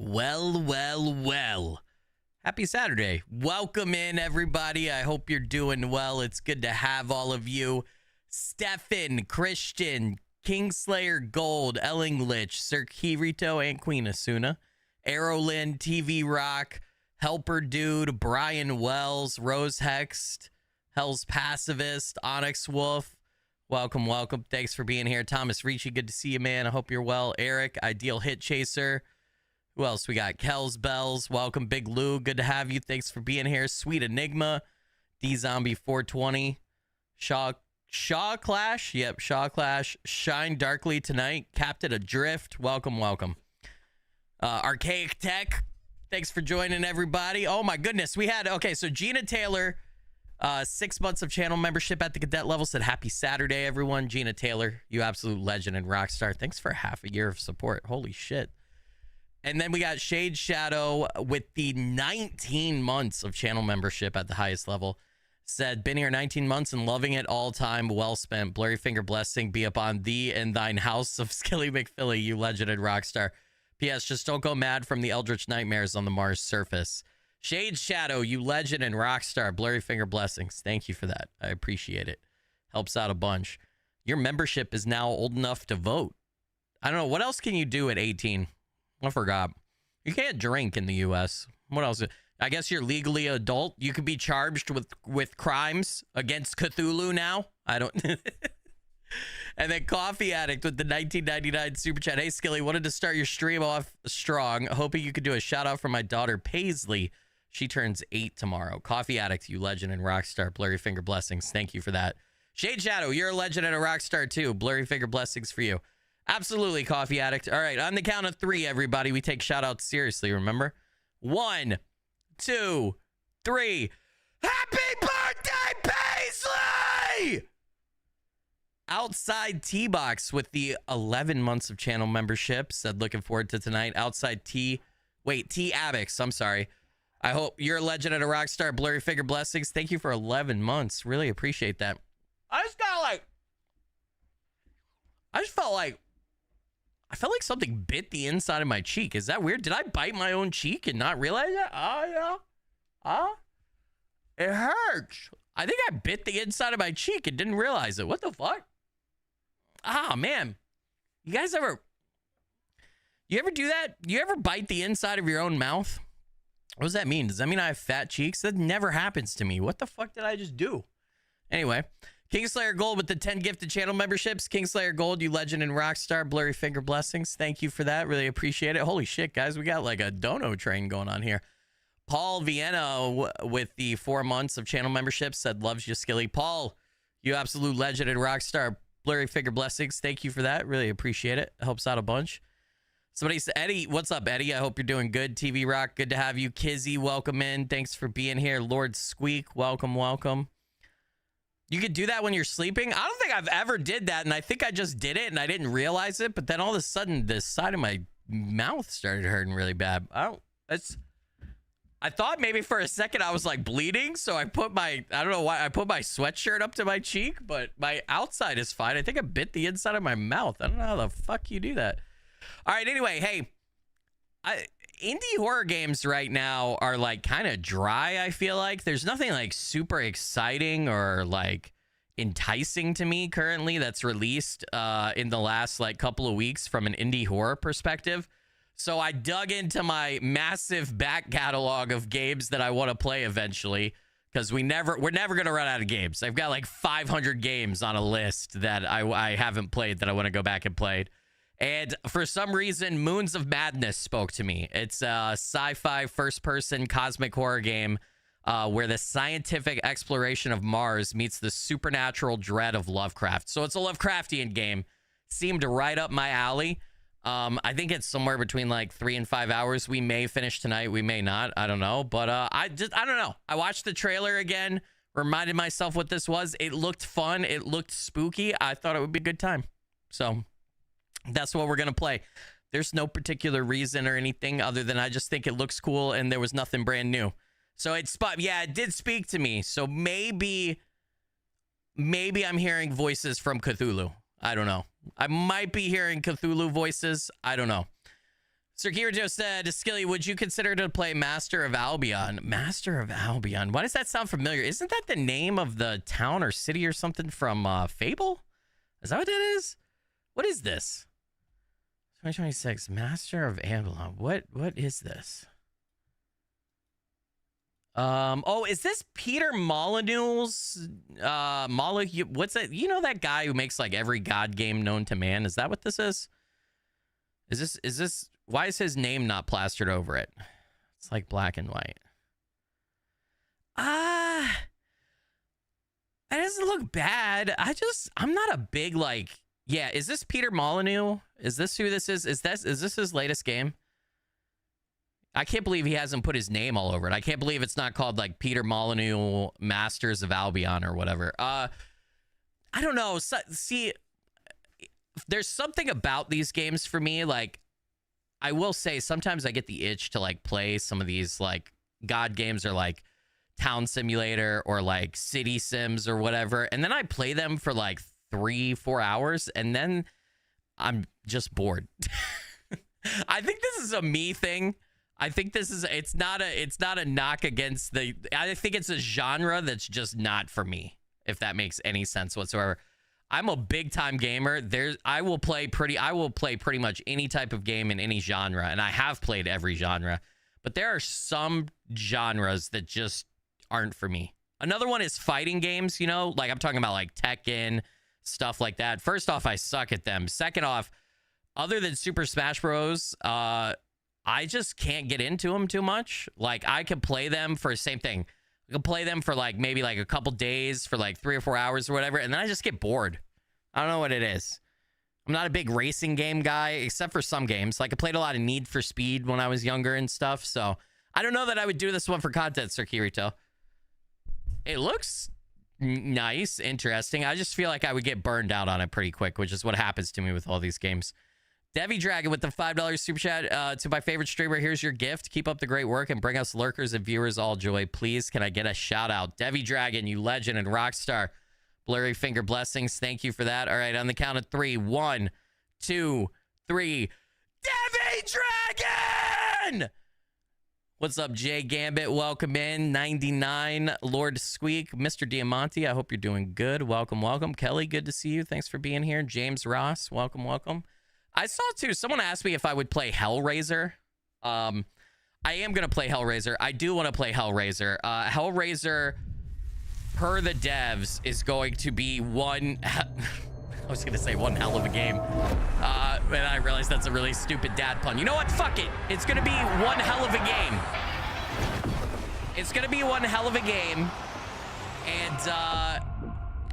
Well. Happy Saturday. Welcome in, everybody. I hope you're doing well. It's good to have all of you. Stefan, Christian, Kingslayer Gold, Ellinglich, Sir Kirito, and Queen Asuna, Arrowlyn, TV Rock, Helper Dude, Brian Wells, Rose Hext, Hell's Pacifist, Onyx Wolf. Welcome. Thanks for being here. Thomas Ricci, good to see you, man. I hope you're well. Eric, Ideal Hit Chaser. Who else we got? Kells Bells. Welcome, Big Lou. Good to have you. Thanks for being here. Sweet Enigma. D-Zombie 420. Shaw Clash. Yep, Shaw Clash. Shine Darkly Tonight. Captain Adrift. Welcome. Archaic Tech. Thanks for joining, everybody. Oh, my goodness. We had... Okay, so Gina Taylor, 6 months of channel membership at the cadet level, said happy Saturday, everyone. Gina Taylor, you absolute legend and rock star. Thanks for half a year of support. Holy shit. And then we got Shade Shadow with the 19 months of channel membership at the highest level. Said, been here 19 months and loving it all time. Well spent. Blurry finger blessing be upon thee and thine house of SkillyMcFilly, you legend and rockstar. P.S. Just don't go mad from the eldritch nightmares on the Mars surface. Shade Shadow, you legend and rockstar. Blurry finger blessings. Thank you for that. I appreciate it. Helps out a bunch. Your membership is now old enough to vote. I don't know. What else can you do at 18? I forgot. You can't drink in the U.S. What else? I guess you're legally adult. You could be charged with crimes against Cthulhu now. I don't... And then Coffee Addict with the 1999 super chat. Hey, Skilly, wanted to start your stream off strong. Hoping you could do a shout out for my daughter, Paisley. She turns 8 tomorrow. Coffee Addict, you legend and rockstar. Blurry finger blessings. Thank you for that. Shade Shadow, you're a legend and a rockstar too. Blurry finger blessings for you. Absolutely, Coffee Addict. All right, on the count of 3, everybody, we take shout-outs seriously, remember? 1, 2, 3. Happy birthday, Paisley! Outside T-Box with the 11 months of channel membership said looking forward to tonight. Outside T Abix, I'm sorry. I hope you're a legend and a rock star. Blurry finger blessings. Thank you for 11 months. Really appreciate that. I felt like something bit the inside of my cheek. Is that weird? Did I bite my own cheek and not realize it? Oh, yeah. It hurts. I think I bit the inside of my cheek and didn't realize it. What the fuck? Man. You guys ever do that? You ever bite the inside of your own mouth? What does that mean? Does that mean I have fat cheeks? That never happens to me. What the fuck did I just do? Anyway, Kingslayer Gold with the 10 gifted channel memberships. Kingslayer Gold, you legend and rockstar. Blurry finger blessings. Thank you for that. Really appreciate it. Holy shit, guys. We got like a dono train going on here. Paul Vienna with the 4 months of channel membership said, loves you, Skilly. Paul, you absolute legend and rockstar. Blurry finger blessings. Thank you for that. Really appreciate it. Helps out a bunch. Somebody said, Eddie, what's up, Eddie? I hope you're doing good. TV Rock, good to have you. Kizzy, welcome in. Thanks for being here. Lord Squeak, welcome. You could do that when you're sleeping? I don't think I've ever did that, and I think I just did it, and I didn't realize it, but then all of a sudden, the side of my mouth started hurting really bad. I thought maybe for a second I was, like, bleeding, so I put my, I don't know why, I put my sweatshirt up to my cheek, but my outside is fine. I think I bit the inside of my mouth. I don't know how the fuck you do that. All right, anyway, hey, indie horror games right now are like kind of dry. I feel like there's nothing like super exciting or like enticing to me currently that's released in the last like couple of weeks from an indie horror perspective. So I dug into my massive back catalog of games that I want to play eventually, because we're never going to run out of games. I've got like 500 games on a list that I haven't played that I want to go back and play. And for some reason, Moons of Madness spoke to me. It's a sci-fi first-person cosmic horror game where the scientific exploration of Mars meets the supernatural dread of Lovecraft. So it's a Lovecraftian game. Seemed right up my alley. I think it's somewhere between like 3 and 5 hours. We may finish tonight. We may not. I don't know. But I don't know. I watched the trailer again. Reminded myself what this was. It looked fun. It looked spooky. I thought it would be a good time. So... that's what we're going to play. There's no particular reason or anything other than I just think it looks cool and there was nothing brand new. So it did speak to me. So maybe I'm hearing voices from Cthulhu. I don't know. I might be hearing Cthulhu voices. I don't know. Sir Kirito said, Skilly, would you consider to play Master of Albion? Master of Albion. Why does that sound familiar? Isn't that the name of the town or city or something from Fable? Is that what that is? What is this? 2026, Master of Albion. What is this? Oh, is this Peter Molyneux's what's that? You know that guy who makes like every god game known to man? Is that what this is? Is this why is his name not plastered over it? It's like black and white. It doesn't look bad. I'm not a big like, yeah, is this Peter Molyneux? Is this who this is? Is this his latest game? I can't believe he hasn't put his name all over it. I can't believe it's not called like Peter Molyneux Masters of Albion or whatever. I don't know. See, there's something about these games for me. Like, I will say sometimes I get the itch to like play some of these like god games or like Town Simulator or like City Sims or whatever. And then I play them for like 3-4 hours and then I'm just bored. I think this is a me thing. I think this is, it's not a knock against I think it's a genre that's just not for me, if that makes any sense whatsoever. I'm a big time gamer. I will play pretty much any type of game in any genre, and I have played every genre. But there are some genres that just aren't for me. Another one is fighting games, you know, like I'm talking about like Tekken, stuff like that. First off, I suck at them. Second off, other than Super Smash Bros, I just can't get into them too much. Like I could play them for the same thing. I could play them for like maybe like a couple days for like 3 or 4 hours or whatever, and then I just get bored. I don't know what it is. I'm not a big racing game guy, except for some games. Like I played a lot of Need for Speed when I was younger and stuff, so I don't know that I would do this one for content, Sir Kirito. It looks nice, interesting. I just feel like I would get burned out on it pretty quick, which is what happens to me with all these games. Devi Dragon with the $5 super chat to my favorite streamer. Here's your gift. Keep up the great work and bring us lurkers and viewers all joy. Please, can I get a shout out? Devi Dragon, you legend and rock star. Blurry finger blessings. Thank you for that. All right, on the count of 3. 1, 2, 3. Devi Dragon! What's up, Jay Gambit? Welcome in. 99. Lord Squeak. Mr. Diamante, I hope you're doing good. Welcome, welcome. Kelly, good to see you. Thanks for being here. James Ross, welcome, welcome. I saw too, someone asked me if I would play Hellraiser. I am going to play Hellraiser. I do want to play Hellraiser. Hellraiser, per the devs, is going to be one... I was going to say one hell of a game. And I realized that's a really stupid dad pun. You know what? Fuck it. It's going to be one hell of a game. It's going to be one hell of a game. And,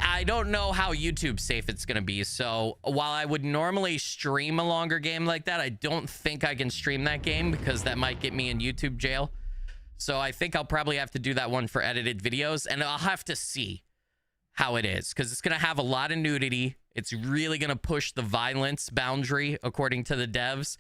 I don't know how YouTube safe it's going to be. So while I would normally stream a longer game like that, I don't think I can stream that game because that might get me in YouTube jail. So I think I'll probably have to do that one for edited videos, and I'll have to see how it is because it's going to have a lot of nudity. It's really going to push the violence boundary according to the devs.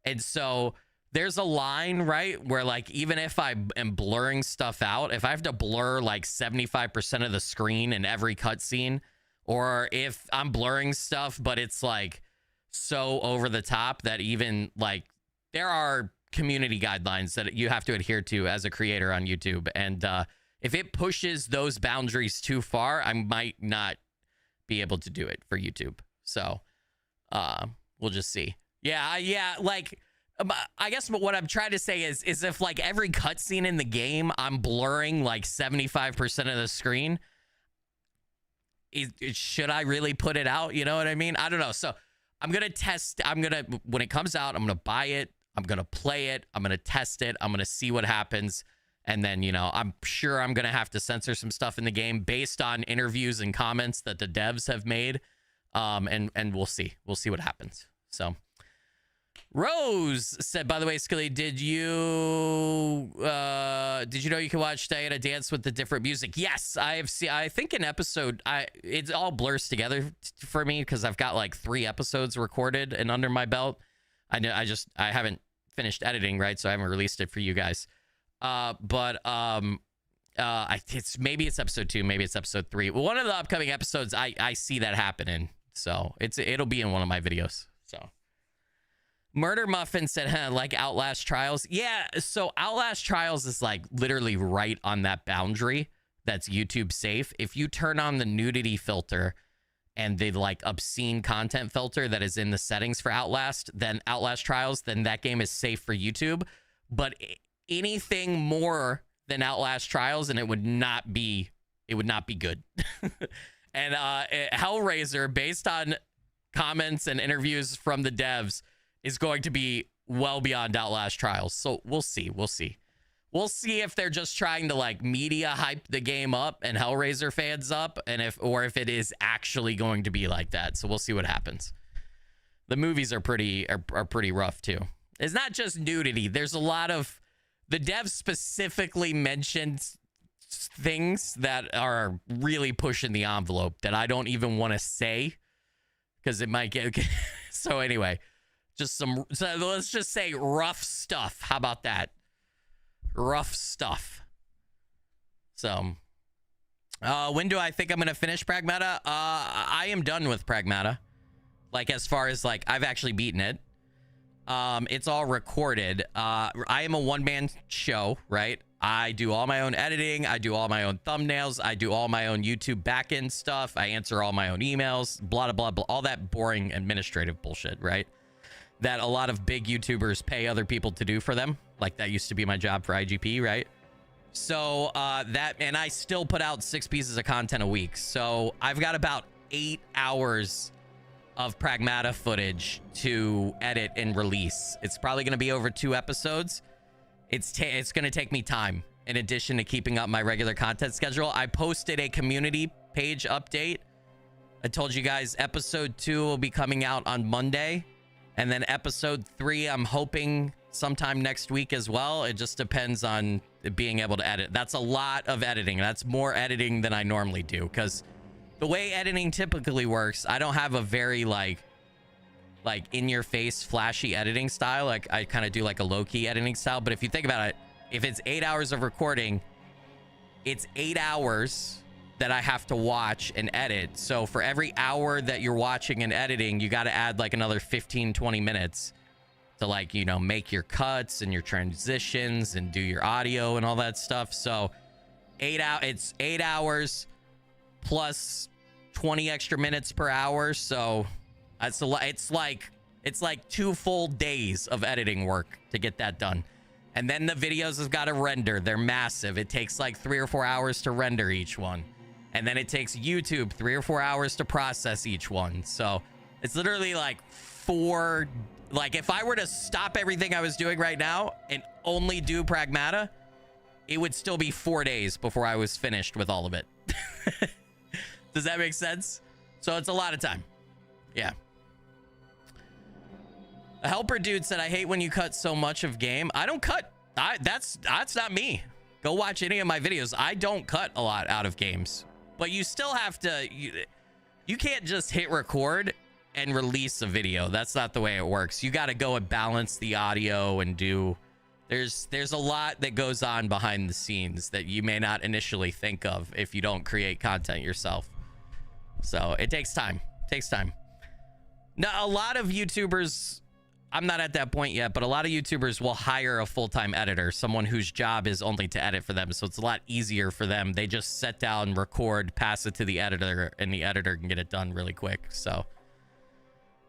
And so there's a line, right, where like even if I am blurring stuff out, if I have to blur like 75% of the screen in every cutscene, or if I'm blurring stuff but it's like so over the top that even like there are community guidelines that you have to adhere to as a creator on YouTube, and if it pushes those boundaries too far, I might not be able to do it for YouTube. So we'll just see. Yeah, like I guess what I'm trying to say is if like every cutscene in the game I'm blurring like 75% of the screen, should I really put it out? You know what I mean? I don't know. So I'm gonna test. When it comes out, I'm gonna buy it. I'm gonna play it. I'm gonna test it. I'm gonna see what happens, and then I'm sure I'm gonna have to censor some stuff in the game based on interviews and comments that the devs have made. And we'll see. We'll see what happens. So. Rose said, by the way, Skilly, did you know you can watch Diana dance with the different music? Yes, I have seen. I think an episode. It all blurs together for me because I've got like 3 episodes recorded and under my belt. I haven't finished editing, right? So I haven't released it for you guys. Maybe it's episode 2, maybe it's episode 3. Well, one of the upcoming episodes, I see that happening. So it'll be in one of my videos. So. Murder Muffin said, huh, like Outlast Trials. Yeah, so Outlast Trials is like literally right on that boundary that's YouTube safe. If you turn on the nudity filter and the like obscene content filter that is in the settings for Outlast Trials, then that game is safe for YouTube. But anything more than Outlast Trials, and it would not be good. And Hellraiser, based on comments and interviews from the devs, is going to be well beyond Outlast Trials. So we'll see. We'll see if they're just trying to like media hype the game up and Hellraiser fans up, and if it is actually going to be like that. So we'll see what happens. The movies are pretty rough too. It's not just nudity. There's a lot of, the devs specifically mentioned things that are really pushing the envelope that I don't even want to say because it might get so anyway, so let's just say rough stuff. How about that? Rough stuff. So when do I think I'm gonna finish Pragmata? I am done with Pragmata, like as far as like I've actually beaten it. It's all recorded. I am a one-man show, right? I do all my own editing. I do all my own thumbnails. I do all my own YouTube backend stuff. I answer all my own emails, blah, blah, blah, all that boring administrative bullshit, right? That a lot of big YouTubers pay other people to do for them. Like that used to be my job for IGP, right? So and I still put out 6 pieces of content a week. So I've got about 8 hours of Pragmata footage to edit and release. It's probably going to be over 2 episodes. It's going to take me time in addition to keeping up my regular content schedule. I posted a community page update. I told you guys episode 2 will be coming out on Monday, and then episode 3 I'm hoping sometime next week as well. It just depends on being able to edit. That's a lot of editing. That's more editing than I normally do because the way editing typically works, I don't have a very like in your face flashy editing style. Like I kind of do like a low-key editing style. But if you think about it, if it's 8 hours of recording, it's 8 hours that I have to watch and edit. So for every hour that you're watching and editing, you got to add like another 15-20 minutes to like, you know, make your cuts and your transitions and do your audio and all that stuff. So it's 8 hours plus 20 extra minutes per hour. So that's a lot. It's like 2 full days of editing work to get that done. And then the videos have got to render. They're massive. It takes like 3 or 4 hours to render each one. And then it takes YouTube 3 or 4 hours to process each one. So it's literally like 4, like if I were to stop everything I was doing right now and only do Pragmata, it would still be 4 days before I was finished with all of it. Does that make sense? So it's a lot of time. Yeah. A helper dude said, I hate when you cut so much of game. I don't cut. That's not me. Go watch any of my videos. I don't cut a lot out of games. But you still have to, you can't just hit record and release a video. That's not the way it works. You got to go and balance the audio and do, there's a lot that goes on behind the scenes that you may not initially think of if you don't create content yourself. So it takes time. Now, a lot of YouTubers, I'm not at that point yet, but a lot of YouTubers will hire a full-time editor, someone whose job is only to edit for them. So it's a lot easier for them. They just sit down, record, pass it to the editor, and the editor can get it done really quick. So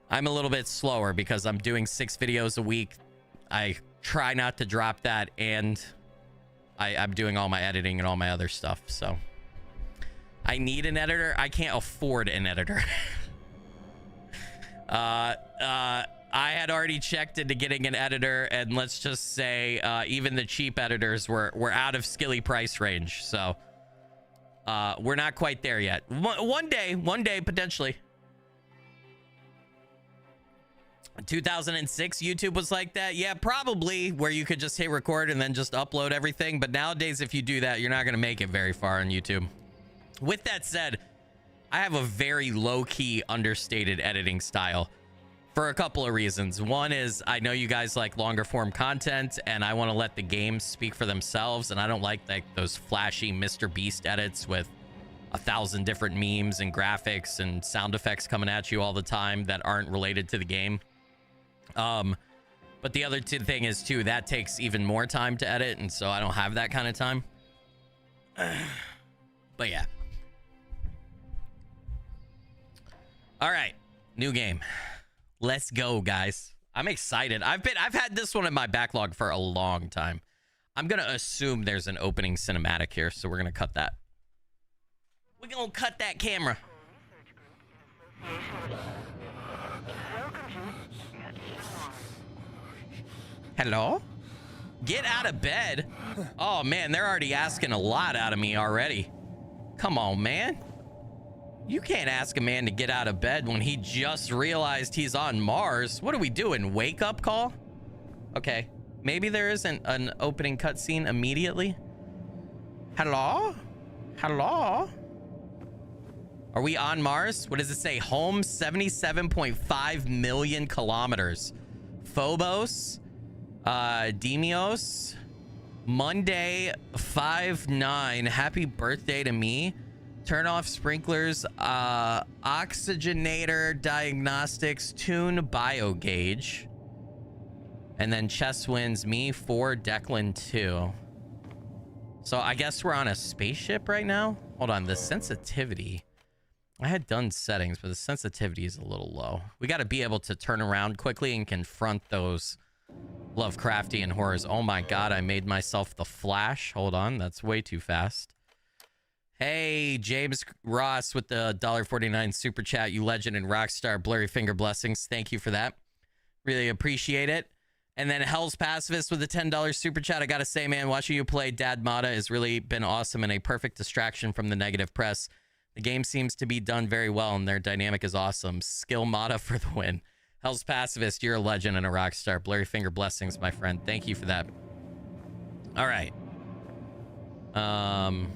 I'm a little bit slower because I'm doing 6 videos a week. I try not to drop that, and I'm doing all my editing and all my other stuff. So I need an editor. I can't afford an editor. I had already checked into getting an editor, and let's just say even the cheap editors were out of Skilly price range. So we're not quite there yet. One day, potentially. 2006, YouTube was like that. Yeah, probably, where you could just hit record and then just upload everything. But nowadays, if you do that, you're not going to make it very far on YouTube. With that said, I have a very low-key, understated editing style for a couple of reasons. One is I know you guys like longer form content, and I want to let the games speak for themselves, and I don't like those flashy Mr. Beast edits with 1,000 different memes and graphics and sound effects coming at you all the time that aren't related to the game. But the other thing is, too, that takes even more time to edit, and so I don't have that kind of time. But yeah. All right. New game. Let's go, guys. I'm excited. I've had this one in my backlog for a long time. I'm going to assume there's an opening cinematic here, so we're going to cut that. We're going to cut that camera. Hello? Get out of bed? Oh, man, they're already asking a lot out of me already. Come on, man. You can't ask a man to get out of bed when he just realized he's on Mars. What are we doing? Wake up call? Okay. Maybe there isn't an opening cutscene immediately. Hello? Hello? Are we on Mars? What does it say? Home 77.5 million kilometers. Phobos. Demios. Monday 5/9. Happy birthday to me. Turn off sprinklers. Oxygenator diagnostics. Tune biogauge. And then chess wins me 4, Declan 2. So I guess we're on a spaceship right now. Hold on, the sensitivity. I had done settings, but the sensitivity is a little low. We got to be able to turn around quickly and confront those Lovecraftian horrors. Oh my God, I made myself the Flash. Hold on, that's way too fast. Hey, James Ross with the $1.49 super chat. You legend and rockstar. Blurry finger blessings. Thank you for that. Really appreciate it. And then Hell's Pacifist with the $10 super chat. I gotta say, man, watching you play Dad Mata has really been awesome and a perfect distraction from the negative press. The game seems to be done very well and their dynamic is awesome. Skill Mata for the win. Hell's Pacifist, you're a legend and a rock star. Blurry finger blessings, my friend. Thank you for that. All right. Am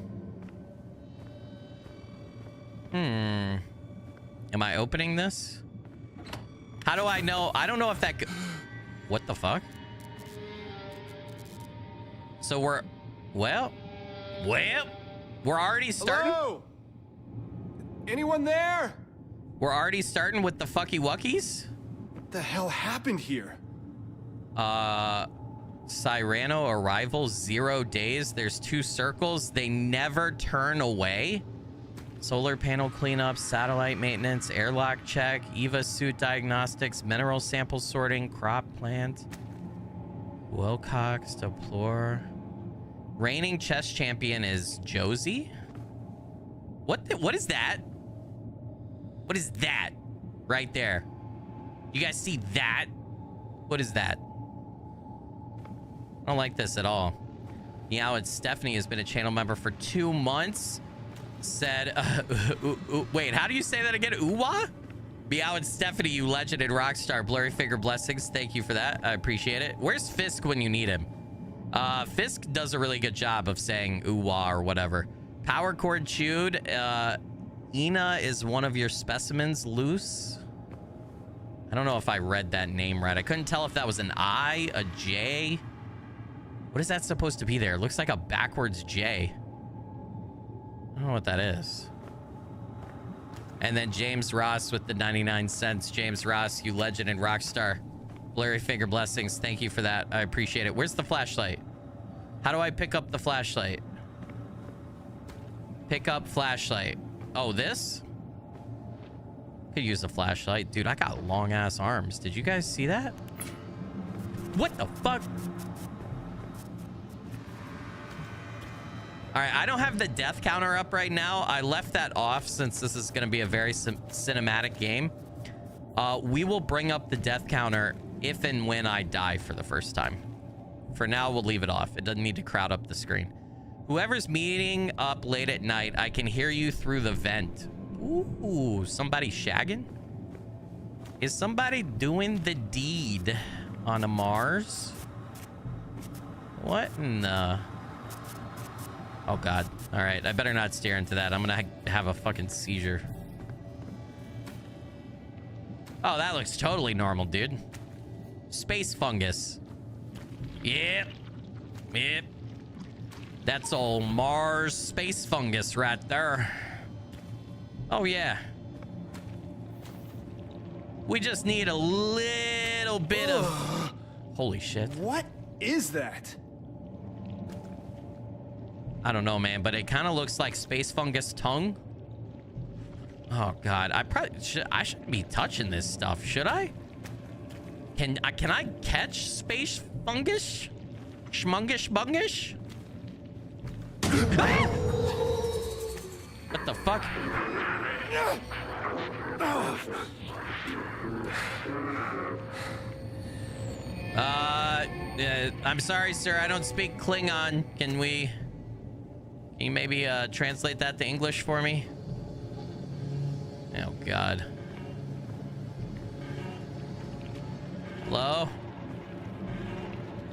I opening this? How do I know? I don't know if that... What the fuck? So we're... Well, we're already starting? Hello? Anyone there? We're already starting with the fucky wuckies? What the hell happened here? Cyrano arrival, 0 days. There's 2 circles. They never turn away. Solar panel cleanup, satellite maintenance, airlock check, EVA suit diagnostics, mineral sample sorting, crop plant, Wilcox, deplore. Reigning chess champion is Josie. What is that? What is that right there? You guys see that? What is that? I don't like this at all. Meow, it's Stephanie has been a channel member for 2 months. Said, wait, how do you say that again? Uwa? Meow and Stephanie, you legend and rockstar. Blurry finger blessings. Thank you for that. I appreciate it. Where's Fisk when you need him? Fisk does a really good job of saying Uwa or whatever. Power cord chewed. Ina is one of your specimens loose. I don't know if I read that name right. I couldn't tell if that was an I, a J. What is that supposed to be there? It looks like a backwards J. I don't know what that is. And then James Ross with the 99 cents. James Ross, you legend and rockstar. Blurry finger blessings. Thank you for that. I appreciate it. Where's the flashlight? How do I pick up the flashlight? Pick up flashlight. Oh, this? Could use a flashlight. Dude, I got long ass arms. Did you guys see that? What the fuck? All right, I don't have the death counter up right now. I left that off since this is going to be a very cinematic game. We will bring up the death counter if and when I die for the first time. For now, we'll leave it off. It doesn't need to crowd up the screen. Whoever's meeting up late at night, I can hear you through the vent. Ooh, somebody shagging? Is somebody doing the deed on a Mars? What in the... Oh, God. All right. I better not stare into that. I'm going to have a fucking seizure. Oh, that looks totally normal, dude. Space fungus. Yep. Yep. That's old Mars space fungus right there. Oh, yeah. We just need a little bit of... Holy shit. What is that? I don't know, man, but it kind of looks like space fungus tongue. Oh god, I shouldn't be touching this stuff, should I? Can I catch space fungus? Schmungish bungish? What the fuck? I'm sorry, sir. I don't speak Klingon. Can you maybe translate that to English for me? Oh god. Hello?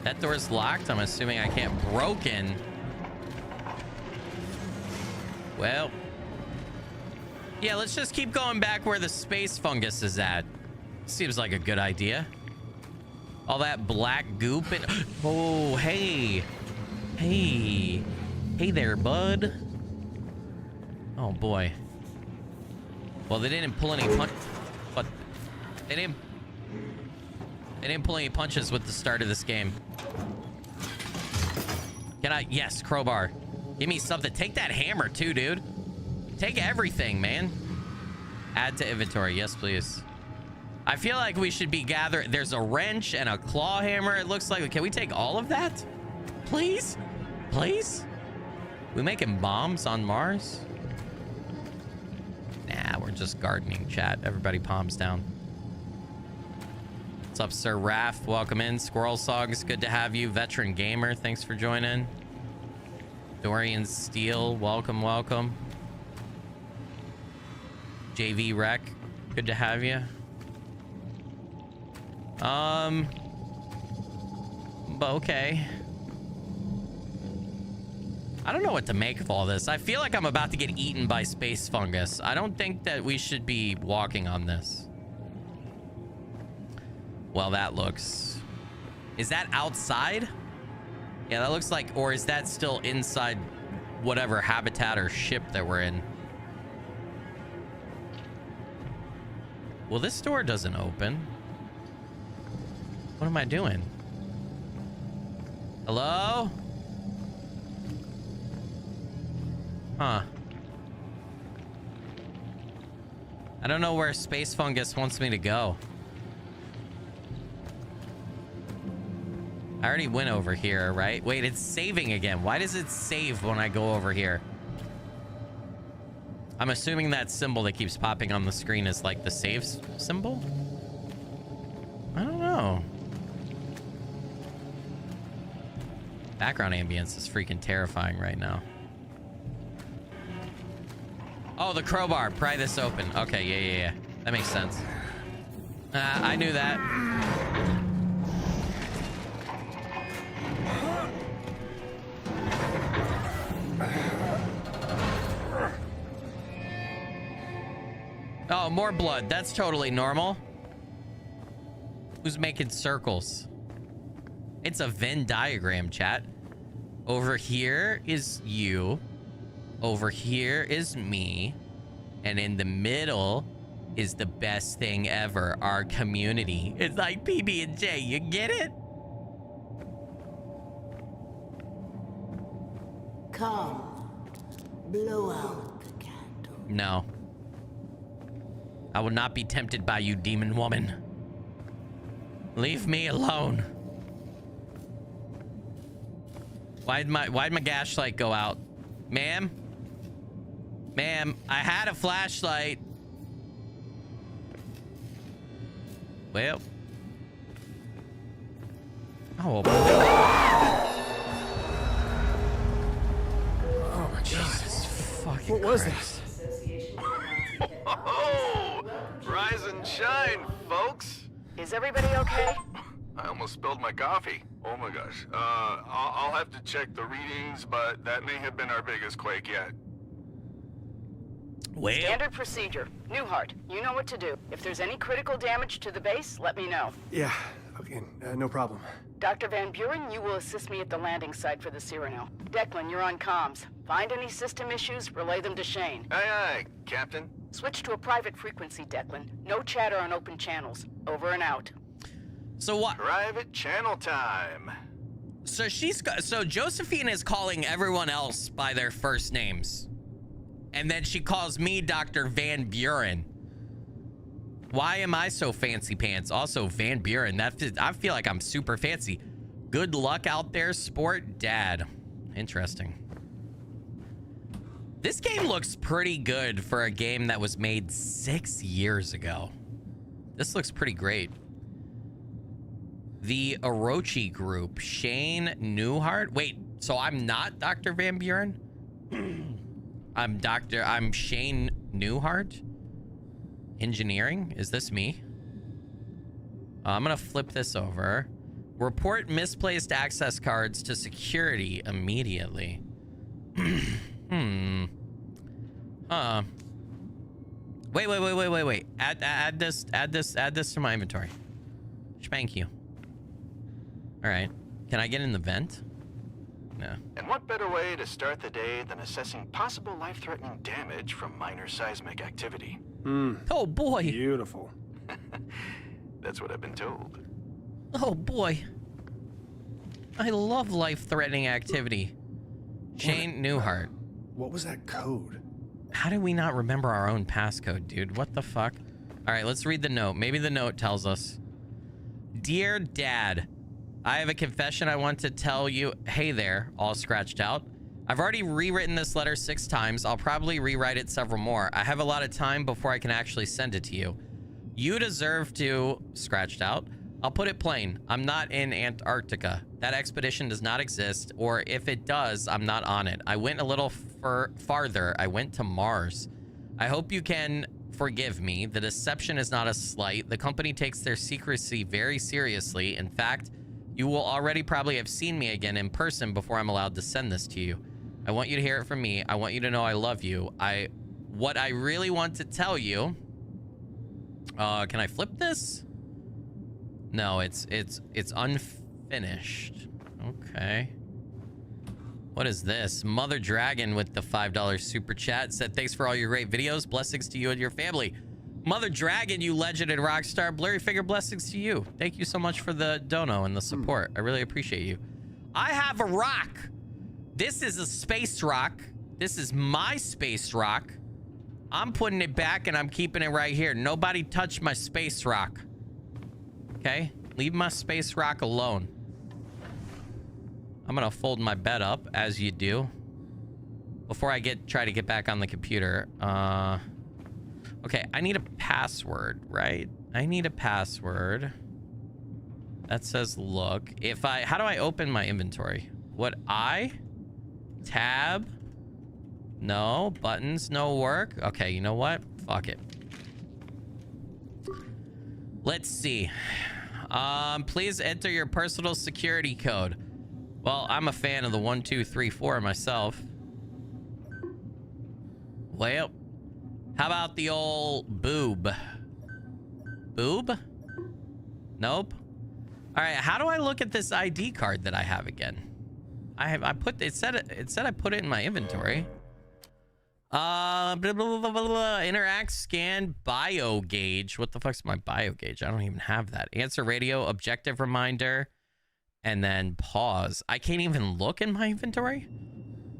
That door's locked. I'm assuming I can't broken. Well. Yeah, let's just keep going back where the space fungus is at. Seems like a good idea. All that black goop and... Oh, hey. Hey. Hey there, bud. Oh, boy. Well, they didn't pull any but they didn't pull any punches with the start of this game. Can I? Yes, crowbar. Give me something. Take that hammer too, dude. Take everything, man. Add to inventory. Yes, please. I feel like we should be gathering. There's a wrench and a claw hammer. It looks like. Can we take all of that? Please? Please? We making bombs on Mars? Nah, we're just gardening, chat. Everybody palms down. What's up, Sir Raph? Welcome in. Squirrel Songs, good to have you. Veteran Gamer, thanks for joining. Dorian Steele, welcome, welcome. JV Rec, good to have you. But okay. I don't know what to make of all this. I feel like I'm about to get eaten by space fungus. I don't think that we should be walking on this. Well, that looks... Is that outside? Yeah, that looks like... Or is that still inside whatever habitat or ship that we're in? Well, this door doesn't open. What am I doing? Hello? Huh. I don't know where space fungus wants me to go. I already went over here, right? Wait, it's saving again. Why does it save when I go over here? I'm assuming that symbol that keeps popping on the screen is like the save symbol? I don't know. Background ambience is freaking terrifying right now. Oh, the crowbar. Pry this open. Okay, yeah. That makes sense. I knew that. Oh, more blood. That's totally normal. Who's making circles? It's a Venn diagram, chat. Over here is you. Over here is me. And in the middle is the best thing ever, our community. It's like PB&J, you get it? Come, blow out the candle. No. I will not be tempted by you, demon woman. Leave me alone. Why'd my flashlight go out? Ma'am? Ma'am, I had a flashlight. Well. Oh. Oh my Jesus fucking What was Christ. that? Oh, rise and shine, folks. Is everybody okay? I almost spilled my coffee. Oh my gosh. I'll have to check the readings, but that may have been our biggest quake yet. Well. Standard procedure. Newehart, you know what to do. If there's any critical damage to the base, let me know. Yeah, okay, no problem. Dr. Van Buren, you will assist me at the landing site for the Cyrano. Declan, you're on comms. Find any system issues, relay them to Shane. Aye, aye, Captain. Switch to a private frequency, Declan. No chatter on open channels. Over and out. So what? Private channel time. So so Josephine is calling everyone else by their first names. And then she calls me Dr. Van Buren. Why am I so fancy pants? Also, Van Buren, I feel like I'm super fancy. Good luck out there, sport dad. Interesting. This game looks pretty good for a game that was made 6 years ago. This looks pretty great. The Orochi group, Shane Newehart. Wait, so I'm not Dr. Van Buren? I'm Shane Newehart. Engineering, is this me? I'm gonna flip this over. Report misplaced access cards to security immediately. Wait. Add this to my inventory. Spank you. All right. Can I get in the vent? No. And what better way to start the day than assessing possible life-threatening damage from minor seismic activity? Oh boy. Beautiful. That's what I've been told. Oh boy. I love life-threatening activity. Shane Newehart. What was that code? How did we not remember our own passcode, dude? What the fuck? All right, let's read the note. Maybe the note tells us. Dear Dad, I have a confession I want to tell you. Hey there, all scratched out. I've already rewritten this letter 6 times. I'll probably rewrite it several more. I have a lot of time before I can actually send it to you. You deserve to... Scratched out. I'll put it plain. I'm not in Antarctica. That expedition does not exist, or if it does, I'm not on it. I went a little farther. I went to Mars. I hope you can forgive me. The deception is not a slight. The company takes their secrecy very seriously. In fact, you will already probably have seen me again in person before I'm allowed to send this to you. I want you to hear it from me. I want you to know I love you. What I really want to tell you... can I flip this? No, it's unfinished. Okay. What is this? Mother Dragon with the $5 super chat said, thanks for all your great videos. Blessings to you and your family. Mother Dragon, you legend and rock star. Blurry Figure, blessings to you. Thank you so much for the dono and the support. I really appreciate you. I have a rock. This is a space rock. This is my space rock. I'm putting it back and I'm keeping it right here. Nobody touch my space rock. Okay? Leave my space rock alone. I'm gonna fold my bed up, as you do. Before I try to get back on the computer. Okay, I need a password, right? I need a password. That says look. How do I open my inventory? Tab? No. Buttons, no work. Okay, you know what? Fuck it. Let's see. Please enter your personal security code. Well, I'm a fan of the 1, 2, 3, 4 myself. Well, how about the old boob? Boob? Nope. All right, how do I look at this ID card that I have again? It said I put it in my inventory. Blah, blah, blah, blah, blah. Interact, scan, bio gauge. What the fuck's my bio gauge? I don't even have that. Answer radio, objective reminder, and then pause. I can't even look in my inventory.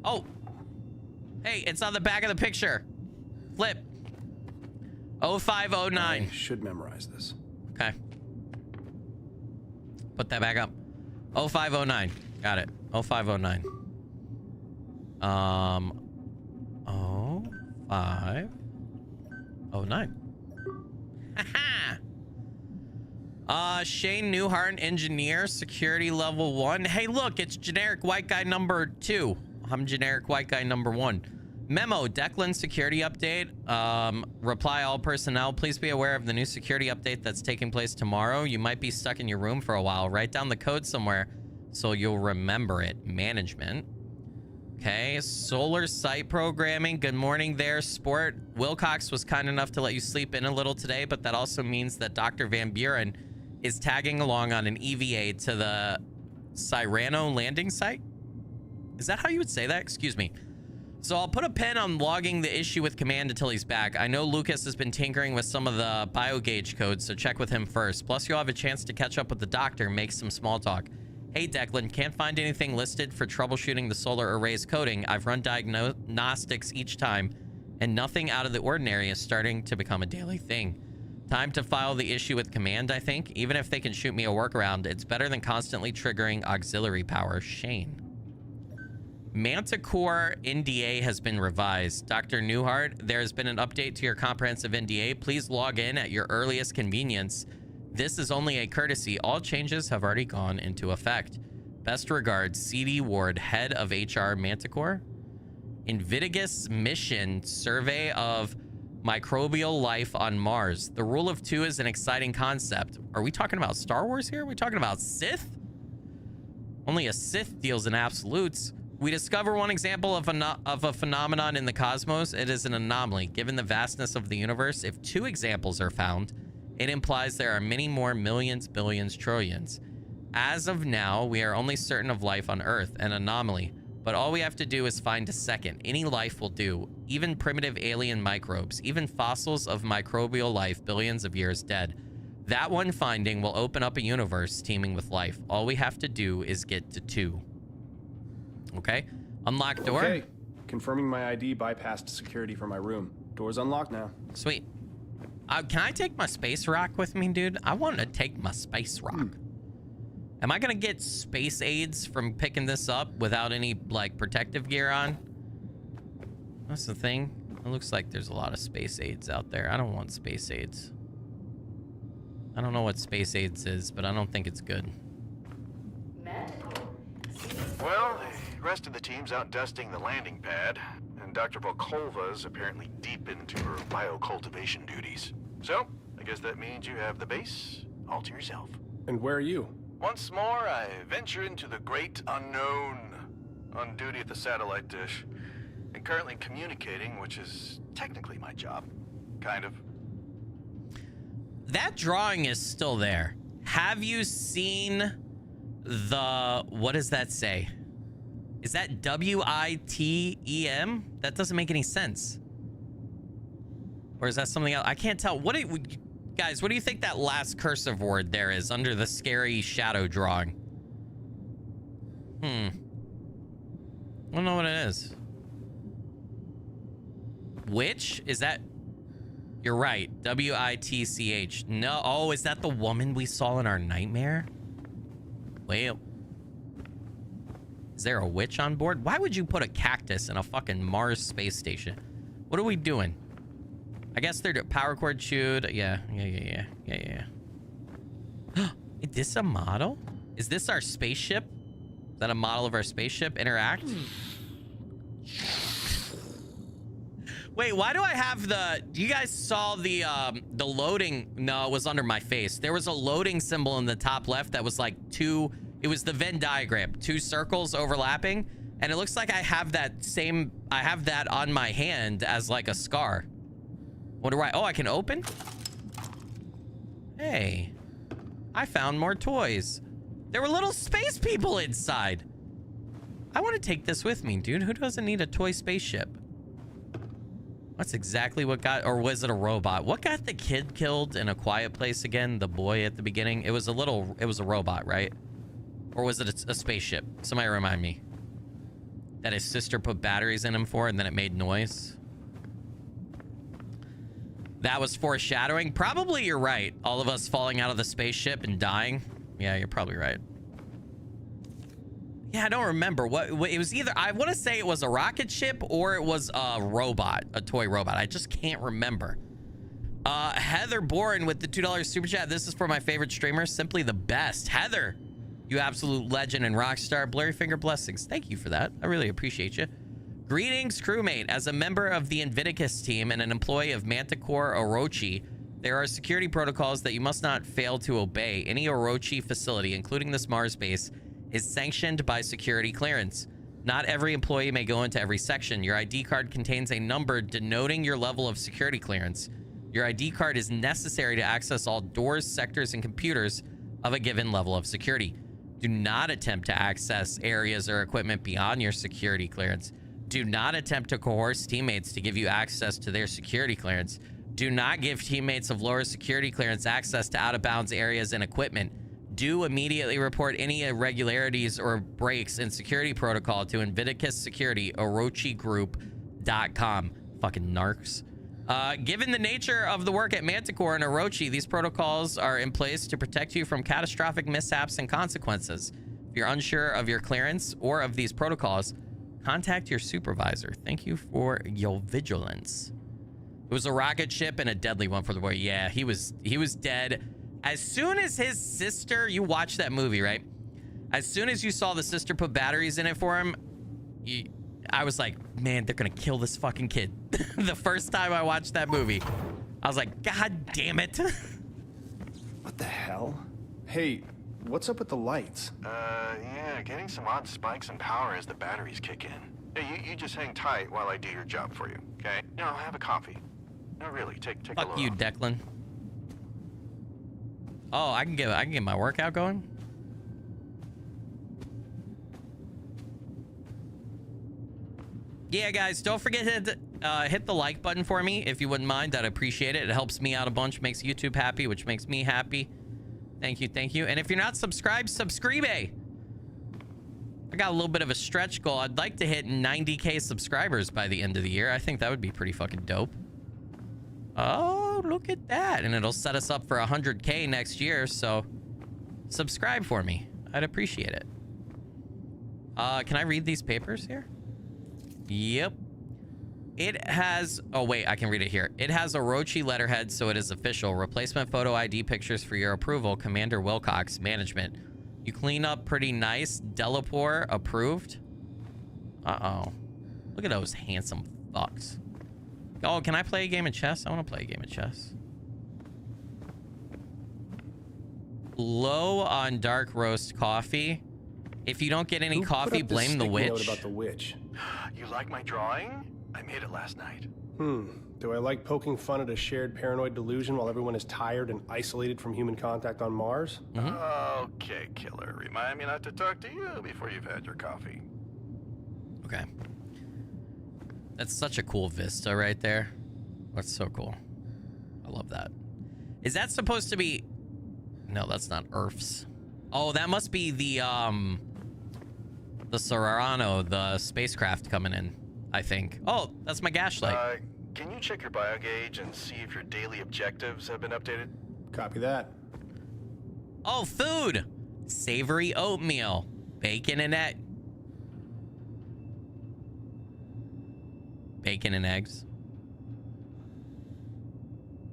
Oh, hey, it's on the back of the picture. Flip. 0509. I should memorize this. Okay. Put that back up. 0509. Got it. 0509. 0509. Haha. Shane Newehart, engineer, security level 1. Hey, look, it's generic white guy number 2. I'm generic white guy number 1. Memo, Declan security update. Reply all personnel. Please be aware of the new security update that's taking place tomorrow. You might be stuck in your room for a while. Write down the code somewhere so you'll remember it. Management. Okay, solar site programming. Good morning there, sport. Wilcox was kind enough to let you sleep in a little today, but that also means that Dr. Van Buren is tagging along on an EVA to the Cyrano landing site. Is that how you would say that? Excuse me. So I'll put a pin on logging the issue with command until he's back. I know Lucas has been tinkering with some of the biogauge codes, so check with him first. Plus, you'll have a chance to catch up with the doctor and make some small talk. Hey, Declan, can't find anything listed for troubleshooting the solar array's coding. I've run diagnostics each time, and nothing out of the ordinary is starting to become a daily thing. Time to file the issue with command, I think. Even if they can shoot me a workaround, it's better than constantly triggering auxiliary power. Shane. Manticore NDA has been revised. Dr. Newehart, there has been an update to your comprehensive NDA. Please log in at your earliest convenience. This is only a courtesy. All changes have already gone into effect. Best regards, CD Ward, head of HR Manticore. Invictus mission survey of microbial life on Mars. The rule of two is an exciting concept. Are we talking about Star Wars here? Are we talking about Sith? Only a Sith deals in absolutes. We discover one example of a phenomenon in the cosmos. It is an anomaly. Given the vastness of the universe, if two examples are found, it implies there are many more millions, billions, trillions. As of now, we are only certain of life on Earth, an anomaly. But all we have to do is find a second. Any life will do. Even primitive alien microbes, even fossils of microbial life billions of years dead. That one finding will open up a universe teeming with life. All we have to do is get to two. Okay. Unlock door. Okay. Confirming my ID bypassed security for my room. Door's unlocked now. Sweet. Can I take my space rock with me, dude? I want to take my space rock. Am I going to get space aids from picking this up without any, like, protective gear on? That's the thing. It looks like there's a lot of space aids out there. I don't want space aids. I don't know what space aids is, but I don't think it's good. Well, the rest of the team's out dusting the landing pad, and Dr. Volkova's apparently deep into her biocultivation duties. So, I guess that means you have the base all to yourself. And where are you? Once more, I venture into the great unknown, on duty at the satellite dish, and currently communicating, which is technically my job. Kind of. That drawing is still there. Have you seen the... What does that say? Is that W-I-T-E-M? That doesn't make any sense. Or is that something else? I can't tell. Guys, what do you think that last cursive word there is under the scary shadow drawing? I don't know what it is. Which? Is that... You're right. W-I-T-C-H. No. Oh, is that the woman we saw in our nightmare? Well... Is there a witch on board? Why would you put a cactus in a fucking Mars space station? What are we doing? I guess they're power cord chewed. Yeah. Is this a model? Is this our spaceship? Is that a model of our spaceship? Interact? Wait, why do I have the... You guys saw the loading... No, it was under my face. There was a loading symbol in the top left that was like two... It was the Venn diagram, two circles overlapping, and it looks like I have that same... I have that on my hand as like a scar. What do I... Oh, I can open? Hey. I found more toys. There were little space people inside. I want to take this with me, dude. Who doesn't need a toy spaceship? That's exactly what got... Or was it a robot? What got the kid killed in A Quiet Place again? The boy at the beginning? It was a little... It was a robot, right? Or was it a spaceship? Somebody remind me. That his sister put batteries in him for and then it made noise. That was foreshadowing. Probably you're right. All of us falling out of the spaceship and dying. Yeah, you're probably right. Yeah, I don't remember. What it was either... I want to say it was a rocket ship or it was a robot. A toy robot. I just can't remember. Heather Boren with the $2 super chat. This is for my favorite streamer. Simply the best. Heather, you absolute legend and rock star. Blurry finger blessings. Thank you for that. I really appreciate you. Greetings, crewmate. As a member of the Invictus team and an employee of Manticore Orochi, there are security protocols that you must not fail to obey. Any Orochi facility, including this Mars base, is sanctioned by security clearance. Not every employee may go into every section. Your ID card contains a number denoting your level of security clearance. Your ID card is necessary to access all doors, sectors, and computers of a given level of security. Do not attempt to access areas or equipment beyond your security clearance. Do not attempt to coerce teammates to give you access to their security clearance. Do not give teammates of lower security clearance access to out-of-bounds areas and equipment. Do immediately report any irregularities or breaks in security protocol to Inviticus Security, OrochiGroup.com. Fucking narcs. Given the nature of the work at Manticore and Orochi, these protocols are in place to protect you from catastrophic mishaps and consequences. If you're unsure of your clearance or of these protocols, contact your supervisor. Thank you for your vigilance. It was a rocket ship and a deadly one for the boy. Yeah, he was dead. As soon as his sister, you watched that movie, right? As soon as you saw the sister put batteries in it for him, I was like, man, they're gonna kill this fucking kid. The first time I watched that movie, I was like, God damn it. What the hell? Hey, what's up with the lights? Yeah, getting some odd spikes in power as the batteries kick in. Hey, you just hang tight while I do your job for you, okay? No, have a coffee. No, really, take a look. Fuck you, Declan. Oh, I can get my workout going. Yeah, guys, don't forget to hit the like button for me if you wouldn't mind. I'd appreciate it. It helps me out a bunch, makes YouTube happy, which makes me happy. Thank you, thank you. And if you're not subscribed, subscribe. I got a little bit of a stretch goal. I'd like to hit 90K subscribers by the end of the year. I think that would be pretty fucking dope. Oh, look at that. And it'll set us up for 100K next year, so subscribe for me. I'd appreciate it. Can I read these papers here? Yep. It has... Oh, wait, I can read it here. It has Orochi letterhead, so it is official. Replacement photo ID pictures for your approval. Commander Wilcox, management. You clean up pretty nice. Delapore approved. Uh-oh. Look at those handsome fucks. Oh, can I play a game of chess? I want to play a game of chess. Low on dark roast coffee. If you don't get any coffee, blame the witch. Note about the witch. You like my drawing? I made it last night. Do I like poking fun at a shared paranoid delusion while everyone is tired and isolated from human contact on Mars? Okay, killer. Remind me not to talk to you before you've had your coffee. Okay. That's such a cool vista right there. That's so cool. I love that. Is that supposed to be... No, that's not Earth's. Oh, that must be the Cyrano, the spacecraft coming in, I think. Oh, that's my gaslight. Can you check your biogauge and see if your daily objectives have been updated? Copy that. Oh, food! Savory oatmeal. Bacon and egg. Bacon and eggs.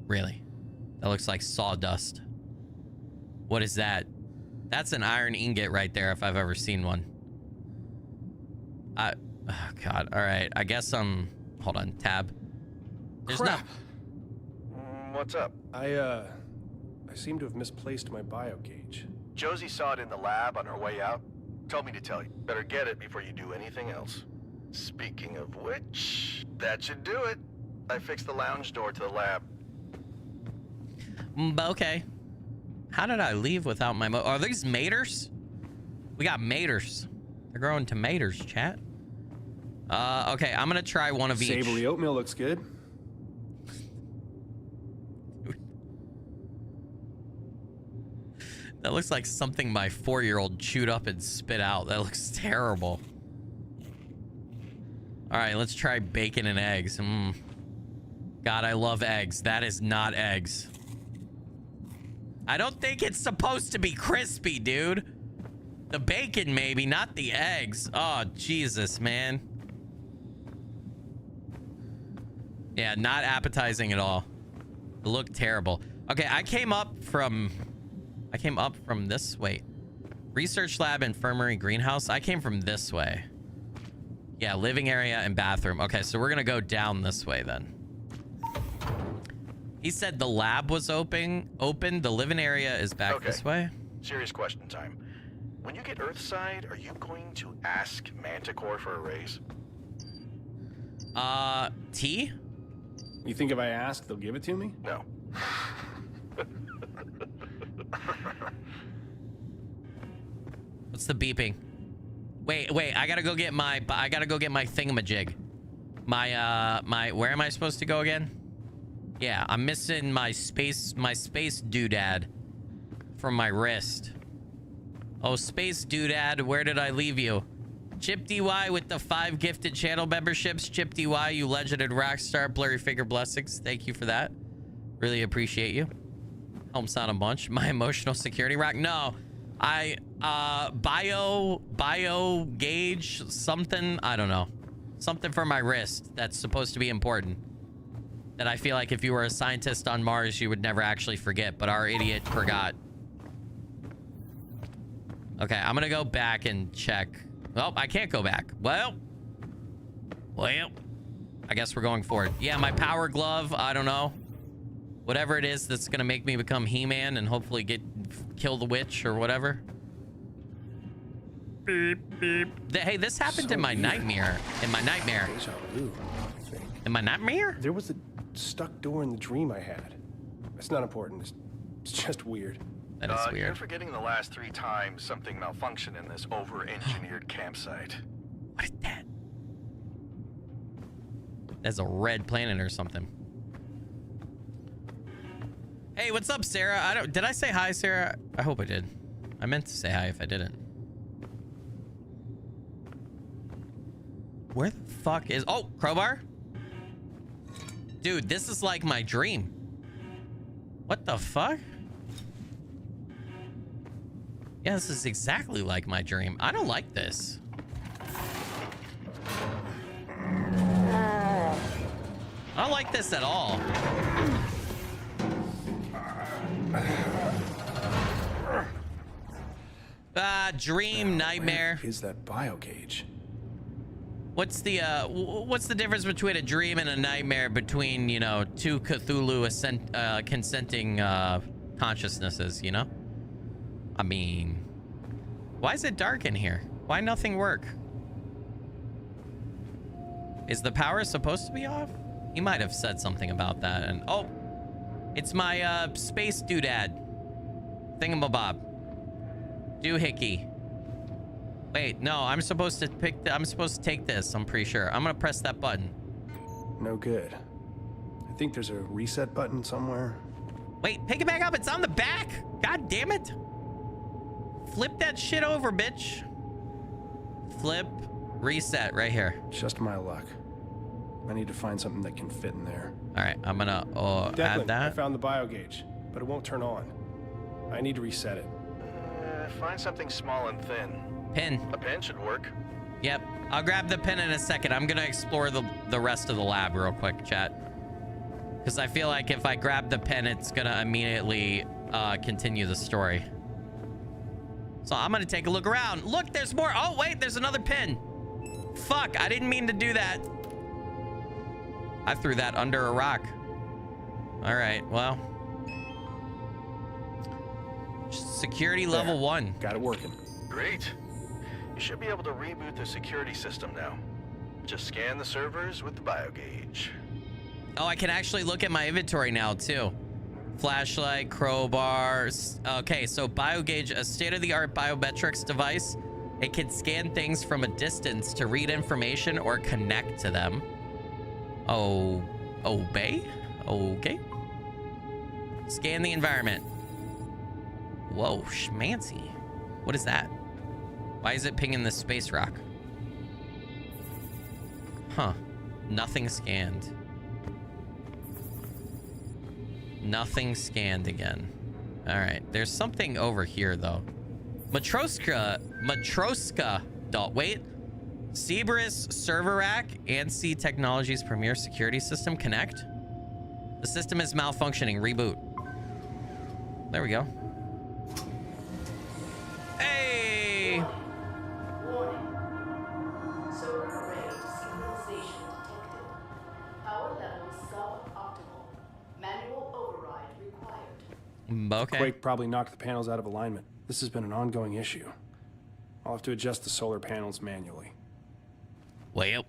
Really? That looks like sawdust. What is that? That's an iron ingot right there if I've ever seen one. Oh God. All right. I guess hold on. Tab. There's Crap. What's up? I seem to have misplaced my biogauge. Josie saw it in the lab on her way out. Told me to tell you. Better get it before you do anything else. Speaking of which, that should do it. I fixed the lounge door to the lab. Okay. How did I leave without my are these maters? We got maters. They're growing tomatoes, chat. Okay, I'm gonna try one of each. Savory oatmeal looks good. That looks like something my 4-year-old chewed up and spit out. That looks terrible. All right, let's try bacon and eggs. God, I love eggs. That is not eggs. I don't think it's supposed to be crispy, dude. The bacon, maybe, not the eggs. Oh, Jesus, man. Yeah, not appetizing at all. It looked terrible. Okay, I came up from this way. Research lab, infirmary, greenhouse. I came from this way. Yeah, living area and bathroom. Okay, so we're gonna go down this way then. He said the lab was open. The living area is back this way. Serious question time. When you get Earthside, are you going to ask Manticore for a raise? T? You think if I ask, they'll give it to me? No. What's the beeping? Wait, I gotta go get my thingamajig. Where am I supposed to go again? Yeah, I'm missing my space doodad from my wrist. Oh, space doodad, where did I leave you? Chip DY with the 5 gifted channel memberships. Chip DY, you legended rockstar, blurry figure blessings. Thank you for that. Really appreciate you. Helps out a bunch. My emotional security rock. No, I bio gauge something. I don't know. Something for my wrist that's supposed to be important. That I feel like if you were a scientist on Mars, you would never actually forget, but our idiot forgot. Okay, I'm gonna go back and check. Well, I can't go back. Well, I guess we're going forward. Yeah, my power glove, I don't know. Whatever it is that's gonna make me become He-Man and hopefully kill the witch or whatever. Beep, beep. Hey, this happened in my nightmare. In my nightmare. Deja vu, I think. In my nightmare? There was a stuck door in the dream I had. It's not important. It's just weird. That is weird. You're forgetting the last 3 times something malfunctioned in this over-engineered campsite. What is that? That's a red planet or something. Hey, what's up, Sarah? Did I say hi, Sarah? I hope I did. I meant to say hi if I didn't. Where the fuck is... Oh, crowbar? Dude, this is like my dream. What the fuck? Yeah, this is exactly like my dream. I don't like this. I don't like this at all. Dream, nightmare. Where is that bio gauge? What's the difference between a dream and a nightmare between, you know, 2 Cthulhu consenting consciousnesses, you know? I mean, why is it dark in here? Why nothing work? Is the power supposed to be off? He might have said something about that. And oh, it's my space doodad thingamabob. Doohickey. Wait, no, I'm supposed to take this. I'm pretty sure. I'm gonna press that button. No good. I think there's a reset button somewhere. Wait, pick it back up. It's on the back. God damn it. Flip that shit over, bitch. Flip, reset right here. Just my luck. I need to find something that can fit in there. All right, I'm gonna add Declan, that. I found the bio gauge, but it won't turn on. I need to reset it. Find something small and thin. Pin. A pen should work. Yep, I'll grab the pin in a second. I'm gonna explore the rest of the lab real quick, chat. Because I feel like if I grab the pen, it's gonna immediately continue the story. So I'm gonna take a look around. Look, there's more. Oh, wait, there's another pin. Fuck, I didn't mean to do that. I threw that under a rock. All right, well. Security level 1. Got it working. Great. You should be able to reboot the security system now. Just scan the servers with the biogauge. Oh, I can actually look at my inventory now, too. Flashlight, crowbar. Okay, so biogauge, a state-of-the-art biometrics device. It can scan things from a distance to read information or connect to them. Oh, obey? Okay. Scan the environment. Whoa, schmancy. What is that? Why is it pinging this space rock? Huh. Nothing scanned. Nothing scanned again. All right. There's something over here, though. Matroska doll. Wait. Cerberus server rack. ANSI Technologies premier security system connect. The system is malfunctioning. Reboot. There we go. Hey! Warning. Server array synchronization detected. Power levels suboptimal. Manual override required. Okay. Quake probably knocked the panels out of alignment. This has been an ongoing issue. I'll have to adjust the solar panels manually. Well,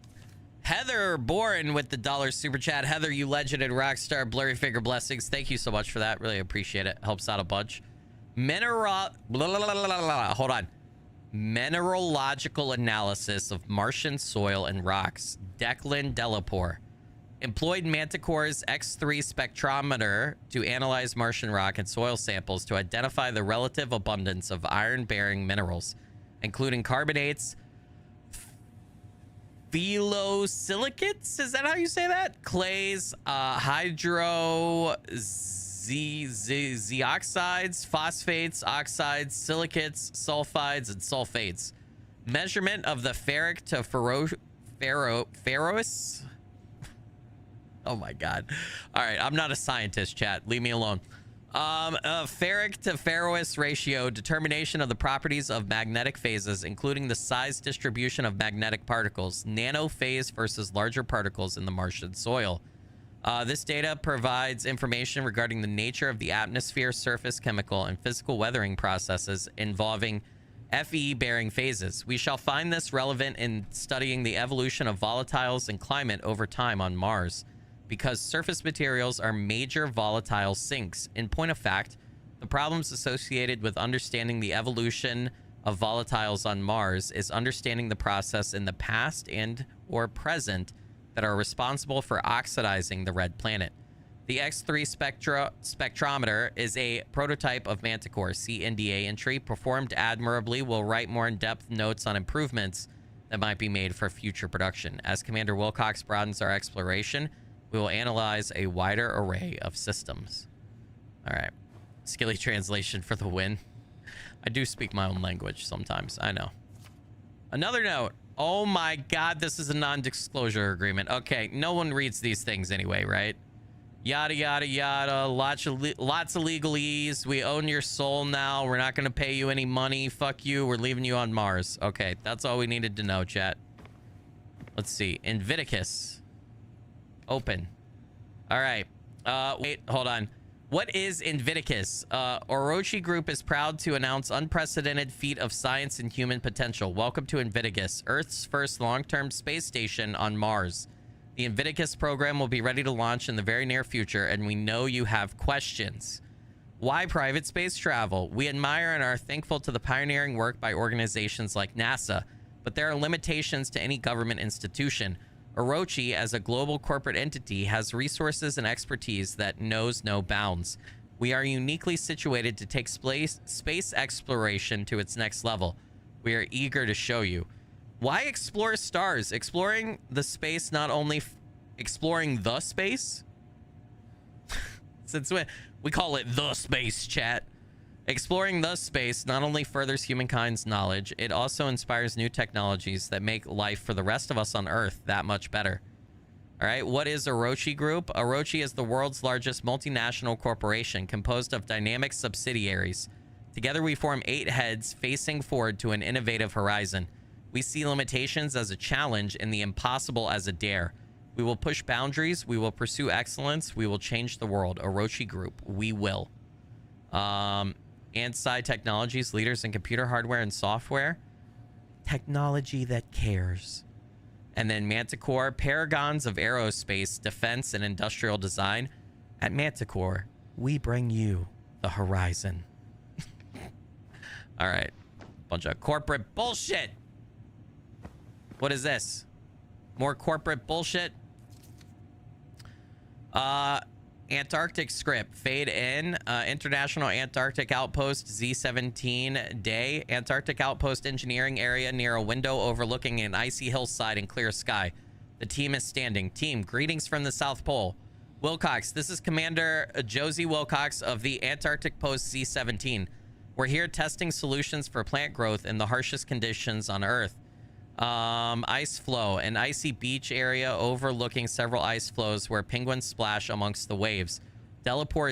Heather Boren with the $1 super chat. Heather, you legended rockstar, blurry figure blessings. Thank you so much for that. Really appreciate it. Helps out a bunch. Hold on. Mineralogical analysis of Martian soil and rocks. Declan Delapore. Employed Manticore's X3 spectrometer to analyze Martian rock and soil samples to identify the relative abundance of iron-bearing minerals, including carbonates, phyllosilicates, is that how you say that? Clays, zeoxides, phosphates, oxides, silicates, sulfides, and sulfates. Measurement of the ferric to ferrous. Oh my God. All right, I'm not a scientist, chat. Leave me alone. Ferric to ferrous ratio, determination of the properties of magnetic phases, including the size distribution of magnetic particles, nanophase versus larger particles in the Martian soil. This data provides information regarding the nature of the atmosphere, surface, chemical, and physical weathering processes involving Fe-bearing phases. We shall find this relevant in studying the evolution of volatiles and climate over time on Mars, because surface materials are major volatile sinks. In point of fact, the problems associated with understanding the evolution of volatiles on Mars is understanding the process in the past and or present that are responsible for oxidizing the red planet. The X3 spectrometer is a prototype of Manticore. See NDA entry. Performed admirably. Will write more in-depth notes on improvements that might be made for future production. As Commander Wilcox broadens our exploration, we will analyze a wider array of systems. All right. Skilly translation for the win. I do speak my own language sometimes. I know. Another note. Oh my God, this is a non-disclosure agreement. Okay, no one reads these things anyway, right? Yada, yada, yada. Lots of legalese. We own your soul now. We're not going to pay you any money. Fuck you. We're leaving you on Mars. Okay, that's all we needed to know, chat. Let's see. Inviticus. Open. All right. Wait, hold on. What is Inviticus? Orochi Group is proud to announce unprecedented feat of science and human potential. Welcome to Inviticus, Earth's first long-term space station on Mars. The Inviticus program will be ready to launch in the very near future, and we know you have questions. Why private space travel? We admire and are thankful to the pioneering work by organizations like NASA, but there are limitations to any government institution. Orochi, as a global corporate entity, has resources and expertise that knows no bounds. We are uniquely situated to take space exploration to its next level. We are eager to show you. Why explore stars? Exploring the space, not only exploring the space? Since we call it the space, chat. Exploring the space not only furthers humankind's knowledge, it also inspires new technologies that make life for the rest of us on Earth that much better. All right, what is Orochi Group? Orochi is the world's largest multinational corporation composed of dynamic subsidiaries. Together we form 8 heads facing forward to an innovative horizon. We see limitations as a challenge and the impossible as a dare. We will push boundaries. We will pursue excellence. We will change the world. Orochi Group. We will. Ansci Technologies, leaders in computer hardware and software. Technology that cares. And then Manticore, paragons of aerospace, defense, and industrial design. At Manticore, we bring you the horizon. All right. Bunch of corporate bullshit. What is this? More corporate bullshit? Antarctic script. Fade in. International Antarctic Outpost Z17 day. Antarctic Outpost engineering area near a window overlooking an icy hillside and clear sky. The team is standing. Team, greetings from the South Pole. Wilcox, this is Commander Josie Wilcox of the Antarctic Post Z17. We're here testing solutions for plant growth in the harshest conditions on Earth. Ice flow, an icy beach area overlooking several ice flows where penguins splash amongst the waves. Delapore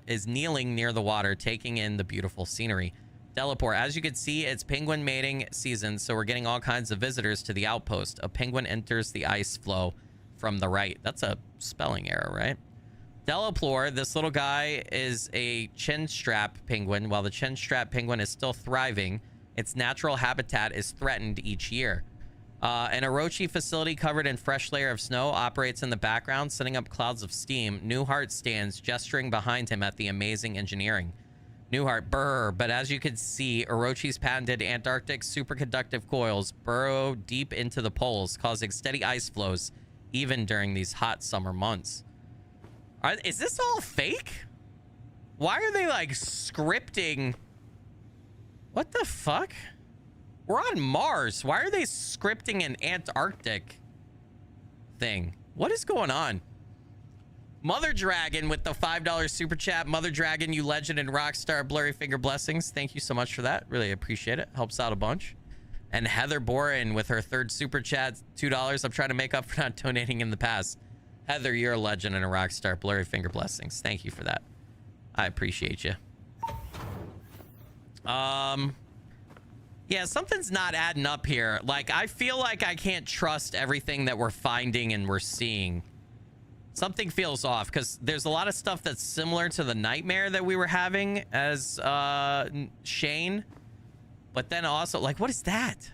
is kneeling near the water, taking in the beautiful scenery. Delapore, as you can see, it's penguin mating season, so we're getting all kinds of visitors to the outpost. A penguin enters the ice flow from the right. That's a spelling error, right? Delapore, this little guy, is a chinstrap penguin. While the chinstrap penguin is still thriving, its natural habitat is threatened each year. An Orochi facility covered in fresh layer of snow operates in the background, setting up clouds of steam. Newehart stands, gesturing behind him at the amazing engineering. Newehart, burr. But as you can see, Orochi's patented Antarctic superconductive coils burrow deep into the poles, causing steady ice flows, even during these hot summer months. Is this all fake? Why are they like scripting? What the fuck? We're on Mars. Why are they scripting an Antarctic thing? What is going on? Mother Dragon with the $5 super chat. Mother Dragon, you legend and rock star. Blurry finger blessings. Thank you so much for that. Really appreciate it. Helps out a bunch. And Heather Boren with her third super chat, $2. I'm trying to make up for not donating in the past. Heather, you're a legend and a rock star. Blurry finger blessings. Thank you for that. I appreciate you. Yeah, something's not adding up here. Like, I feel like I can't trust everything that we're finding and we're seeing. Something feels off because there's a lot of stuff that's similar to the nightmare that we were having as Shane. But then also, like, what is that?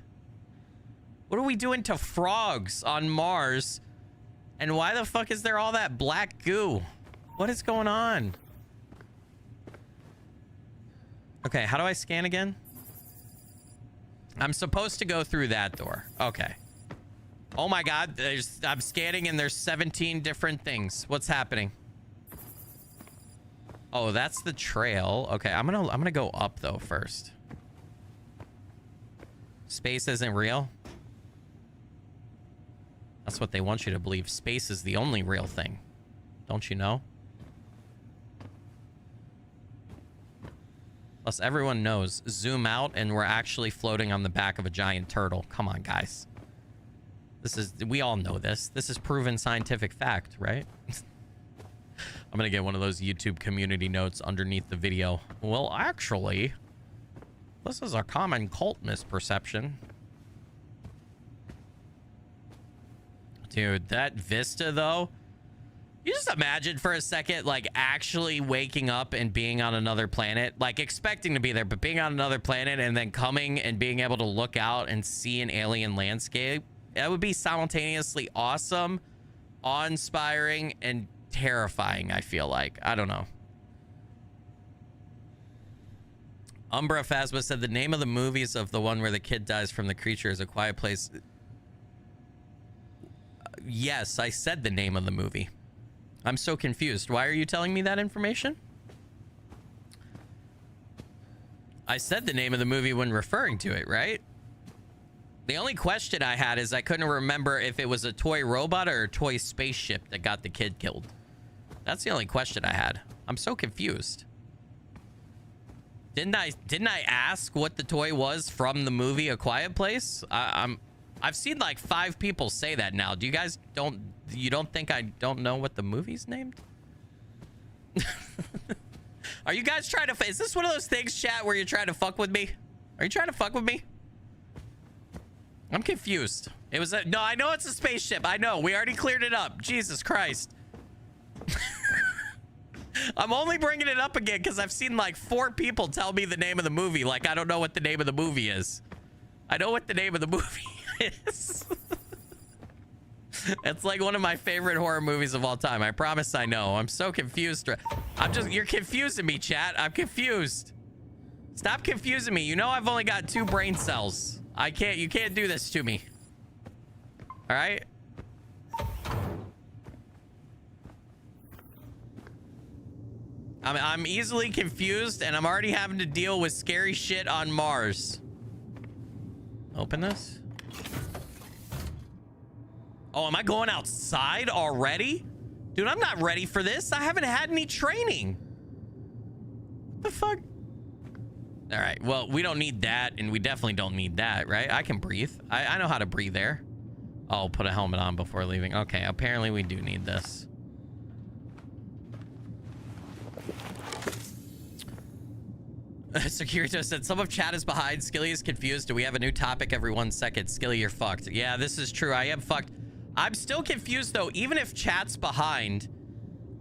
What are we doing to frogs on Mars? And why the fuck is there all that black goo? What is going on? Okay, how do I scan again? I'm supposed to go through that door. Okay. Oh my god, I'm scanning and there's 17 different things. What's happening? Oh, that's the trail. Okay, I'm gonna go up though first. Space isn't real. That's what they want you to believe. Space is the only real thing. Don't you know? Plus, everyone knows. Zoom out, and we're actually floating on the back of a giant turtle. Come on, guys. We all know this. This is proven scientific fact, right? I'm gonna get one of those YouTube community notes underneath the video. Well, actually, this is a common cult misperception. Dude, that vista, though. You just imagine for a second, like, actually waking up and being on another planet, like expecting to be there, but being on another planet and then coming and being able to look out and see an alien landscape. That would be simultaneously awesome, awe-inspiring, and terrifying, I feel like. I don't know. Umbra Phasma said the name of the movies of the one where the kid dies from the creature is A Quiet Place. Yes, I said the name of the movie. I'm so confused. Why are you telling me that information? I said the name of the movie when referring to it, right? The only question I had is I couldn't remember if it was a toy robot or a toy spaceship that got the kid killed. That's the only question I had. I'm so confused. Didn't I ask what the toy was from the movie A Quiet Place? I've seen like 5 people say that now. Do you guys don't think I don't know what the movie's named? Are you guys trying to... Is this one of those things, chat, where you're trying to fuck with me? Are you trying to fuck with me? I'm confused. It was no, I know it's a spaceship. I know. We already cleared it up. Jesus Christ. I'm only bringing it up again because I've seen like 4 people tell me the name of the movie. Like, I don't know what the name of the movie is. I know what the name of the movie is. It's like one of my favorite horror movies of all time. I promise I know. I'm so confused. You're confusing me, chat. I'm confused. Stop confusing me. You know I've only got 2 brain cells. You can't do this to me. All right? I'm easily confused, and I'm already having to deal with scary shit on Mars. Open this. Oh, am I going outside already? Dude, I'm not ready for this. I haven't had any training. What the fuck? All right, well, we don't need that, and we definitely don't need that, right? I can breathe. I know how to breathe there. Oh, put a helmet on before leaving. Okay, apparently we do need this. Securito said, some of chat is behind. Skilly is confused. Do we have a new topic every 1 second? Skilly, you're fucked. Yeah, this is true. I am fucked. I'm still confused, though. Even if chat's behind,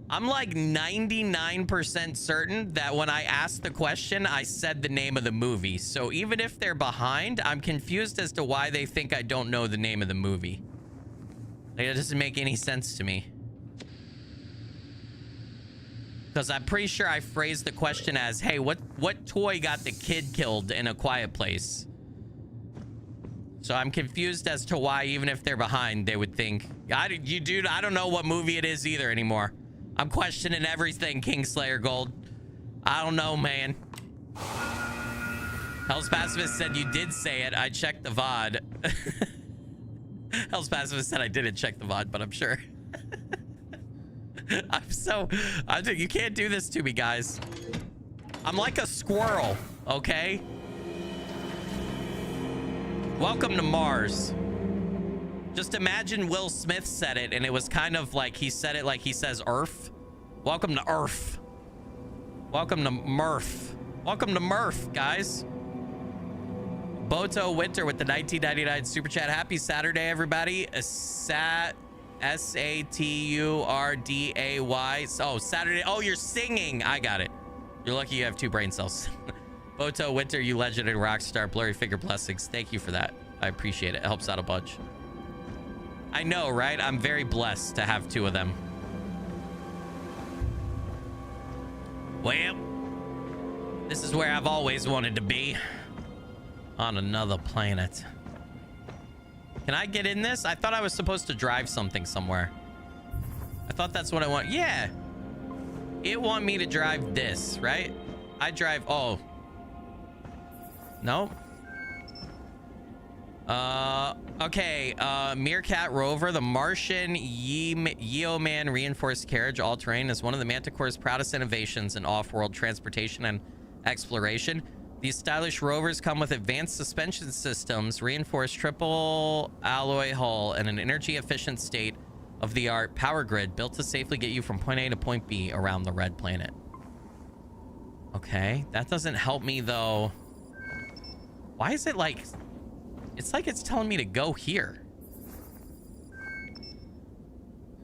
I'm like 99% certain that when I asked the question, I said the name of the movie. So even if they're behind, I'm confused as to why they think I don't know the name of the movie. Like, it doesn't make any sense to me. Because I'm pretty sure I phrased the question as, hey, what toy got the kid killed in A Quiet Place? So I'm confused as to why, even if they're behind, they would think, dude, I don't know what movie it is either anymore. I'm questioning everything, Kingslayer Gold. I don't know, man. Hell's Pacifist said you did say it. I checked the VOD. Hell's Pacifist said I didn't check the VOD, but I'm sure. You can't do this to me, guys. I'm like a squirrel, okay? Welcome to Mars. Just imagine Will Smith said it, and it was kind of like he said it like he says Earth. Welcome to Earth. Welcome to Murph. Welcome to Murph, guys. Boto Winter with the 1999 super chat. Happy Saturday, everybody. S-A-T-U-R-D-A-Y. Oh, Saturday. Oh, you're singing. I got it. You're lucky you have 2 brain cells. Boto Winter, you legend and rock star. Blurry Figure Blessings. Thank you for that. I appreciate it. It helps out a bunch. I know, right? I'm very blessed to have 2 of them. Well, this is where I've always wanted to be. On another planet. Can I get in this? I thought I was supposed to drive something somewhere. I thought that's what I want. Yeah. It want me to drive this, right? I drive... Oh. No. Okay. Meerkat Rover, the Martian Yeoman reinforced carriage all-terrain is one of the Manticore's proudest innovations in off-world transportation and exploration. These stylish rovers come with advanced suspension systems, reinforced triple alloy hull, and an energy-efficient state-of-the-art power grid built to safely get you from point A to point B around the red planet. Okay, that doesn't help me, though. Why is it like... It's like it's telling me to go here.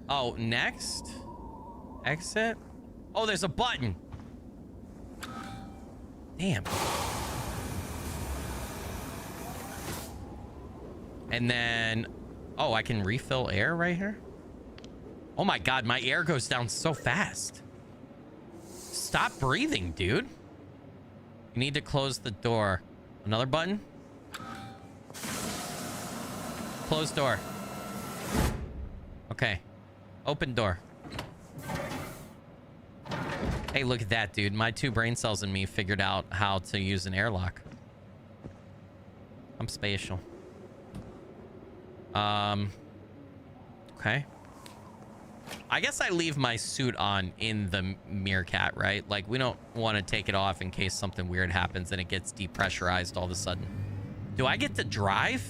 Oh, next? Exit? Oh, there's a button. Damn. And then, oh, I can refill air right here. Oh my God, my air goes down so fast. Stop breathing, dude. You need to close the door. Another button. Close door. Okay. Open door. Hey, look at that, dude. My 2 brain cells in me figured out how to use an airlock. I'm spatial. Okay. I guess I leave my suit on in the Meerkat, right? Like, we don't want to take it off in case something weird happens and it gets depressurized all of a sudden. Do I get to drive?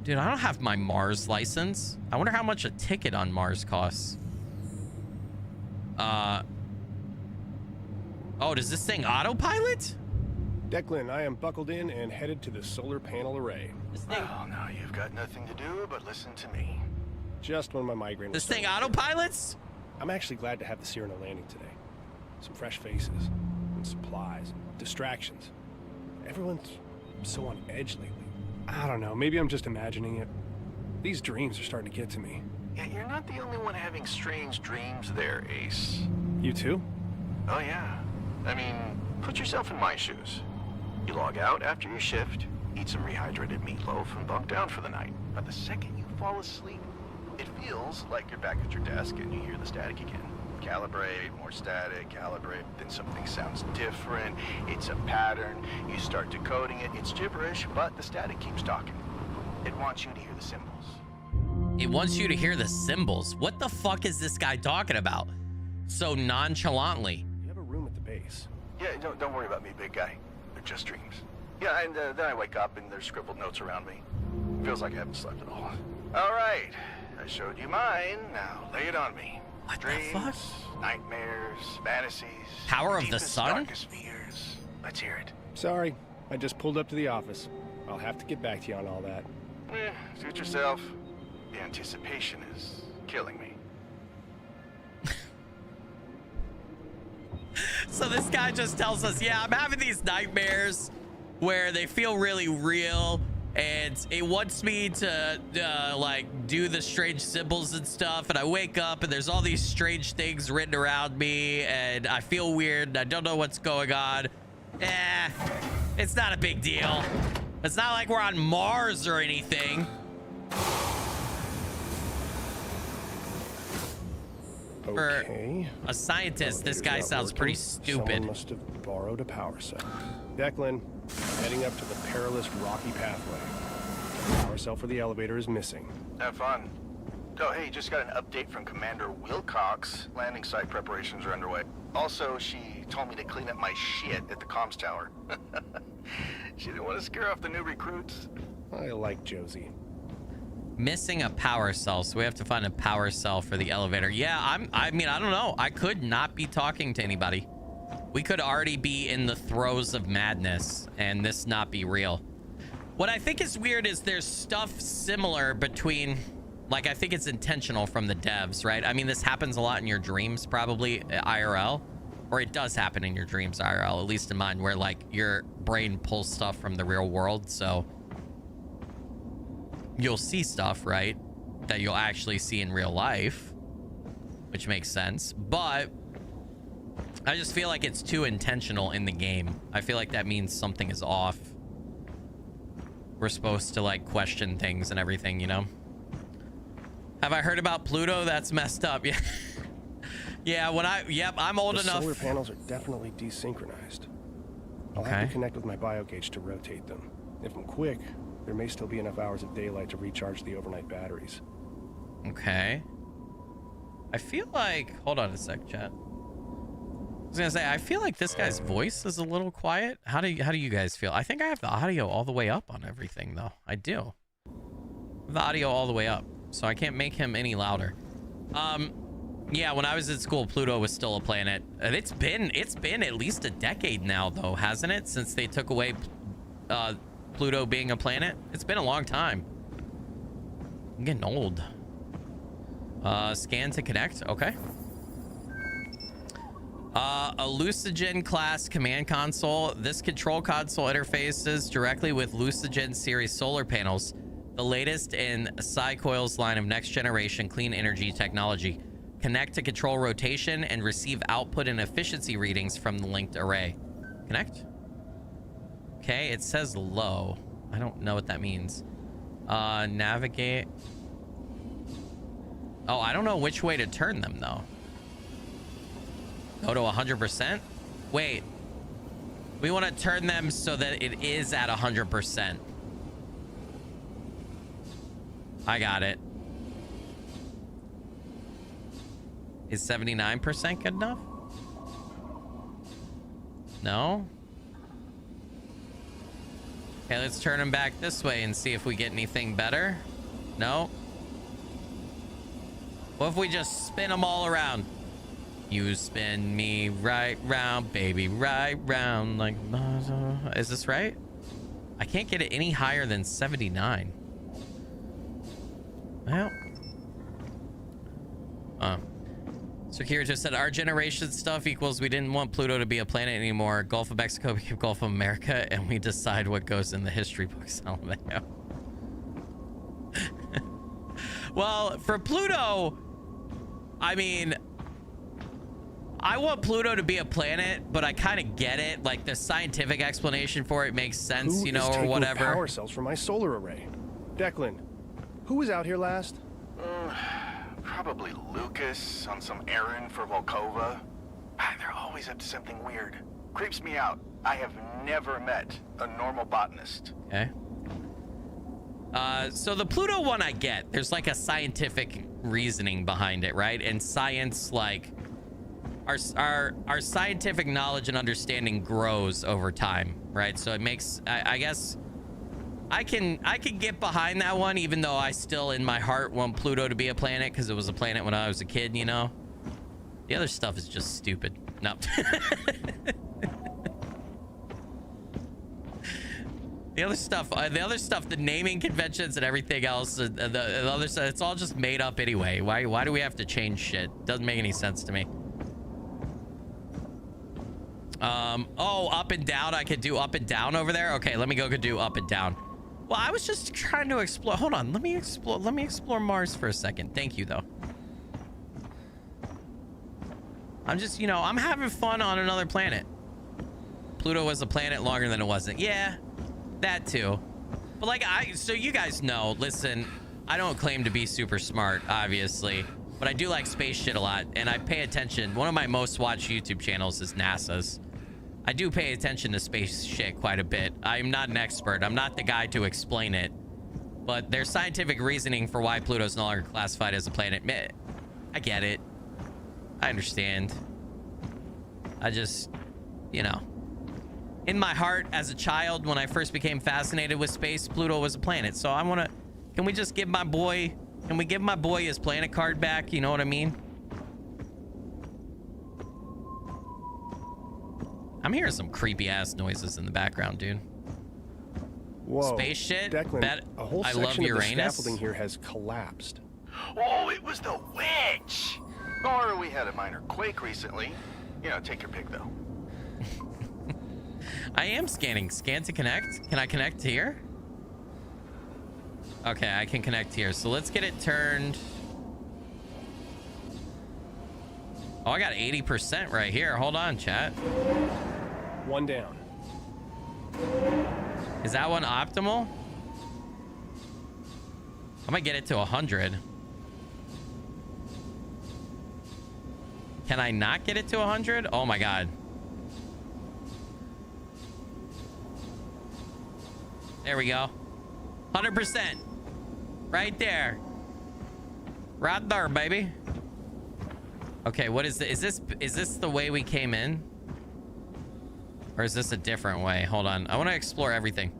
Dude, I don't have my Mars license. I wonder how much a ticket on Mars costs. Oh, does this thing autopilot? Declan, I am buckled in and headed to the solar panel array. This thing... Well, now you've got nothing to do but listen to me. Just when my migraine was This thing starting to hit. autopilots? I'm actually glad to have the Cyrano landing today. Some fresh faces, and supplies, and distractions. Everyone's so on edge lately. I don't know, maybe I'm just imagining it. These dreams are starting to get to me. Yeah, you're not the only one having strange dreams there, Ace. You too? Oh, yeah. I mean, put yourself in my shoes. You log out after your shift, eat some rehydrated meatloaf, and bunk down for the night. But the second you fall asleep, it feels like you're back at your desk and you hear the static again. Calibrate, more static, calibrate, then something sounds different. It's a pattern. You start decoding it. It's gibberish, but the static keeps talking. It wants you to hear the symbols. It wants you to hear the symbols. What the fuck is this guy talking about? So nonchalantly. You have a room at the base. Yeah, don't worry about me, big guy. They're just dreams. Yeah, and then I wake up and there's scribbled notes around me. Feels like I haven't slept at all. All right, I showed you mine. Now lay it on me. What Dreams, the fuck? nightmares, fantasies. Power of the deepest, sun? darkest fears. Let's hear it. Sorry, I just pulled up to the office. I'll have to get back to you on all that. Suit yourself. The anticipation is killing me. So this guy just tells us, yeah, I'm having these nightmares where they feel really real and it wants me to like do the strange symbols and stuff, and I wake up and there's all these strange things written around me, and I feel weird and I don't know what's going on. It's not a big deal. It's not like we're on Mars or anything. For a scientist, this guy sounds pretty stupid. Someone must have borrowed a power cell. Declan, heading up to the perilous rocky pathway. The power cell for the elevator is missing. Have fun. Oh, hey, just got an update from Commander Wilcox. Landing site preparations are underway. Also, she told me to clean up my shit at the comms tower. She didn't want to scare off the new recruits. I like Josie. Missing a power cell, so we have to find a power cell for the elevator. Yeah, I mean, I don't know. I could not be talking to anybody. We could already be in the throes of madness and this not be real. What I think is weird is there's stuff similar between, like, I think it's intentional from the devs, right? I mean, this happens a lot in your dreams, probably IRL, or it does happen in your dreams IRL, at least in mine, where like your brain pulls stuff from the real world. So you'll see stuff, right, that you'll actually see in real life, which makes sense. But I just feel like it's too intentional in the game. I feel like that means something is off. We're supposed to like question things and everything, you know? Have I heard about Pluto? That's messed up. Yeah. Yeah, yep, I'm old enough. The solar panels are definitely desynchronized. I'll have to connect with my biogauge to rotate them. If I'm quick, there may still be enough hours of daylight to recharge the overnight batteries. Okay. I feel like, hold on a sec, chat. I was gonna say, I feel like this guy's voice is a little quiet. How do you guys feel? I think I have the audio all the way up on everything though. I do. The audio all the way up, so I can't make him any louder. Yeah, when I was at school, Pluto was still a planet. And it's been at least a decade now though, hasn't it? Since they took away Pluto being a planet. It's been a long time. I'm getting old. Scan to connect. Okay. A Lucigen class command console. This control console interfaces directly with Lucigen series solar panels, the latest in Psycoil's line of next generation clean energy technology. Connect to control rotation and receive output and efficiency readings from the linked array. Connect. Okay, it says low. I don't know what that means. Navigate. Oh, I don't know which way to turn them though. Go to 100%? Wait. We want to turn them so that it is at 100%. I got it. Is 79% good enough? No? Okay, let's turn them back this way and see if we get anything better. No? What if we just spin them all around? You spin me right round, baby, right round like... Is this right? I can't get it any higher than 79. Well... So Kira just said, our generation stuff equals we didn't want Pluto to be a planet anymore. Gulf of Mexico became Gulf of America, and we decide what goes in the history books. Well, for Pluto, I mean, I want Pluto to be a planet, but I kind of get it. Like, the scientific explanation for it makes sense, you know, or whatever. Power cells from my solar array. Declan, who was out here last? Probably Lucas on some errand for Volkova. They're always up to something weird. Creeps me out. I have never met a normal botanist. Okay. So the Pluto one I get. There's like a scientific reasoning behind it, right? And science, like, our scientific knowledge and understanding grows over time, right? So it makes, I guess... I can get behind that one, even though I still in my heart want Pluto to be a planet because it was a planet when I was a kid, you know. The other stuff is just stupid. No. The other stuff, the naming conventions and everything else, the other stuff, it's all just made up anyway. Why do we have to change shit? Doesn't make any sense to me. Oh, up and down. I could do up and down over there. Okay, let me go do up and down. Well, I was just trying to explore. Hold on. Let me explore Mars for a second. Thank you, though. I'm just, you know, I'm having fun on another planet. Pluto was a planet longer than it wasn't. Yeah, that too. But like, so you guys know, listen, I don't claim to be super smart, obviously, but I do like space shit a lot, and I pay attention. One of my most watched YouTube channels is NASA's. I do pay attention to space shit quite a bit. I'm not an expert. I'm not the guy to explain it, but there's scientific reasoning for why Pluto's no longer classified as a planet. I get it. I understand. I just, you know, in my heart as a child, when I first became fascinated with space, Pluto was a planet. So I want to, can we just give my boy, can we give my boy his planet card back? You know what I mean? I'm hearing some creepy ass noises in the background, dude. Whoa. Space shit? Declan, a whole I section love of the Uranus. scaffolding here has collapsed. Oh, it was the witch! Or we had a minor quake recently. You know, take your pick, though. I am scanning. Scan to connect. Can I connect here? Okay, I can connect here. So let's get it turned. Oh, I got 80% right here. Hold on, chat. One down. Is that one optimal? I might get it to 100. Can I not get it to 100? Oh my god. There we go. 100%. Right there. Right there, baby. Okay, what is this? Is this the way we came in? Or is this a different way? Hold on. I want to explore everything.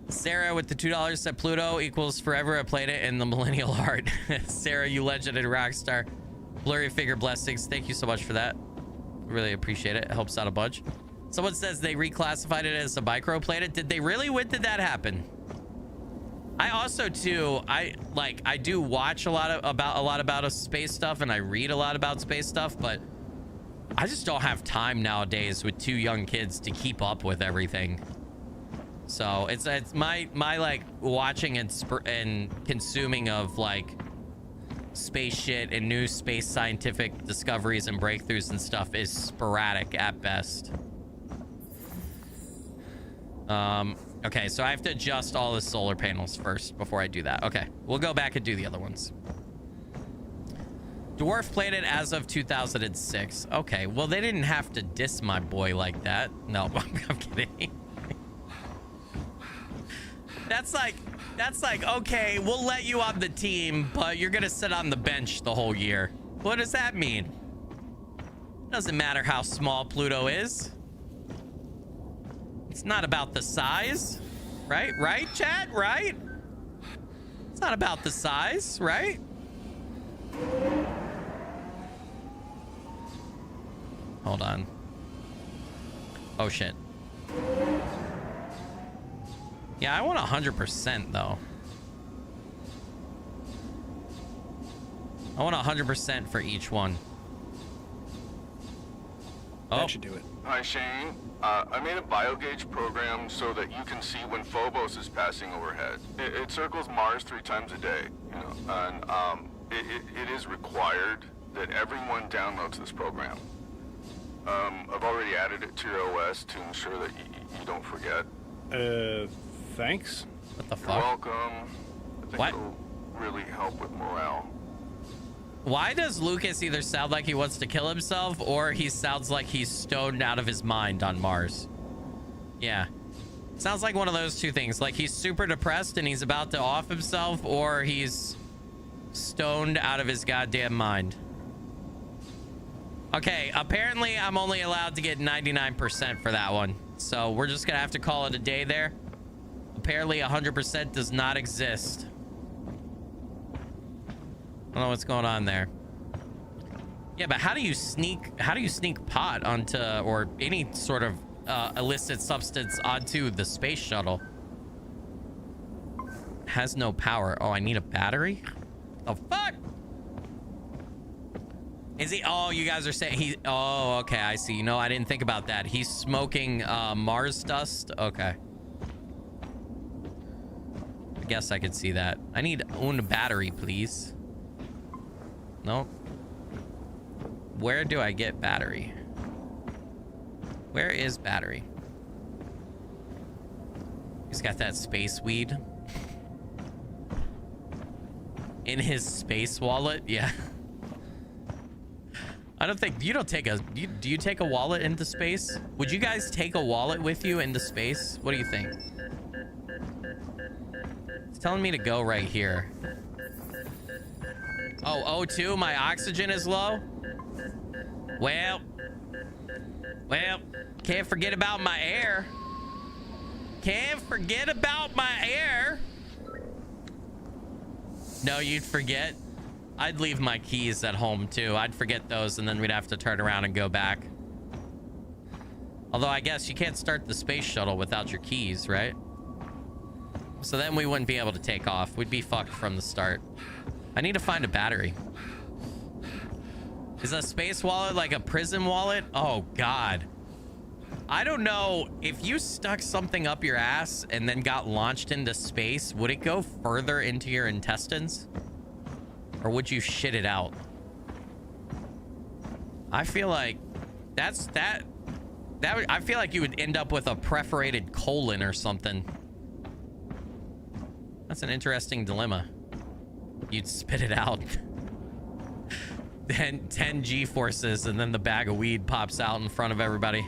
Sarah with the $2 said Pluto equals forever a planet in the millennial heart. Sarah, you legend and rock star. Blurry figure blessings. Thank you so much for that. Really appreciate it. It helps out a bunch. Someone says they reclassified it as a microplanet. Did they really? When did that happen? I also too, I do watch a lot about space stuff, and I read a lot about space stuff, but I just don't have time nowadays with 2 young kids to keep up with everything. So it's my like watching and consuming of like space shit and new space scientific discoveries and breakthroughs and stuff is sporadic at best. Okay, so I have to adjust all the solar panels first before I do that. Okay, we'll go back and do the other ones. Dwarf planet as of 2006. Okay, well, they didn't have to diss my boy like that. No, I'm kidding. That's like, okay, we'll let you on the team, but you're gonna sit on the bench the whole year. What does that mean? Doesn't matter how small Pluto is. It's not about the size, right? Right, chat? Right? It's not about the size, right? Hold on. Oh, shit. Yeah, I want 100% though. I want 100% for each one. Oh. That should do it. Hi, Shane. I made a biogauge program so that you can see when Phobos is passing overhead. It circles Mars 3 times a day, you know, and it is required that everyone downloads this program. I've already added it to your OS to ensure that you don't forget. Thanks. What the You're fuck? welcome. I think it'll really help with morale. Why does Lucas either sound like he wants to kill himself or he sounds like he's stoned out of his mind on Mars? Yeah. Sounds like one of those two things. Like he's super depressed and he's about to off himself, or he's stoned out of his goddamn mind. Okay, apparently I'm only allowed to get 99% for that one. So we're just gonna have to call it a day there. Apparently 100% does not exist. I don't know what's going on there. Yeah, but how do you sneak pot onto, or any sort of illicit substance onto the space shuttle? Has no power. Oh, I need a battery? Oh, fuck! Is he? Oh, you guys are saying he... Oh, okay, I see. No, I didn't think about that. He's smoking Mars dust? Okay. I guess I could see that. I need own battery, please. Nope. Where do I get battery? Where is battery? He's got that space weed. In his space wallet? Yeah. I don't think... You don't take a... Do you take a wallet into space? Would you guys take a wallet with you into space? What do you think? It's telling me to go right here. Oh, O2, my oxygen is low? Well, can't forget about my air. Can't forget about my air. No, you'd forget. I'd leave my keys at home too. I'd forget those and then we'd have to turn around and go back. Although I guess you can't start the space shuttle without your keys, right? So then we wouldn't be able to take off. We'd be fucked from the start. I need to find a battery. Is a space wallet like a prison wallet? Oh, God. I don't know. If you stuck something up your ass and then got launched into space, would it go further into your intestines? Or would you shit it out? I feel like I feel like you would end up with a perforated colon or something. That's an interesting dilemma. You'd spit it out. Then 10 G-forces and then the bag of weed pops out in front of everybody.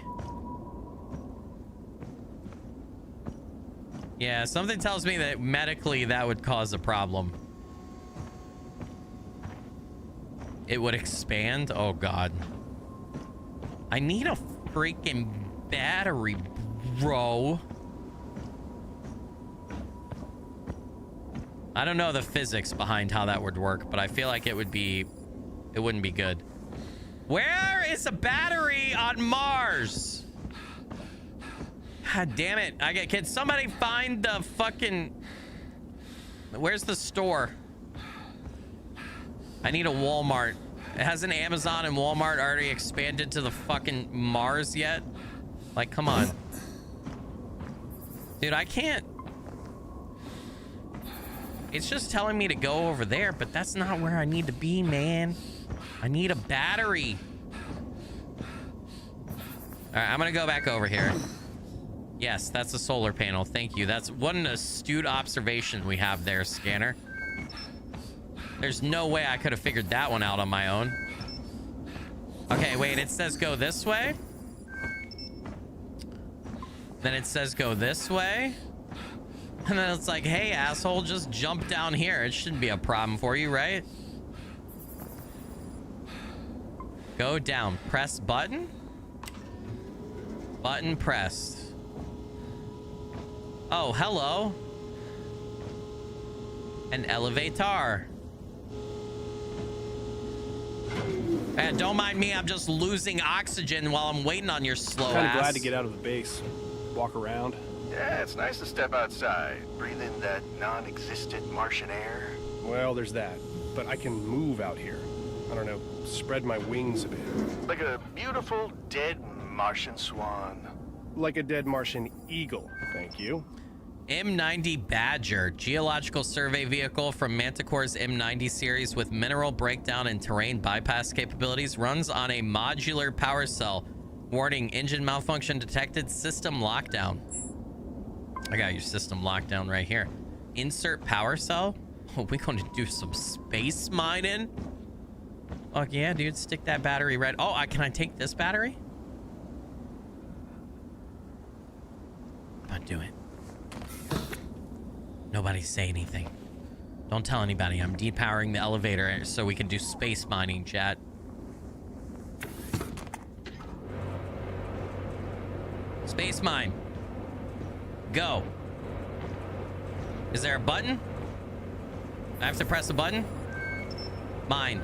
Yeah, something tells me that medically that would cause a problem. It would expand? Oh, God. I need a freaking battery, bro. I don't know the physics behind how that would work, but I feel like it wouldn't be good. Where is a battery on Mars? God damn it. Can somebody find the fucking... Where's the store? I need a Walmart. Hasn't Amazon and Walmart already expanded to the fucking Mars yet? Like, come on. Dude, I can't... It's just telling me to go over there, but that's not where I need to be, man. I need a battery. All right, I'm gonna go back over here. Yes, that's a solar panel. Thank you. That's what an astute observation we have there, Scanner. There's no way I could have figured that one out on my own. Okay, wait, it says go this way. Then it says go this way. And then it's like, hey, asshole, just jump down here. It shouldn't be a problem for you, right? Go down. Press button. Button pressed. Oh, hello. An elevator. Don't mind me. I'm just losing oxygen while I'm waiting on your slow ass. Kind of glad to get out of the base. Walk around. Yeah, it's nice to step outside, breathe in that non-existent Martian air. Well, there's that. But I can move out here. I don't know, spread my wings a bit. Like a beautiful dead Martian swan. Like a dead Martian eagle, thank you. M90 Badger, geological survey vehicle from Manticore's M90 series with mineral breakdown and terrain bypass capabilities, runs on a modular power cell. Warning, engine malfunction detected, system lockdown. I got your system lockdown right here. Insert power cell? Oh, we going to do some space mining? Fuck yeah, dude, stick that battery right. Oh, can I take this battery? Don't do it. Nobody say anything. Don't tell anybody. I'm depowering the elevator so we can do space mining, chat. Space mine. Go. Is there a button? I have to press a button? Mine.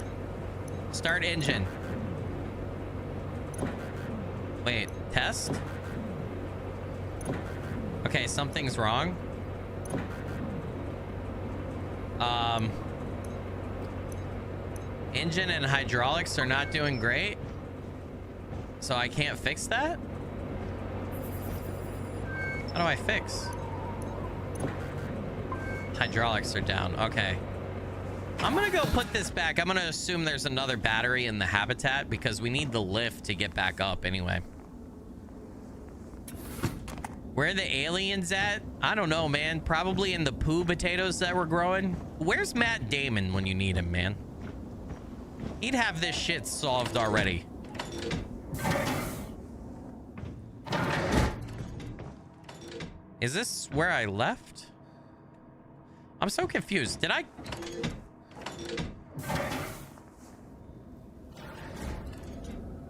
Start engine. Wait, test? Okay, something's wrong. Engine and hydraulics are not doing great. So I can't fix that? How do I fix? Hydraulics are down. Okay. I'm gonna go put this back. I'm gonna assume there's another battery in the habitat because we need the lift to get back up anyway. Where are the aliens at? I don't know, man. Probably in the poo potatoes that we're growing. Where's Matt Damon when you need him, man? He'd have this shit solved already. Is this where I left? I'm so confused. Did I...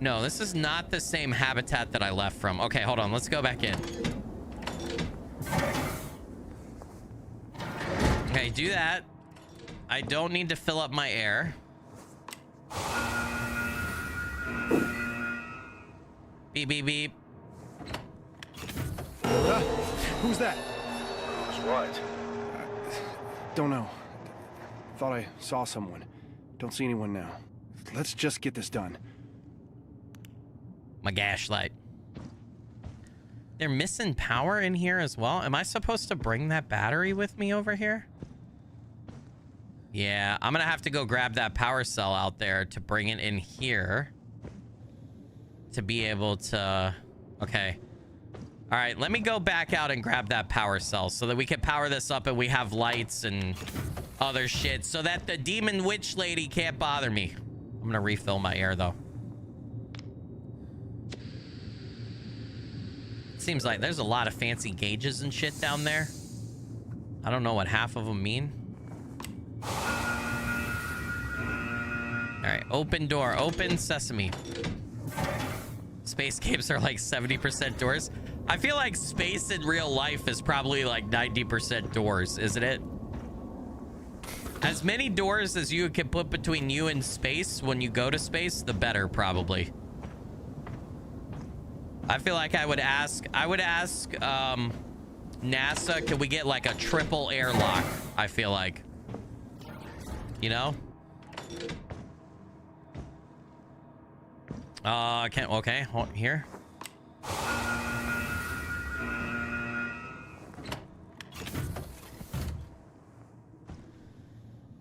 No, this is not the same habitat that I left from. Okay, hold on. Let's go back in. Okay, do that. I don't need to fill up my air. Beep, beep, beep. Who's that? Who's what? Don't know. Thought I saw someone. Don't see anyone now. Let's just get this done. My gashlight. They're missing power in here as well. Am I supposed to bring that battery with me over here? Yeah, I'm gonna have to go grab that power cell out there to bring it in here to be able to... Okay. All right, let me go back out and grab that power cell so that we can power this up and we have lights and other shit so that the demon witch lady can't bother me. I'm gonna refill my air though. Seems like there's a lot of fancy gauges and shit down there. I don't know what half of them mean. All right, open door, open sesame. Space caves are like 70% doors. I feel like space in real life is probably like 90% doors, isn't it? As many doors as you can put between you and space when you go to space, the better probably. I feel like I would ask NASA, can we get like a triple airlock? I feel like, you know? Okay, hold here.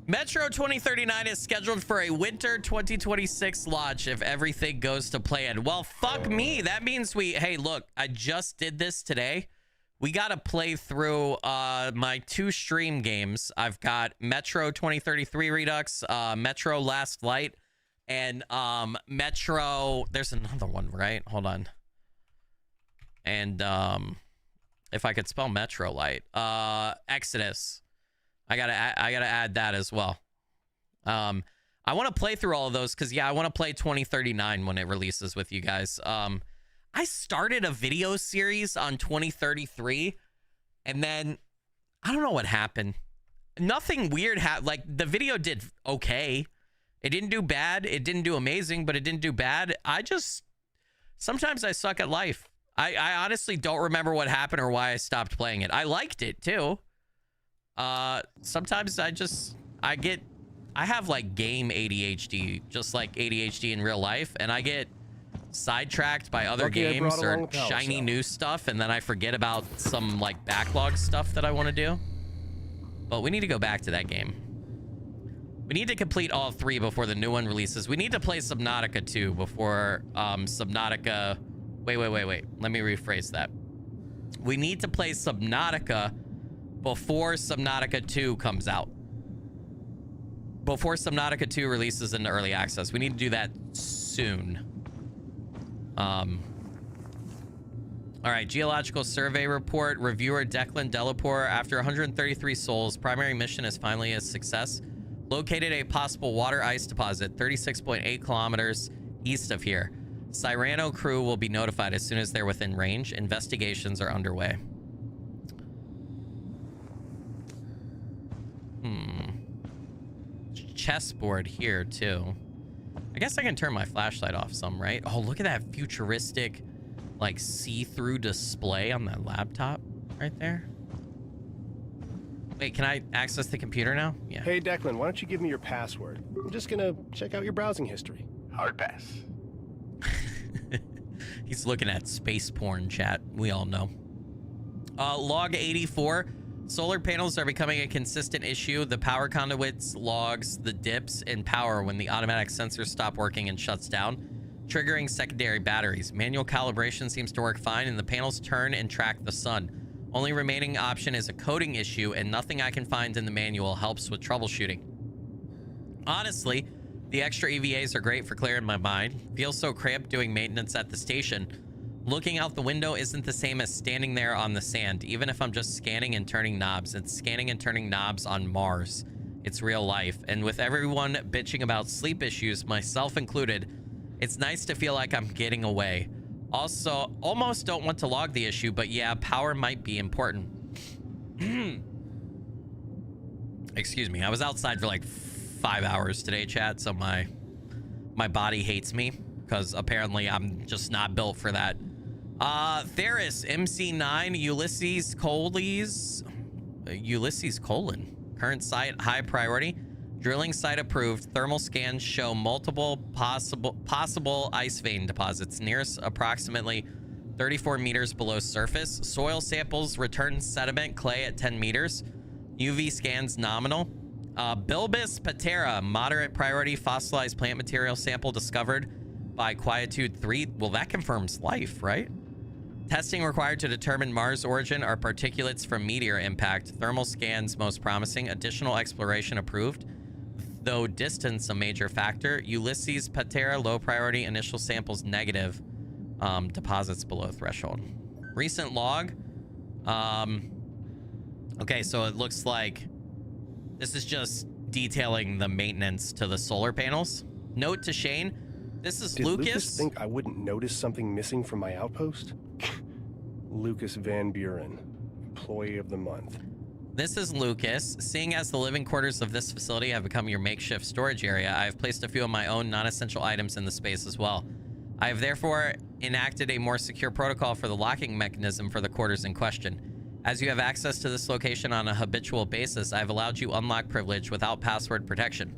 Metro 2039 is scheduled for a winter 2026 launch if everything goes to plan. Well, fuck me. That means hey, look, I just did this today. We got to play through my 2 stream games. I've got Metro 2033 Redux, Metro Last Light, and Metro... There's another one, right? Hold on. And if I could spell Metro Light. Exodus. I gotta add that as well. I want to play through all of those because, yeah, I want to play 2039 when it releases with you guys. I started a video series on 2033, and then I don't know what happened. Nothing weird happened. Like, the video did okay. It didn't do bad. It didn't do amazing, but it didn't do bad. Sometimes I suck at life. I honestly don't remember what happened or why I stopped playing it. I liked it too. Sometimes I have like game ADHD, just like ADHD in real life, and I get sidetracked by other games or shiny new stuff, and then I forget about some like backlog stuff that I want to do. But we need to go back to that game. We need to complete all 3 before the new one releases. We need to play Subnautica 2 before Subnautica... Wait. Let me rephrase that. We need to play Subnautica before Subnautica 2 comes out. Before Subnautica 2 releases into early access. We need to do that soon. All right, geological survey report. Reviewer Declan Delapore. After 133 souls, primary mission is finally a success. Located a possible water ice deposit 36.8 kilometers east of here. Cyrano crew will be notified as soon as they're within range. Investigations are underway. Chessboard here too. I guess I can turn my flashlight off some, right? Oh, look at that futuristic, like, see-through display on that laptop right there. Wait, can I access the computer now? Yeah. Hey, Declan, why don't you give me your password? I'm just gonna check out your browsing history. Hard pass. He's looking at space porn chat. We all know. Log 84. Solar panels are becoming a consistent issue. The power conduits logs the dips in power when the automatic sensors stop working and shuts down, triggering secondary batteries. Manual calibration seems to work fine, and the panels turn and track the sun. Only remaining option is a coding issue, and nothing I can find in the manual helps with troubleshooting. Honestly, the extra EVAs are great for clearing my mind. Feels so cramped doing maintenance at the station. Looking out the window isn't the same as standing there on the sand, even if I'm just scanning and turning knobs. It's scanning and turning knobs on Mars. It's real life. And with everyone bitching about sleep issues, myself included, it's nice to feel like I'm getting away. Also, almost don't want to log the issue, but yeah, power might be important. Excuse me. I was outside for like 5 hours today, chat, so my body hates me because apparently I'm just not built for that. Theris, MC9, Ulysses colon. Current site, high priority. Drilling site approved. Thermal scans show multiple possible ice vein deposits. Nearest approximately 34 meters below surface. Soil samples return sediment clay at 10 meters. UV scans nominal. Bilbis patera, moderate priority fossilized plant material sample discovered by Quietude 3. Well, that confirms life, right? Testing required to determine Mars origin are particulates from meteor impact. Thermal scans most promising. Additional exploration approved, though distance a major factor. Ulysses patera, low priority. Initial samples negative. Deposits below threshold. Recent log. Okay, so it looks like this is just detailing the maintenance to the solar panels. Note to Shane, this is Did Lucas think I wouldn't notice something missing from my outpost? Lucas Van Buren, Employee of the Month. This is Lucas. Seeing as the living quarters of this facility have become your makeshift storage area, I have placed a few of my own non-essential items in the space as well. I have therefore enacted a more secure protocol for the locking mechanism for the quarters in question. As you have access to this location on a habitual basis, I have allowed you unlock privilege without password protection.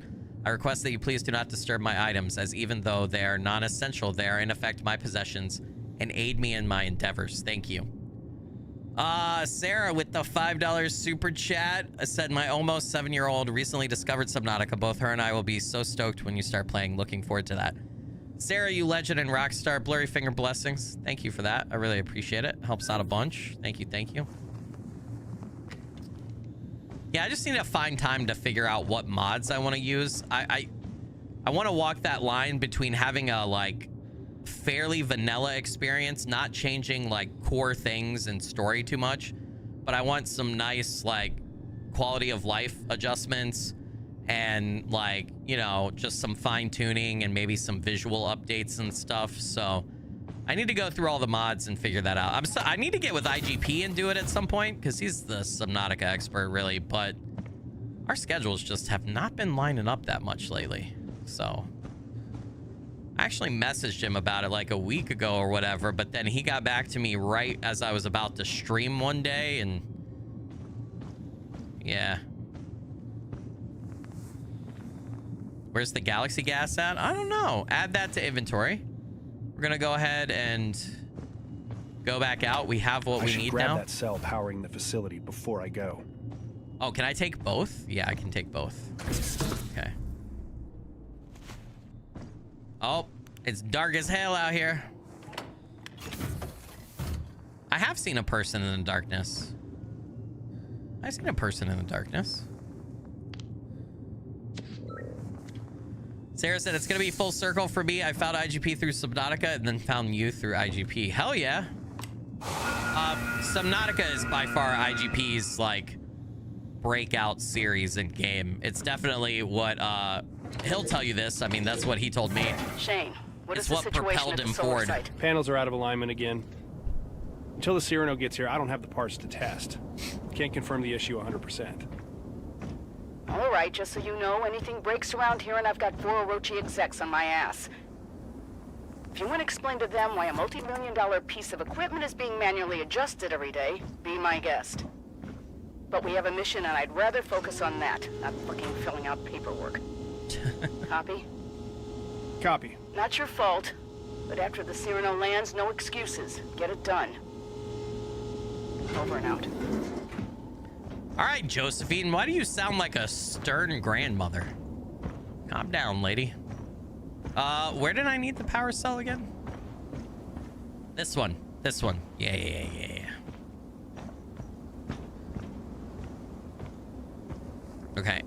I request that you please do not disturb my items, as even though they are non-essential, they are in effect my possessions and aid me in my endeavors. Thank you. Sarah with the $5 super chat said, my almost 7-year-old recently discovered Subnautica. Both her and I will be so stoked when you start playing. Looking forward to that. Sarah, you legend and rock star. Blurry finger blessings. Thank you for that. I really appreciate it. Helps out a bunch. Thank you. Thank you. Yeah, I just need to find time to figure out what mods I want to use. I want to walk that line between having a like fairly vanilla experience, not changing like core things and story too much, but I want some nice like quality of life adjustments and like, you know, just some fine tuning and maybe some visual updates and stuff. So I need to go through all the mods and figure that out. I need to get with IGP and do it at some point because he's the Subnautica expert, really. But our schedules just have not been lining up that much lately. So I actually messaged him about it like a week ago or whatever. But then he got back to me right as I was about to stream one day. And yeah. Where's the galaxy gas at? I don't know. Add that to inventory. We're gonna go ahead and go back out. We have what we need grab now. That cell powering the facility before I go. Oh, can I take both? Yeah, I can take both. Okay. Oh, it's dark as hell out here. I have seen a person in the darkness. I've seen a person in the darkness. Sarah said, it's going to be full circle for me. I found IGP through Subnautica and then found you through IGP. Hell yeah. Subnautica is by far IGP's, like, breakout series in game. It's definitely what, he'll tell you this. I mean, that's what he told me. Shane, what is It's the what situation propelled at the him solar forward. site? Panels are out of alignment again. Until the Cyrano gets here, I don't have the parts to test. Can't confirm the issue 100%. All right, just so you know, anything breaks around here and I've got 4 Orochi execs on my ass. If you want to explain to them why a multi-million-dollar piece of equipment is being manually adjusted every day, be my guest. But we have a mission and I'd rather focus on that, not fucking filling out paperwork. Copy? Copy. Not your fault, but after the Cyrano lands, no excuses. Get it done. Over and out. All right, Josephine, why do you sound like a stern grandmother? Calm down, lady. Where did I need the power cell again? This one. This one. Yeah. Okay.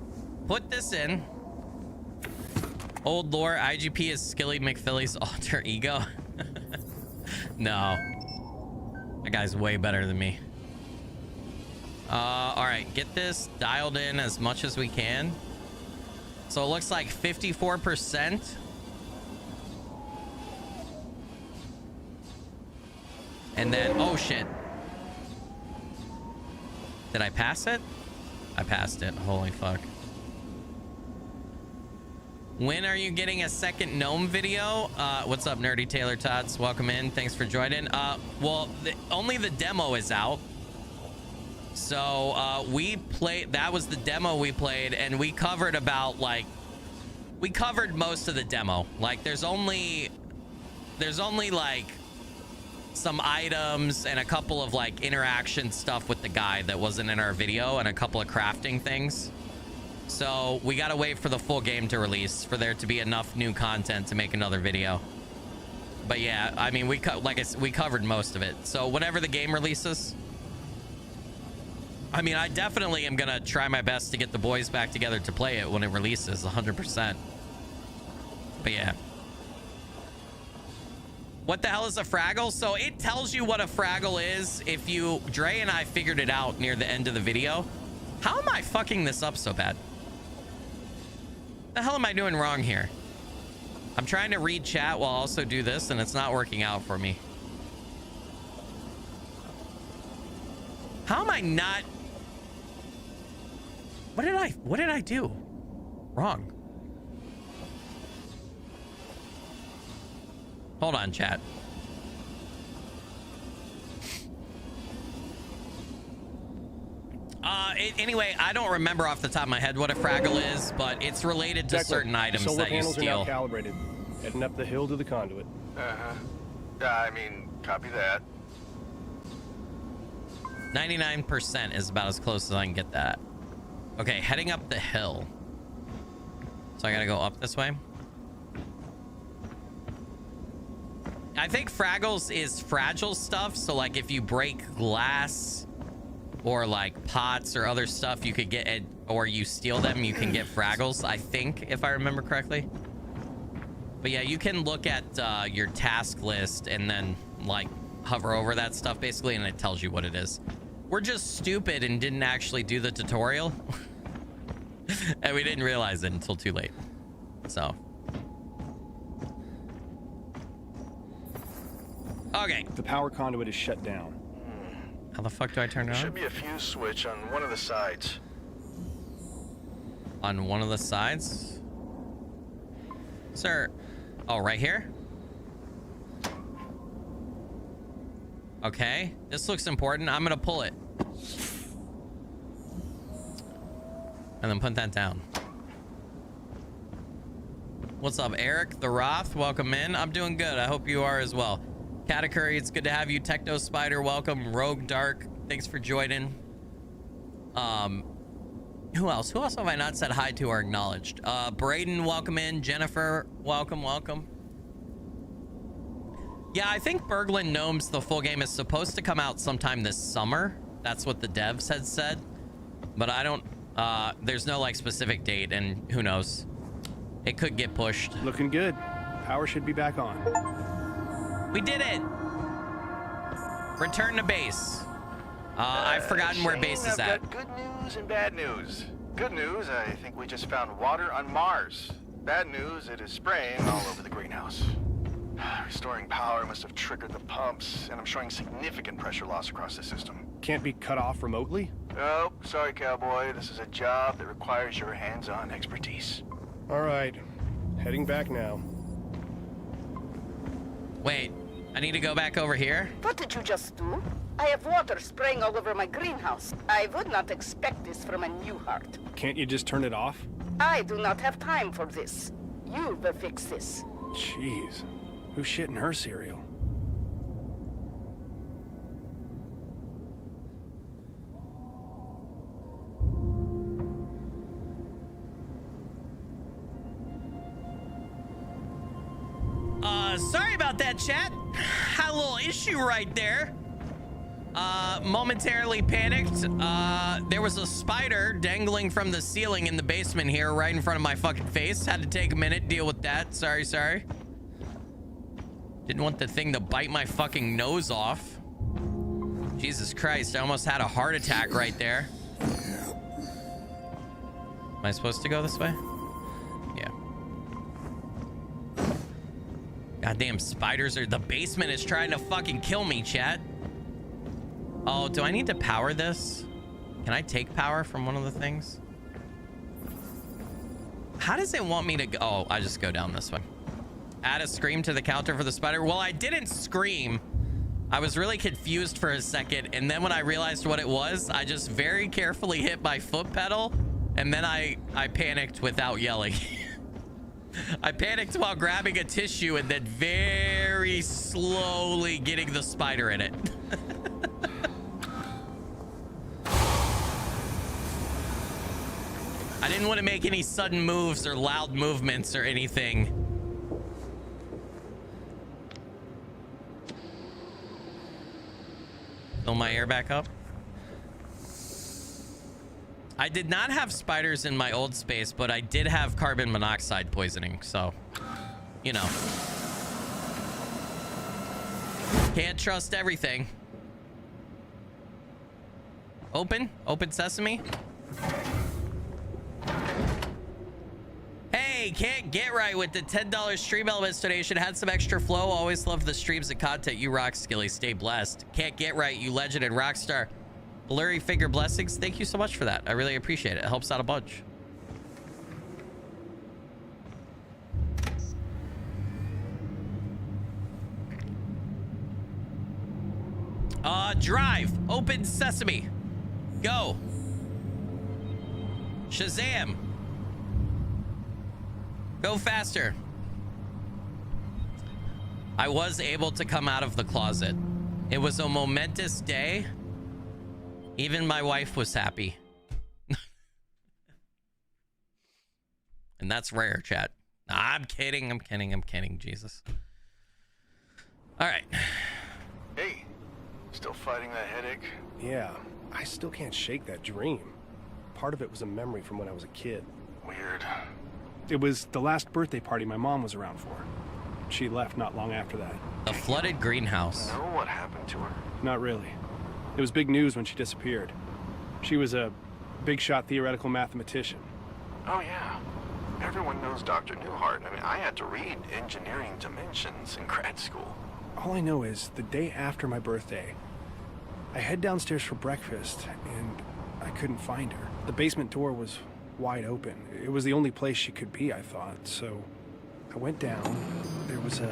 Put this in. Old lore, IGP is SkillyMcFilly's alter ego. No. That guy's way better than me. All right, get this dialed in as much as we can. So it looks like 54%. And then, oh shit. Did I pass it? I passed it. Holy fuck. When are you getting a second gnome video? What's up, Nerdy Taylor Tots? Welcome in. Thanks for joining. Well, only the demo is out. So we played, that was the demo we played, and we covered about like, we covered most of the demo. Like there's only like some items and a couple of like interaction stuff with the guy that wasn't in our video, and a couple of crafting things. So we gotta wait for the full game to release for there to be enough new content to make another video. But yeah, I mean, we covered most of it. So whenever the game releases, I mean, I definitely am gonna try my best to get the boys back together to play it when it releases, 100%. But yeah. What the hell is a Fraggle? So it tells you what a Fraggle is if you... Dre and I figured it out near the end of the video. How am I fucking this up so bad? The hell am I doing wrong here? I'm trying to read chat while also do this, and it's not working out for me. How am I not... What did I do wrong? Hold on, chat. Anyway, I don't remember off the top of my head what a Fraggle is, but it's related to certain items solar that you panels steal. are now calibrated. Heading up the hill to the conduit. I mean, copy that. 99% is about as close as I can get that. Okay, heading up the hill. So I gotta go up this way. I think Fraggles is fragile stuff. So like if you break glass or like pots or other stuff, you could get it, or you steal them, you can get Fraggles, I think, if I remember correctly. But yeah, you can look at your task list and then like hover over that stuff basically, and it tells you what it is. We're just stupid and didn't actually do the tutorial. And we didn't realize it until too late. So. Okay. The power conduit is shut down. How the fuck do I turn it on? Should be a fuse switch on one of the sides. On one of the sides? Sir. Oh, right here? Okay. This looks important. I'm gonna pull it. And then put that down. What's up, Eric the Roth? Welcome in. I'm doing good. I hope you are as well. Katakuri, it's good to have you. Techno Spider, welcome. Rogue Dark, thanks for joining. Who else? Who else have I not said hi to or acknowledged? Braden, welcome in. Jennifer, welcome. Yeah, I think Berglund Gnomes, the full game, is supposed to come out sometime this summer. That's what the devs had said. But I don't... there's no, like, specific date, and who knows? It could get pushed. Looking good. Power should be back on. We did it! Return to base. I've forgotten where Shane, base is I've at. got good news and bad news. Good news, I think we just found water on Mars. Bad news, it is spraying all over the greenhouse. Restoring power must have triggered the pumps, and I'm showing significant pressure loss across the system. Can't be cut off remotely? Oh, sorry, cowboy. This is a job that requires your hands-on expertise. All right. Heading back now. Wait, I need to go back over here? What did you just do? I have water spraying all over my greenhouse. I would not expect this from a Newehart. Can't you just turn it off? I do not have time for this. You will fix this. Jeez. Who's shitting her cereal? Sorry about that, chat. Had a little issue right there. Momentarily panicked. There was a spider dangling from the ceiling in the basement here right in front of my fucking face. Had to take a minute, deal with that. Sorry. Didn't want the thing to bite my fucking nose off. Jesus Christ, I almost had a heart attack right there. Am I supposed to go this way? Yeah. Goddamn spiders are... The basement is trying to fucking kill me, chat. Oh, do I need to power this? Can I take power from one of the things? How does it want me to go? Oh, I just go down this way. Add a scream to the counter for the spider. Well, I didn't scream. I was really confused for a second. And then when I realized what it was, I just very carefully hit my foot pedal. And then I panicked without yelling. I panicked while grabbing a tissue and then very slowly getting the spider in it. I didn't want to make any sudden moves or loud movements or anything. Fill my air back up. I did not have spiders in my old space, but I did have carbon monoxide poisoning, so, you know. Can't trust everything. Open sesame. Hey, can't get right with the $10 stream elements donation. Had some extra flow. Always love the streams and content. You rock, Skilly. Stay blessed. Can't get right, you legend and rock star. Blurry figure blessings. Thank you so much for that. I really appreciate it. It helps out a bunch. Drive. Open sesame. Go. Shazam. Go faster. I was able to come out of the closet. It was a momentous day. Even my wife was happy. And that's rare, chat. I'm kidding. Jesus. All right. Hey, still fighting that headache? Yeah, I still can't shake that dream. Part of it was a memory from when I was a kid. Weird. It was the last birthday party my mom was around for. She left not long after that. The flooded greenhouse. Know what happened to her? Not really. It was big news when she disappeared. She was a big-shot theoretical mathematician. Oh, yeah. Everyone knows Dr. Newehart. I mean, I had to read Engineering Dimensions in grad school. All I know is, the day after my birthday, I head downstairs for breakfast, and I couldn't find her. The basement door was wide open. It was the only place she could be, I thought. So I went down. There was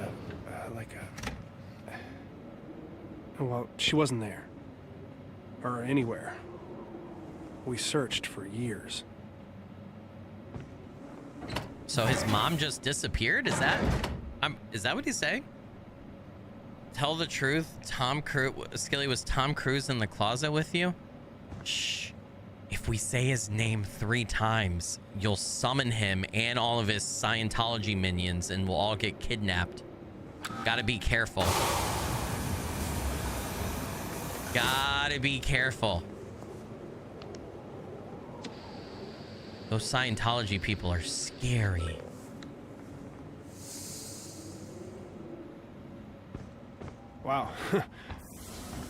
well, she wasn't there. Or anywhere. We searched for years. So his mom just disappeared? Is that what he's saying? Tell the truth. Skilly, was Tom Cruise in the closet with you? Shh. If we say his name 3 times, you'll summon him and all of his Scientology minions and we'll all get kidnapped. Gotta be careful. Gotta be careful. Those Scientology people are scary. Wow.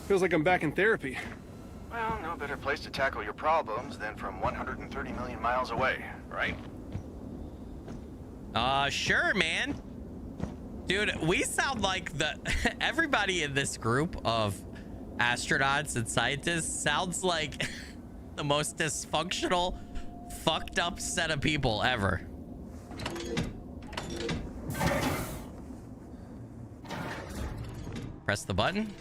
Feels like I'm back in therapy. Well, no better place to tackle your problems than from 130 million miles away, right? Sure, man. Dude, we sound like everybody in this group of astronauts and scientists sounds like the most dysfunctional, fucked up set of people ever. Press the button.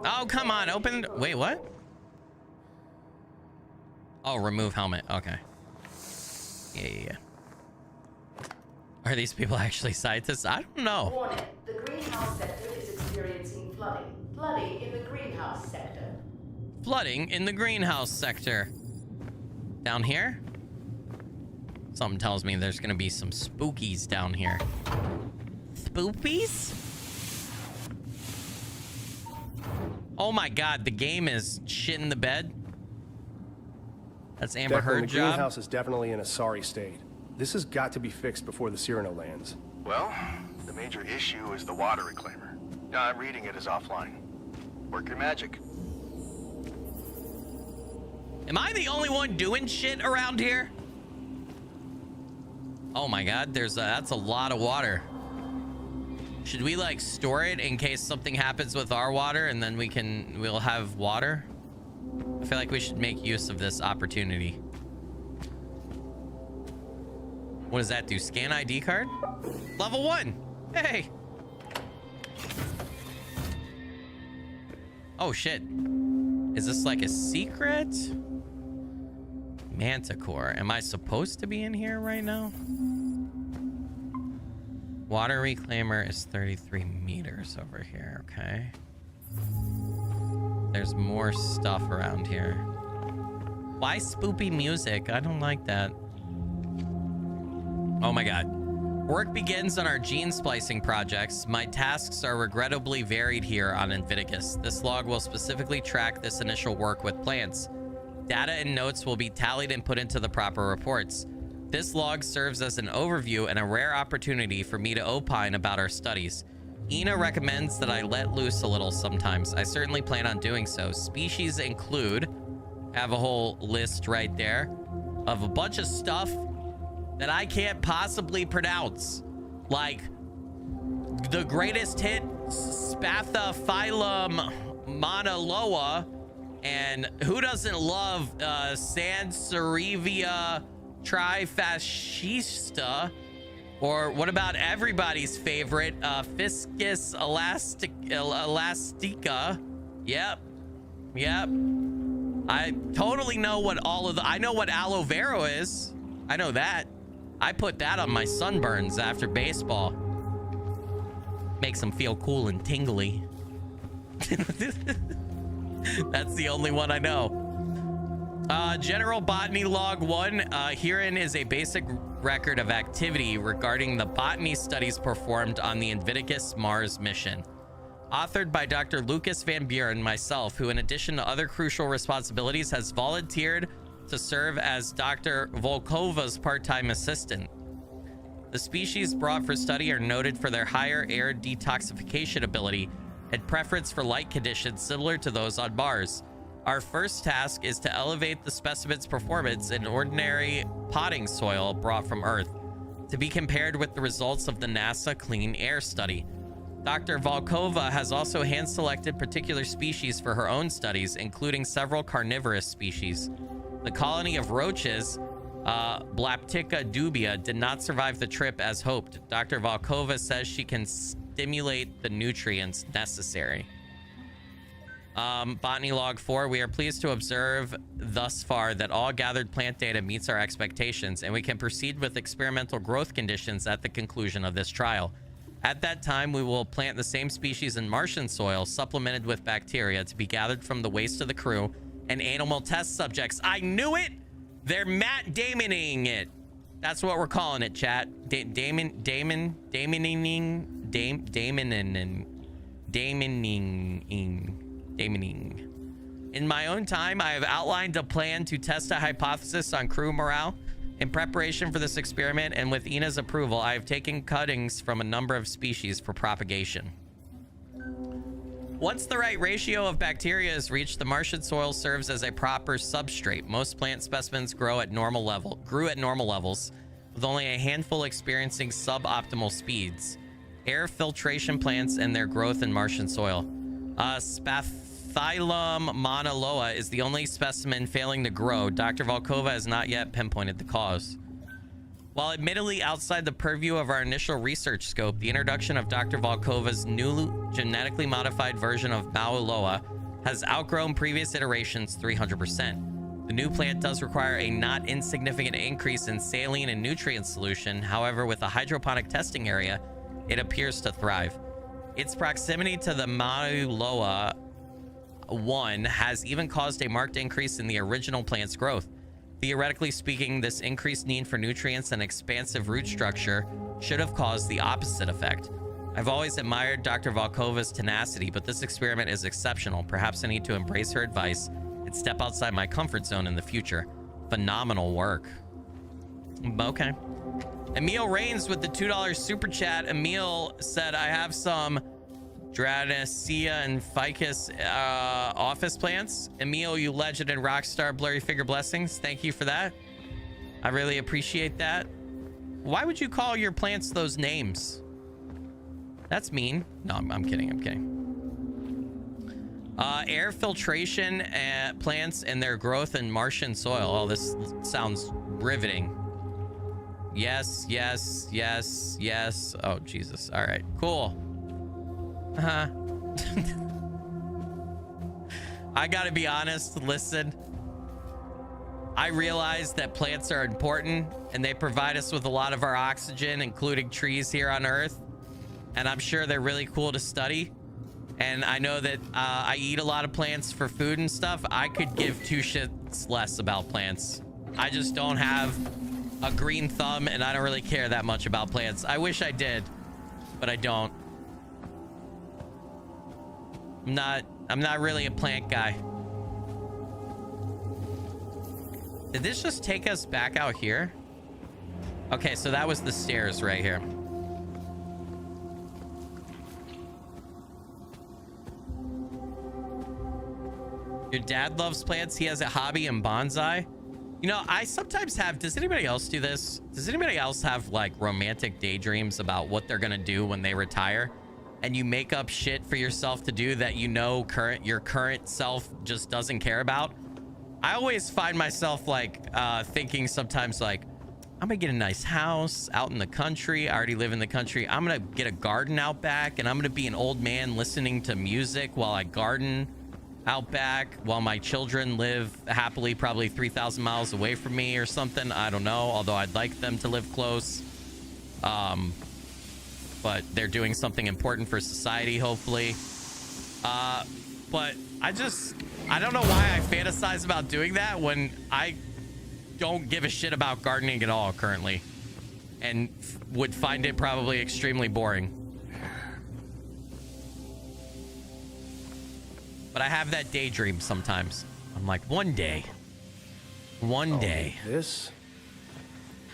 Oh, come on, open. Wait, what? Oh, remove helmet. Okay. Yeah. Are these people actually scientists? I don't know. Warning, the greenhouse sector is experiencing flooding. Flooding in the greenhouse sector. Flooding in the greenhouse sector. down here? Something tells me there's gonna be some spookies down here. Spoopies? Oh my god, the game is shit in the bed. That's Amber Heard the job. greenhouse is definitely in a sorry state. This has got to be fixed before the Cyrano lands. Well, the major issue is the water reclaimer. I'm reading it as offline. Work your magic. Am I the only one doing shit around here? Oh my god, that's a lot of water. Should we like store it in case something happens with our water and then we'll have water? I feel like we should make use of this opportunity. What does that do? Scan ID card? Level 1. Hey. Oh shit. Is this like a secret? Manticore. Am I supposed to be in here right now? Water reclaimer is 33 meters over here. Okay. There's more stuff around here. Why spoopy music? I don't like that. Oh my god. Work begins on our gene splicing projects. My tasks are regrettably varied here on Inviticus. This log will specifically track this initial work with plants. Data and notes will be tallied and put into the proper reports. This log serves as an overview and a rare opportunity for me to opine about our studies. Ina recommends that I let loose a little sometimes. I certainly plan on doing so. Species include, have a whole list right there of a bunch of stuff that I can't possibly pronounce. Like the greatest hit, Spathophyllum Monaloa, and who doesn't love Sansevieria trifascista? Or what about everybody's favorite, Fiscus elastica? Yep. I totally know what I know what aloe vera is. I know that. I put that on my sunburns after baseball. Makes them feel cool and tingly. That's the only one I know. General Botany Log 1. Herein is a basic record of activity regarding the botany studies performed on the Inviticus Mars mission. Authored by Dr. Lucas Van Buren, myself, who in addition to other crucial responsibilities has volunteered to serve as Dr. Volkova's part-time assistant. The species brought for study are noted for their higher air detoxification ability and preference for light conditions similar to those on Mars. Our first task is to elevate the specimen's performance in ordinary potting soil brought from Earth, to be compared with the results of the NASA Clean Air Study. Dr. Volkova has also hand-selected particular species for her own studies, including several carnivorous species. The colony of roaches, Blaptica dubia, did not survive the trip as hoped. Dr. Volkova says she can stimulate the nutrients necessary. Botany Log 4, we are pleased to observe thus far that all gathered plant data meets our expectations, and we can proceed with experimental growth conditions at the conclusion of this trial. At that time, we will plant the same species in Martian soil, supplemented with bacteria, to be gathered from the waste of the crew and animal test subjects. I knew it! They're Matt Damoning it. That's what we're calling it, chat. Damoning. In my own time, I have outlined a plan to test a hypothesis on crew morale. In preparation for this experiment and with Ina's approval, I have taken cuttings from a number of species for propagation. Once the right ratio of bacteria is reached, the Martian soil serves as a proper substrate. Most plant specimens grew at normal levels, with only a handful experiencing suboptimal speeds. Air filtration plants and their growth in Martian soil. Spathophyllum Monaloa is the only specimen failing to grow. Dr. Volkova has not yet pinpointed the cause. While admittedly outside the purview of our initial research scope, the introduction of Dr. Volkova's new genetically modified version of Mauloa has outgrown previous iterations 300%. The new plant does require a not insignificant increase in saline and nutrient solution. However, with a hydroponic testing area, it appears to thrive. Its proximity to the Mauloa 1 has even caused a marked increase in the original plant's growth. Theoretically speaking, this increased need for nutrients and expansive root structure should have caused the opposite effect. I've always admired Dr. Volkova's tenacity, but this experiment is exceptional. Perhaps I need to embrace her advice and step outside my comfort zone in the future. Phenomenal work. Okay. Emil Reigns with the $2 super chat. Emil said, I have some Dranacia and Ficus office plants. Emil, you legend and rock star, blurry figure blessings. Thank you for that. I really appreciate that. Why would you call your plants those names? That's mean. No, I'm kidding. I'm kidding. Air filtration plants and their growth in Martian soil. Oh, this sounds riveting. Yes, yes, yes, yes. Oh, Jesus. All right, cool. I gotta be honest. Listen, I realize that plants are important and they provide us with a lot of our oxygen, including trees here on Earth. And I'm sure they're really cool to study. And I know that I eat a lot of plants for food and stuff. I could give two shits less about plants. I just don't have a green thumb and I don't really care that much about plants. I wish I did, but I don't. I'm not really a plant guy. Did this just take us back out here? Okay, so that was the stairs right here. Your dad loves plants. He has a hobby in bonsai. You know, I sometimes have, does anybody else do this? Does anybody else have like romantic daydreams about what they're gonna do when they retire? And you make up shit for yourself to do that you know your current self just doesn't care about? I always find myself like thinking sometimes like, I'm gonna get a nice house out in the country. I already live in the country. I'm gonna get a garden out back and I'm gonna be an old man listening to music while I garden out back while my children live happily probably 3,000 miles away from me or something. I don't know, although I'd like them to live close. But they're doing something important for society, hopefully. But I don't know why I fantasize about doing that when I don't give a shit about gardening at all currently and would find it probably extremely boring. But I have that daydream sometimes. I'm like, one day. This?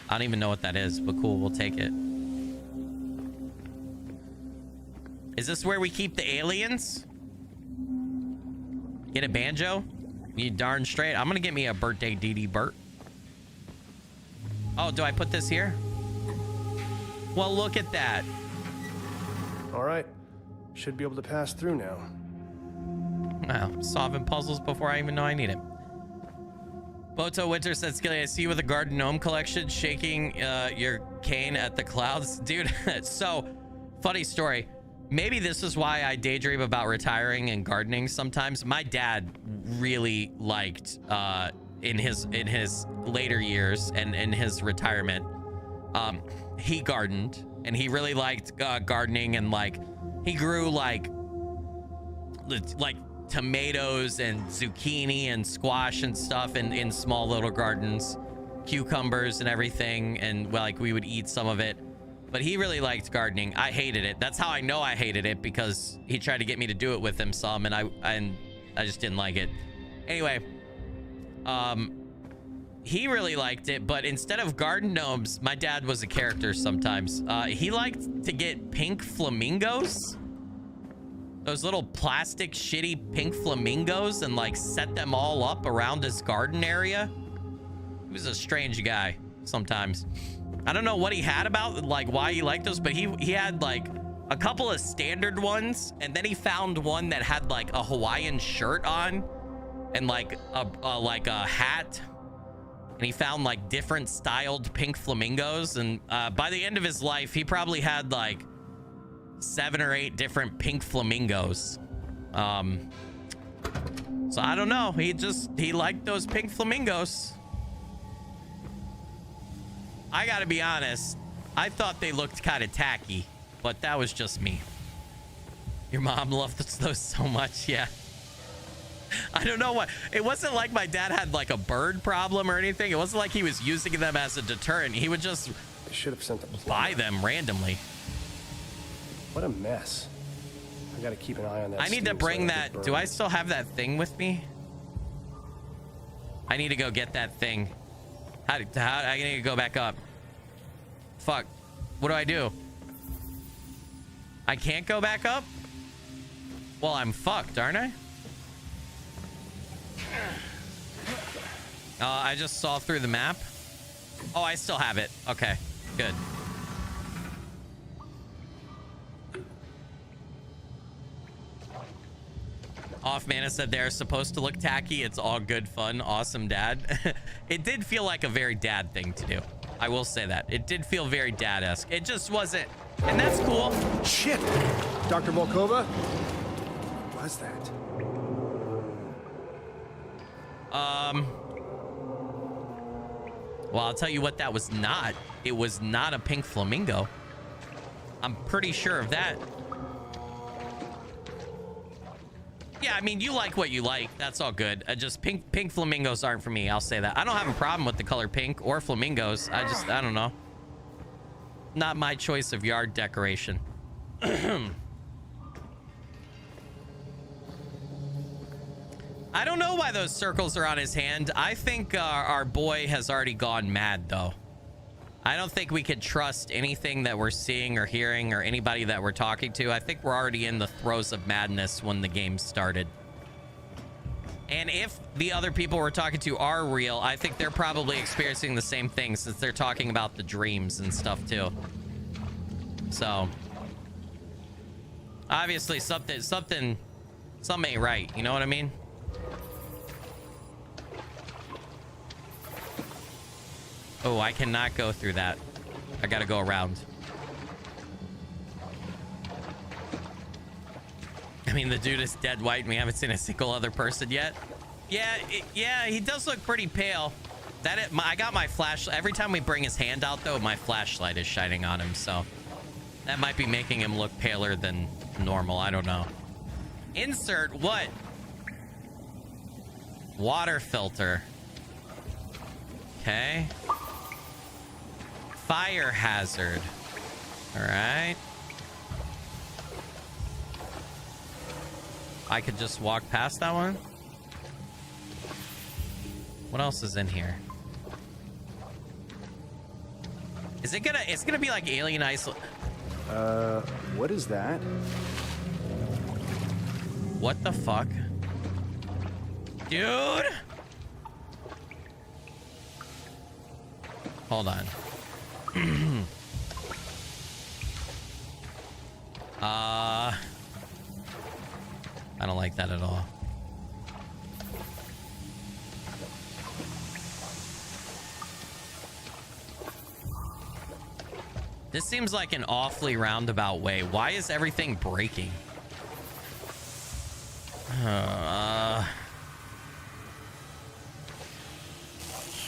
I don't even know what that is, but cool, we'll take it. Is this where we keep the aliens? Get a banjo? You darn straight. I'm gonna get me a birthday DD Burt. Oh, do I put this here? Well, look at that. All right. Should be able to pass through now. Wow, solving puzzles before I even know I need it. Boto Winter said, Skilly, I see you with a garden gnome collection, shaking your cane at the clouds. Dude, so, funny story. Maybe this is why I daydream about retiring and gardening sometimes. My dad really liked, in his later years and in his retirement, he gardened. And he really liked gardening and, like, he grew, like tomatoes and zucchini and squash and stuff in small little gardens, cucumbers and everything, and like we would eat some of it. But he really liked gardening. I hated it. That's how I know I hated it, because he tried to get me to do it with him some, and I just didn't like it. Anyway, he really liked it, but instead of garden gnomes, my dad was a character sometimes. He liked to get pink flamingos. Those little plastic shitty pink flamingos, and like set them all up around his garden area. He was a strange guy sometimes. I don't know what he had about, like, why he liked those, but he had like a couple of standard ones, and then he found one that had like a Hawaiian shirt on and like a hat, and he found like different styled pink flamingos, and by the end of his life he probably had like 7 or 8 different pink flamingos. So I don't know, he liked those pink flamingos. I gotta be honest, I thought they looked kind of tacky, but that was just me. Your mom loved those so much. Yeah. I don't know what. It wasn't like my dad had like a bird problem or anything. It wasn't like he was using them as a deterrent. He would just They should have sent a buy them randomly. What a mess. I gotta keep an eye on that. I need to steam bring so that. don't Do I burn. still have that thing with me? I need to go get that thing. How I need to go back up. Fuck. What do I do? I can't go back up? Well, I'm fucked, aren't I? I just saw through the map. Oh, I still have it. Okay, good. Offmana said they're supposed to look tacky. It's all good fun. Awesome, Dad. It did feel like a very dad thing to do. I will say that. It did feel very dad-esque. It just wasn't. And that's cool. Shit! Dr. Volkova? What was that? Well, I'll tell you what that was not. It was not a pink flamingo. I'm pretty sure of that. Yeah, I mean, you like what you like. That's all good. Just pink flamingos aren't for me. I'll say that. I don't have a problem with the color pink or flamingos. I don't know. Not my choice of yard decoration. I don't know why those circles are on his hand. I think our boy has already gone mad, though. I don't think we could trust anything that we're seeing or hearing or anybody that we're talking to. I think we're already in the throes of madness when the game started. And if the other people we're talking to are real, I think they're probably experiencing the same thing since they're talking about the dreams and stuff too. So obviously something ain't right. You know what I mean? Oh, I cannot go through that. I gotta go around. I mean, the dude is dead white and we haven't seen a single other person yet. Yeah, he does look pretty pale. I got my flashlight. Every time we bring his hand out, though, my flashlight is shining on him, so that might be making him look paler than normal. I don't know. Insert what? Water filter. Okay. Fire hazard. All right. I could just walk past that one. What else is in here? Is it gonna? It's gonna be like Alien Isolation. What is that? What the fuck, dude? Hold on. I don't like that at all. This seems like an awfully roundabout way. Why is everything breaking?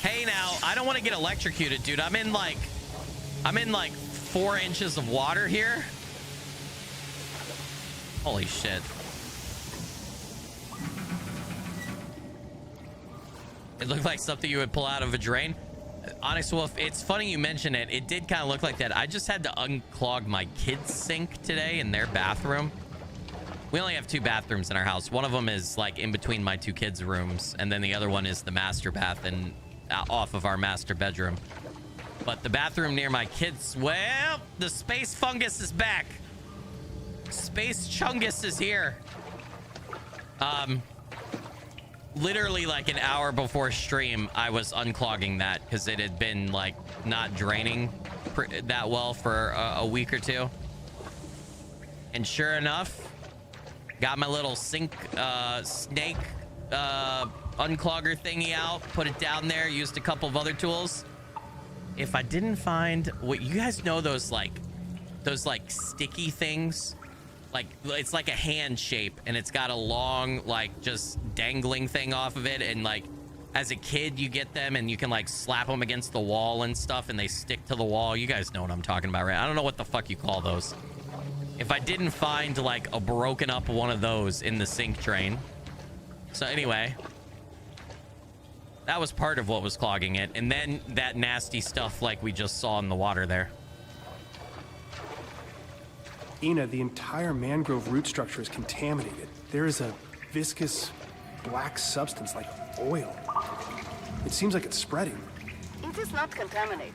Hey, now, I don't want to get electrocuted, dude. I'm in like 4 inches of water here. Holy shit. It looked like something you would pull out of a drain. Onyx Wolf, it's funny you mention it. It did kind of look like that. I just had to unclog my kids' sink today in their bathroom. We only have 2 bathrooms in our house. One of them is like in between my 2 kids' rooms, and then the other one is the master bath and off of our master bedroom. But the bathroom near my kids, well, the space fungus is back. Space chungus is here. Literally like an hour before stream, I was unclogging that because it had been like not draining that well for a week or 2. And sure enough, got my little sink snake unclogger thingy out, put it down there, used a couple of other tools. If I didn't find what you guys know, those sticky things, like it's like a hand shape and it's got a long like just dangling thing off of it, and like as a kid you get them and you can like slap them against the wall and stuff and they stick to the wall. You guys know what I'm talking about, right? I don't know what the fuck you call those. If I didn't find like a broken up one of those in the sink drain, So anyway, that was part of what was clogging it. And then that nasty stuff like we just saw in the water there. Ina, the entire mangrove root structure is contaminated. There is a viscous black substance like oil. It seems like it's spreading. It is not contaminated.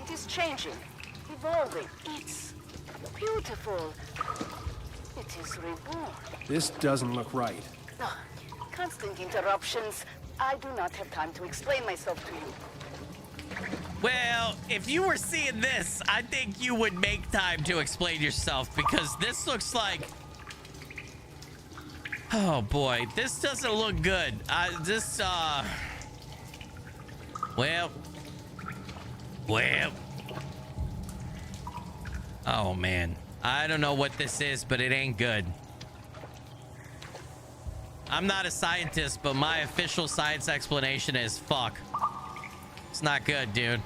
It is changing, evolving. It's beautiful. It is reborn. This doesn't look right. Ah, constant interruptions. I do not have time to explain myself to you. Well, if you were seeing this, I think you would make time to explain yourself, because this looks like... Oh boy, this doesn't look good. Well. Oh man, I don't know what this is, but it ain't good. I'm not a scientist, but my official science explanation is fuck. It's not good, dude.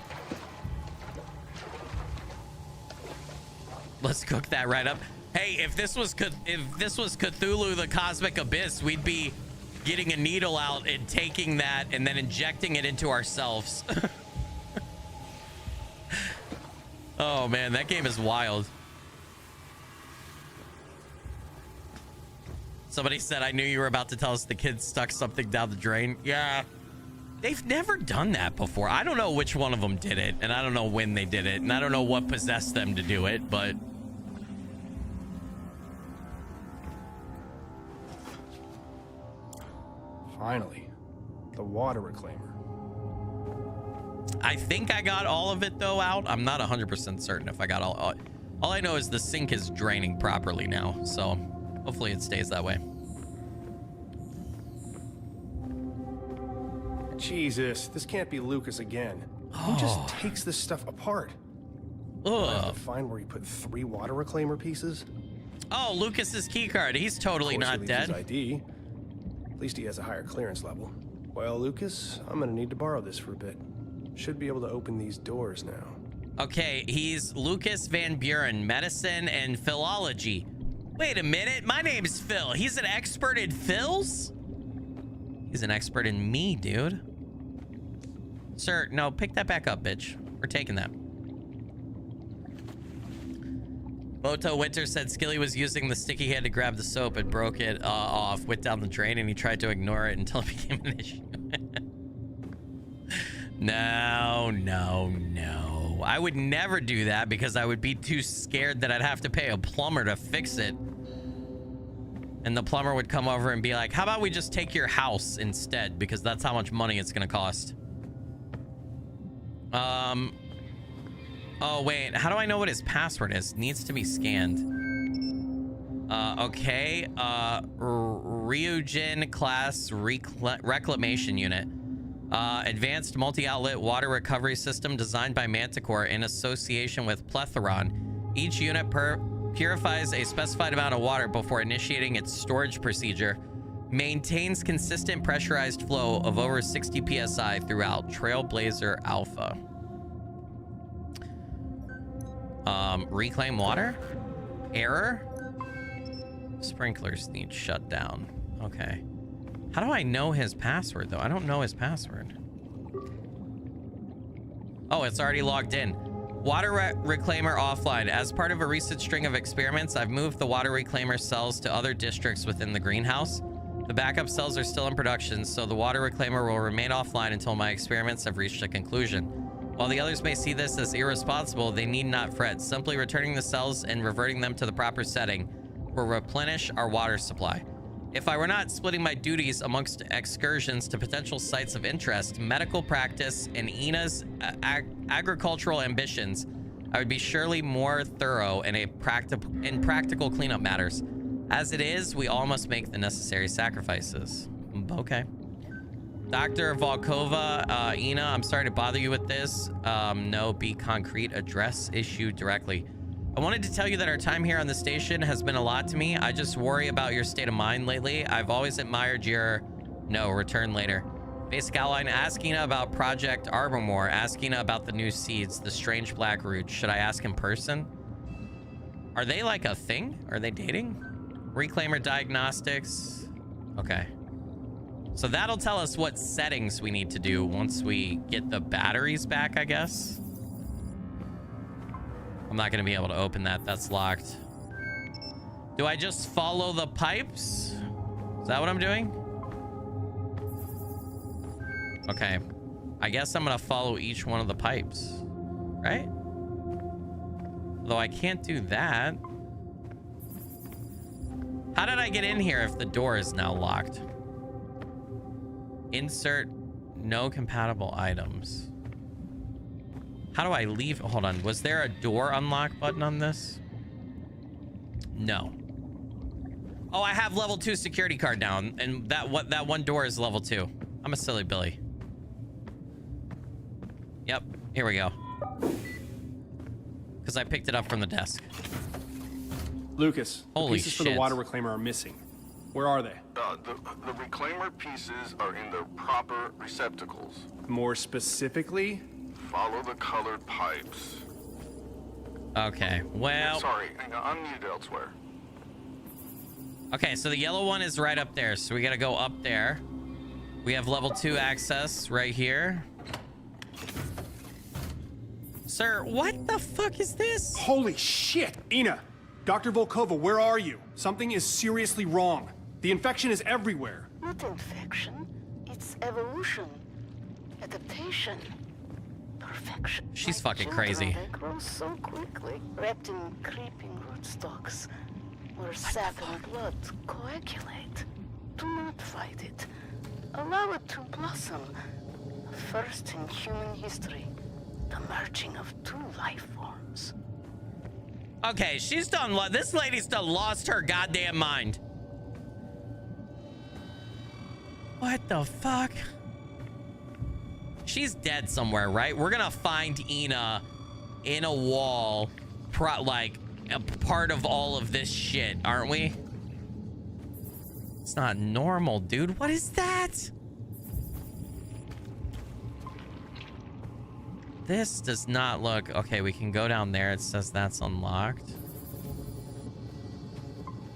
Let's cook that right up. Hey, if this was Cthulhu the Cosmic Abyss, we'd be getting a needle out and taking that and then injecting it into ourselves. Oh man, that game is wild. Somebody said, I knew you were about to tell us the kids stuck something down the drain. Yeah. They've never done that before. I don't know which one of them did it, and I don't know when they did it, and I don't know what possessed them to do it, but... Finally, the water reclaimer. I think I got all of it, though, out. I'm not 100% certain if I got all I know is the sink is draining properly now, so hopefully it stays that way. Jesus, this can't be Lucas again. Who just takes this stuff apart? I have to find where he put 3 water reclaimer pieces. Oh, Lucas's keycard. He's totally not dead. His ID. At least he has a higher clearance level. Well, Lucas, I'm gonna need to borrow this for a bit. Should be able to open these doors now. Okay, he's Lucas Van Buren, medicine and philology. Wait a minute, my name's Phil. He's an expert in phils? He's an expert in me, dude. Sir, no, pick that back up, bitch. We're taking that. Moto Winter said Skilly was using the sticky hand to grab the soap and broke it off, went down the drain, and he tried to ignore it until it became an issue. No. I would never do that because I would be too scared that I'd have to pay a plumber to fix it. And the plumber would come over and be like, how about we just take your house instead? Because that's how much money it's going to cost. Oh, wait. How do I know what his password is? Needs to be scanned. Okay. Ryujin class reclamation unit. Advanced multi-outlet water recovery system designed by Manticore in association with Plethron. Each unit purifies a specified amount of water before initiating its storage procedure. Maintains consistent pressurized flow of over 60 psi throughout Trailblazer Alpha. Reclaim water? Error? Sprinklers need shut down. Okay. How do I know his password, though? I don't know his password. Oh, it's already logged in. Water reclaimer offline. As part of a recent string of experiments, I've moved the water reclaimer cells to other districts within the greenhouse. The backup cells are still in production, so the water reclaimer will remain offline until my experiments have reached a conclusion. While the others may see this as irresponsible, they need not fret. Simply returning the cells and reverting them to the proper setting will replenish our water supply. If I were not splitting my duties amongst excursions to potential sites of interest, medical practice, and Ina's agricultural ambitions, I would be surely more thorough in practical cleanup matters. As it is, we all must make the necessary sacrifices. Okay. Dr. Volkova, Ina, I'm sorry to bother you with this. No, be concrete. Address issue directly. I wanted to tell you that our time here on the station has been a lot to me. I just worry about your state of mind lately. I've always admired your... No, return later. Basic outline, ask Ina about Project Arbormore. Ask Ina about the new seeds, the strange black root. Should I ask in person? Are they like a thing? Are they dating? Reclaimer diagnostics. Okay. So that'll tell us what settings we need to do once we get the batteries back, I guess. I'm not going to be able to open that. That's locked. Do I just follow the pipes? Is that what I'm doing? Okay. I guess I'm going to follow each one of the pipes. Right? Though I can't do that. How did I get in here if the door is now locked? Insert no compatible items. How do I leave? Hold on. Was there a door unlock button on this? No. Oh, I have level 2 security card down, and that one door is level 2. I'm a silly Billy. Yep. Here we go. Because I picked it up from the desk. Lucas, Holy the pieces for the shit. water reclaimer are missing. Where are they? The reclaimer pieces are in their proper receptacles. More specifically? Follow the colored pipes. Okay, well... Sorry, I'm needed elsewhere. Okay, so the yellow one is right up there, so we gotta go up there. We have level 2 access right here. Sir, what the fuck is this? Holy shit! Ina! Dr. Volkova, where are you? Something is seriously wrong. The infection is everywhere. Not infection. It's evolution. Adaptation. Perfection. She's My fucking children, crazy. They grow so quickly, wrapped in creeping rootstocks, where sap and blood coagulate. Do not fight it. Allow it to blossom. First in human history, the merging of 2 life forms. Okay, she's done. This lady's done lost her goddamn mind. What the fuck? She's dead somewhere, right? We're gonna find Ina in a wall, like a part of all of this shit, aren't we? It's not normal, dude. What is that? This does not look... Okay, we can go down there. It says that's unlocked.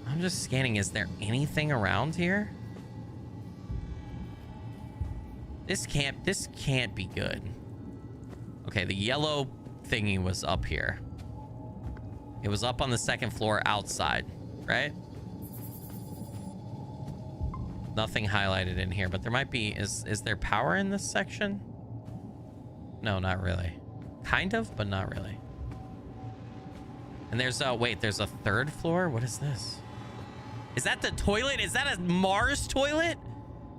I'm just scanning. Is there anything around here? This can't be good. Okay, the yellow thingy was up here. It was up on the 2nd floor outside, right? Nothing highlighted in here, but there might be... Is there power in this section? No, not really. Kind of, but not really. And there's wait, there's a 3rd floor? What is this? Is that the toilet? Is that a Mars toilet?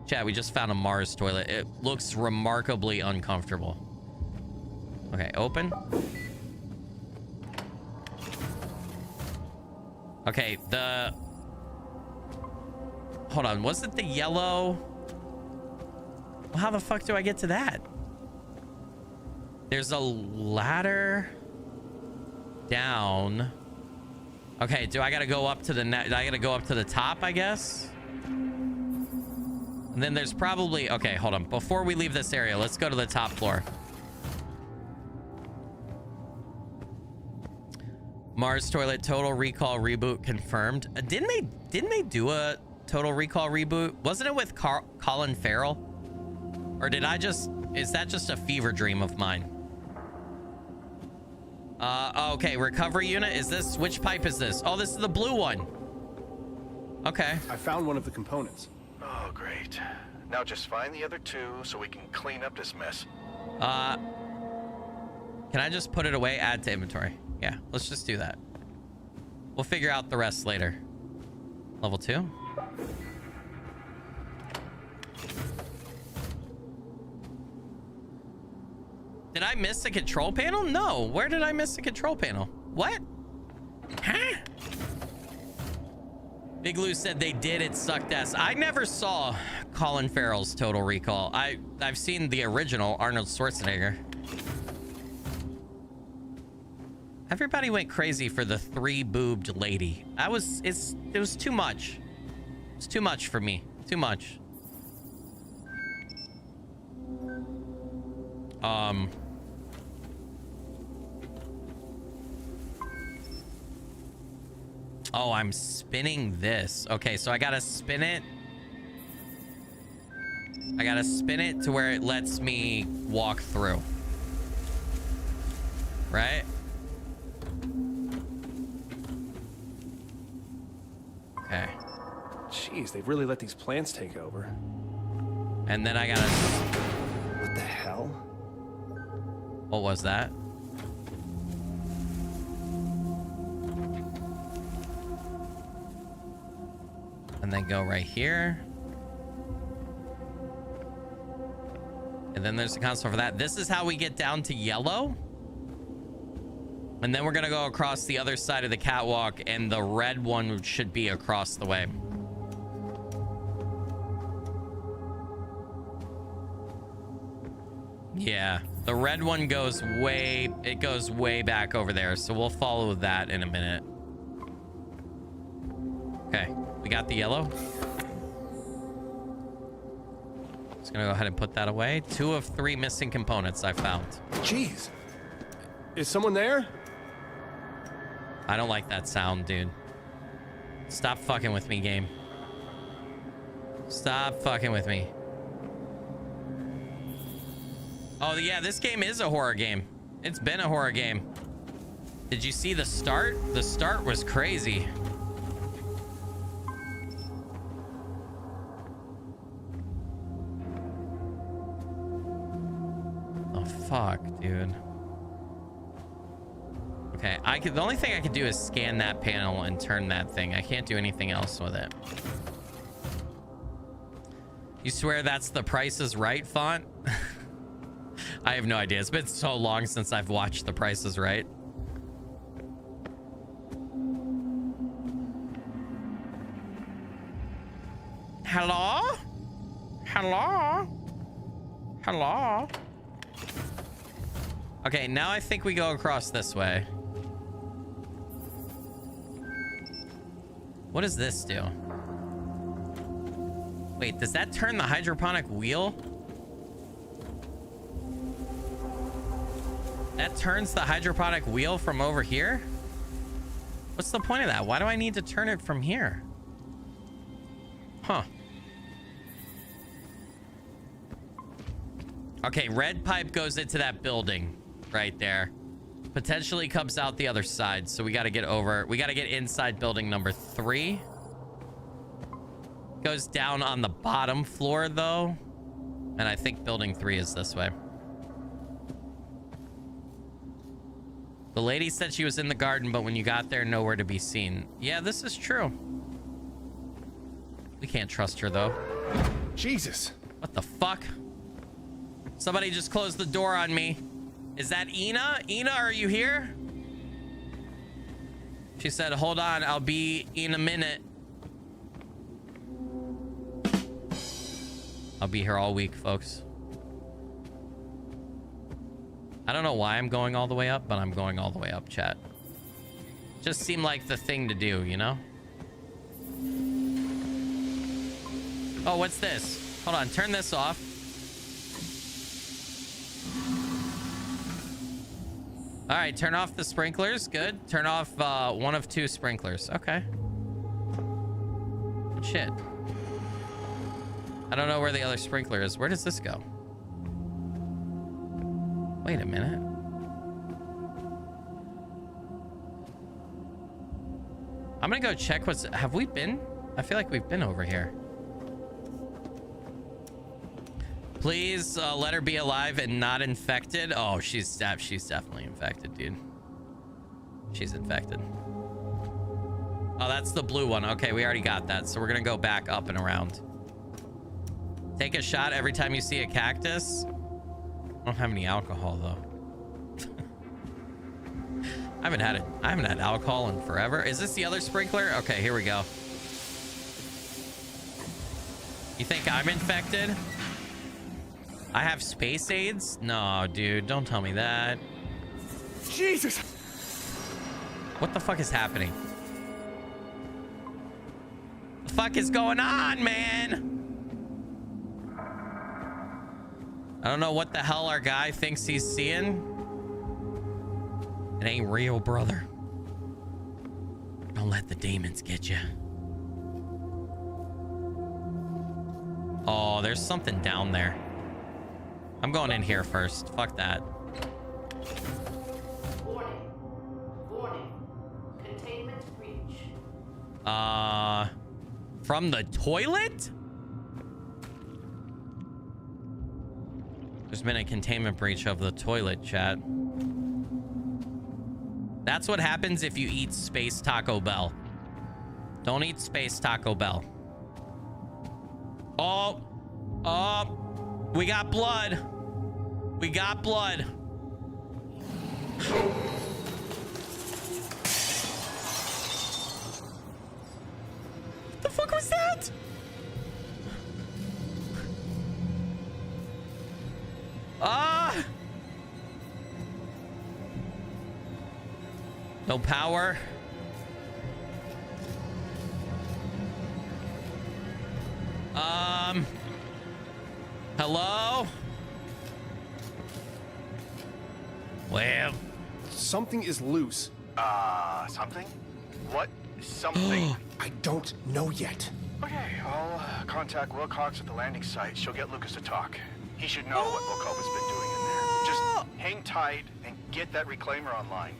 Chat, we just found a Mars toilet. It looks remarkably uncomfortable. Okay, open. Okay, hold on, was it the yellow? Well, how the fuck do I get to that? There's a ladder down. Okay, do I gotta go up to the I gotta go up to the top, I guess? And then there's probably... Okay, hold on. Before we leave this area, let's go to the top floor. Mars toilet total recall reboot confirmed. Didn't they do a total recall reboot? Wasn't it with Colin Farrell? Or did I just... Is that just a fever dream of mine? Okay, recovery unit. Is this... Which pipe is this? Oh, this is the blue one. Okay. I found one of the components. Oh, great. Now just find the other 2 so we can clean up this mess. Can I just put it away? Add to inventory. Yeah, let's just do that. We'll figure out the rest later. Level 2. Did I miss a control panel? No. Where did I miss a control panel? What? Huh? Big Lou said they did. It sucked ass. I never saw Colin Farrell's Total Recall. I've seen the original Arnold Schwarzenegger. Everybody went crazy for the 3-boobed lady. It was too much. It's too much for me. Too much. Oh, I'm spinning this. Okay, so I gotta spin it. I gotta spin it to where it lets me walk through. Right? Okay. Jeez, they've really let these plants take over. And then I gotta... What the hell? What was that? And then go right here. And then there's the console for that. This is how we get down to yellow. And then we're gonna go across the other side of the catwalk, and the red one should be across the way. Yeah, the red one goes way back over there, so we'll follow that in a minute. Okay, we got the yellow. Just gonna go ahead and put that away. 2 of 3 missing components I found. Jeez. Is someone there? I don't like that sound, dude. Stop fucking with me, game. Stop fucking with me. Oh, yeah, this game is a horror game. It's been a horror game. Did you see the start? The start was crazy. Oh, fuck, dude. Okay, the only thing I could do is scan that panel and turn that thing. I can't do anything else with it. You swear that's the Price is Right font? I have no idea. It's been so long since I've watched The Price is Right. Hello? Hello? Hello? Okay, now I think we go across this way. What does this do? Wait, does that turn the hydroponic wheel? That turns the hydroponic wheel from over here? What's the point of that? Why do I need to turn it from here? Huh. Okay, red pipe goes into that building right there. Potentially comes out the other side, so we got to get over. We got to get inside building number 3. Goes down on the bottom floor, though. And I think building 3 is this way. The lady said she was in the garden, but when you got there, nowhere to be seen. Yeah, this is true. We can't trust her, though. Jesus. What the fuck? Somebody just closed the door on me. Is that Ina? Ina, are you here? She said, hold on, I'll be in a minute. I'll be here all week, folks. I don't know why I'm going all the way up, but I'm going all the way up, chat. Just seemed like the thing to do, you know? Oh, what's this? Hold on, turn this off. All right, turn off the sprinklers. Good. Turn off 1 of 2 sprinklers. Okay. Good shit. I don't know where the other sprinkler is. Where does this go? Wait a minute. I'm gonna go check what's... Have we been? I feel like we've been over here. Please let her be alive and not infected. Oh, she's definitely infected, dude. She's infected. Oh, that's the blue one. Okay, we already got that. So we're gonna go back up and around. Take a shot every time you see a cactus. I don't have any alcohol though. I haven't had alcohol in forever. Is this the other sprinkler? Okay, here we go. You think I'm infected? I have space AIDS? No, dude, don't tell me that. Jesus! What the fuck is happening? The fuck is going on, man? I don't know what the hell our guy thinks he's seeing. It ain't real, brother. Don't let the demons get you. Oh, Oh, there's something down there. I'm going in here first. Fuck that. Warning. Warning. Containment breach. From the toilet? There's been a containment breach of the toilet, chat. That's what happens if you eat Space Taco Bell. Don't eat Space Taco Bell. Oh, we got blood. We got blood. What the fuck was that? No power. Hello? Well, Something is loose. Something? What? Something? I don't know yet. Okay, I'll contact Wilcox at the landing site. She'll get Lucas to talk. He should know what Volkova's been doing in there. Just hang tight and get that reclaimer online.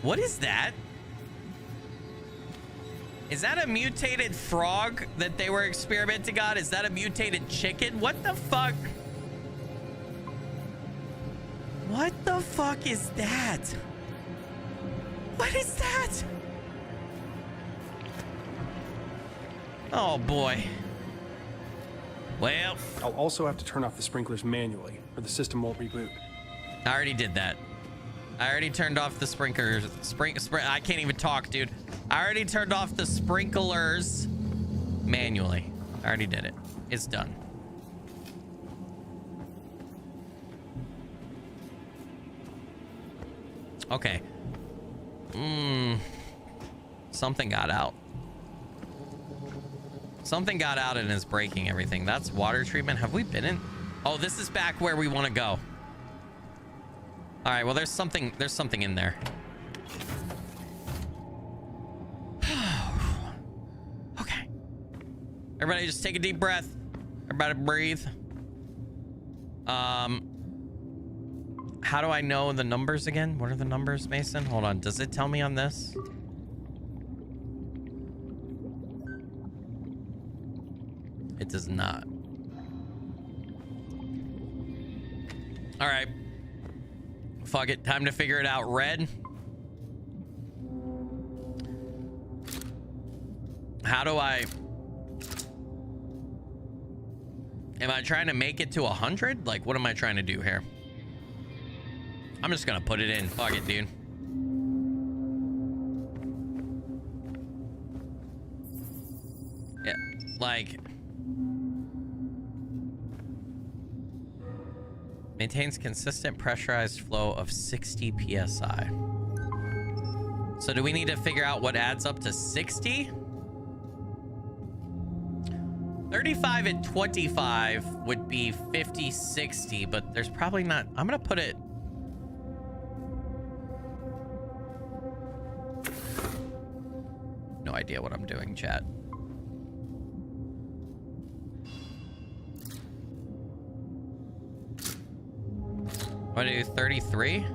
what is that? Is that a mutated frog that they were experimenting on? Is that a mutated chicken? What the fuck? What the fuck is that? What is that? Oh boy. Well, I'll also have to turn off the sprinklers manually, or the system won't reboot. I already did that. I already turned off the sprinklers. I can't even talk, dude. I already turned off the sprinklers manually. I already did it. It's done. Okay. Something got out. Something got out and is breaking everything. That's water treatment. Have we been in? Oh, this is back where we want to go. All right, well, there's something in there. Okay. Everybody just take a deep breath. Everybody breathe. How do I know the numbers again? What are the numbers, Mason? Hold on. Does it tell me on this? It does not. All right. Fuck it. Time to figure it out. Red. How do I... Am I trying to make it to 100? Like, what am I trying to do here? I'm just gonna put it in. Fuck it, dude. Yeah, like... Maintains consistent pressurized flow of 60 psi. So do we need to figure out what adds up to 60? 35 and 25 would be 50, 60, but there's probably not... I'm gonna put it... No idea what I'm doing, chat. What do I do, 33?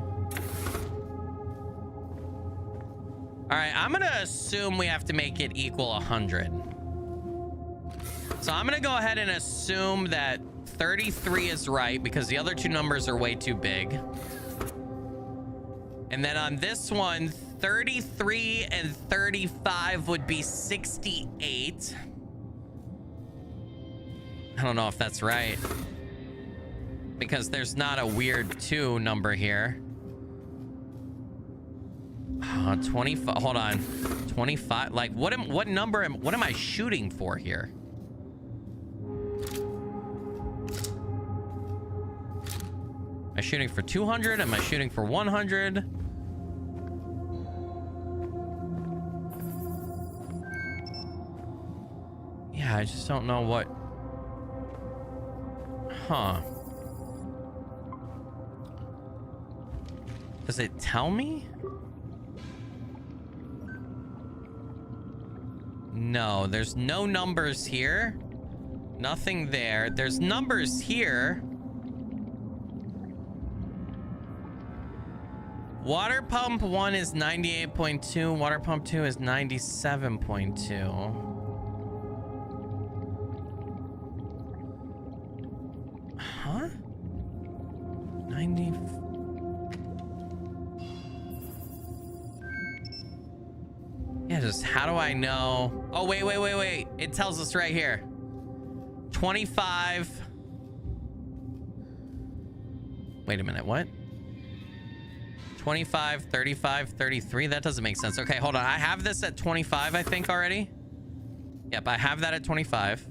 All right, I'm gonna assume we have to make it equal 100. So I'm gonna go ahead and assume that 33 is right because the other two numbers are way too big. And then on this one, 33 and 35 would be 68. I don't know if that's right, because there's not a weird 2 number here. 25, hold on. 25, like what am I shooting for here? Am I shooting for 200? Am I shooting for 100? Yeah, I just don't know what. Huh. Does it tell me? No, there's no numbers here. Nothing there. There's numbers here. Water pump 1 is 98.2. Water pump 2 is 97.2. Huh? 90. Yeah, just how do I know? Oh, wait. It tells us right here. 25. Wait a minute, what? 25, 35, 33. That doesn't make sense. Okay, hold on. I have this at 25, I think, already. Yep, I have that at 25.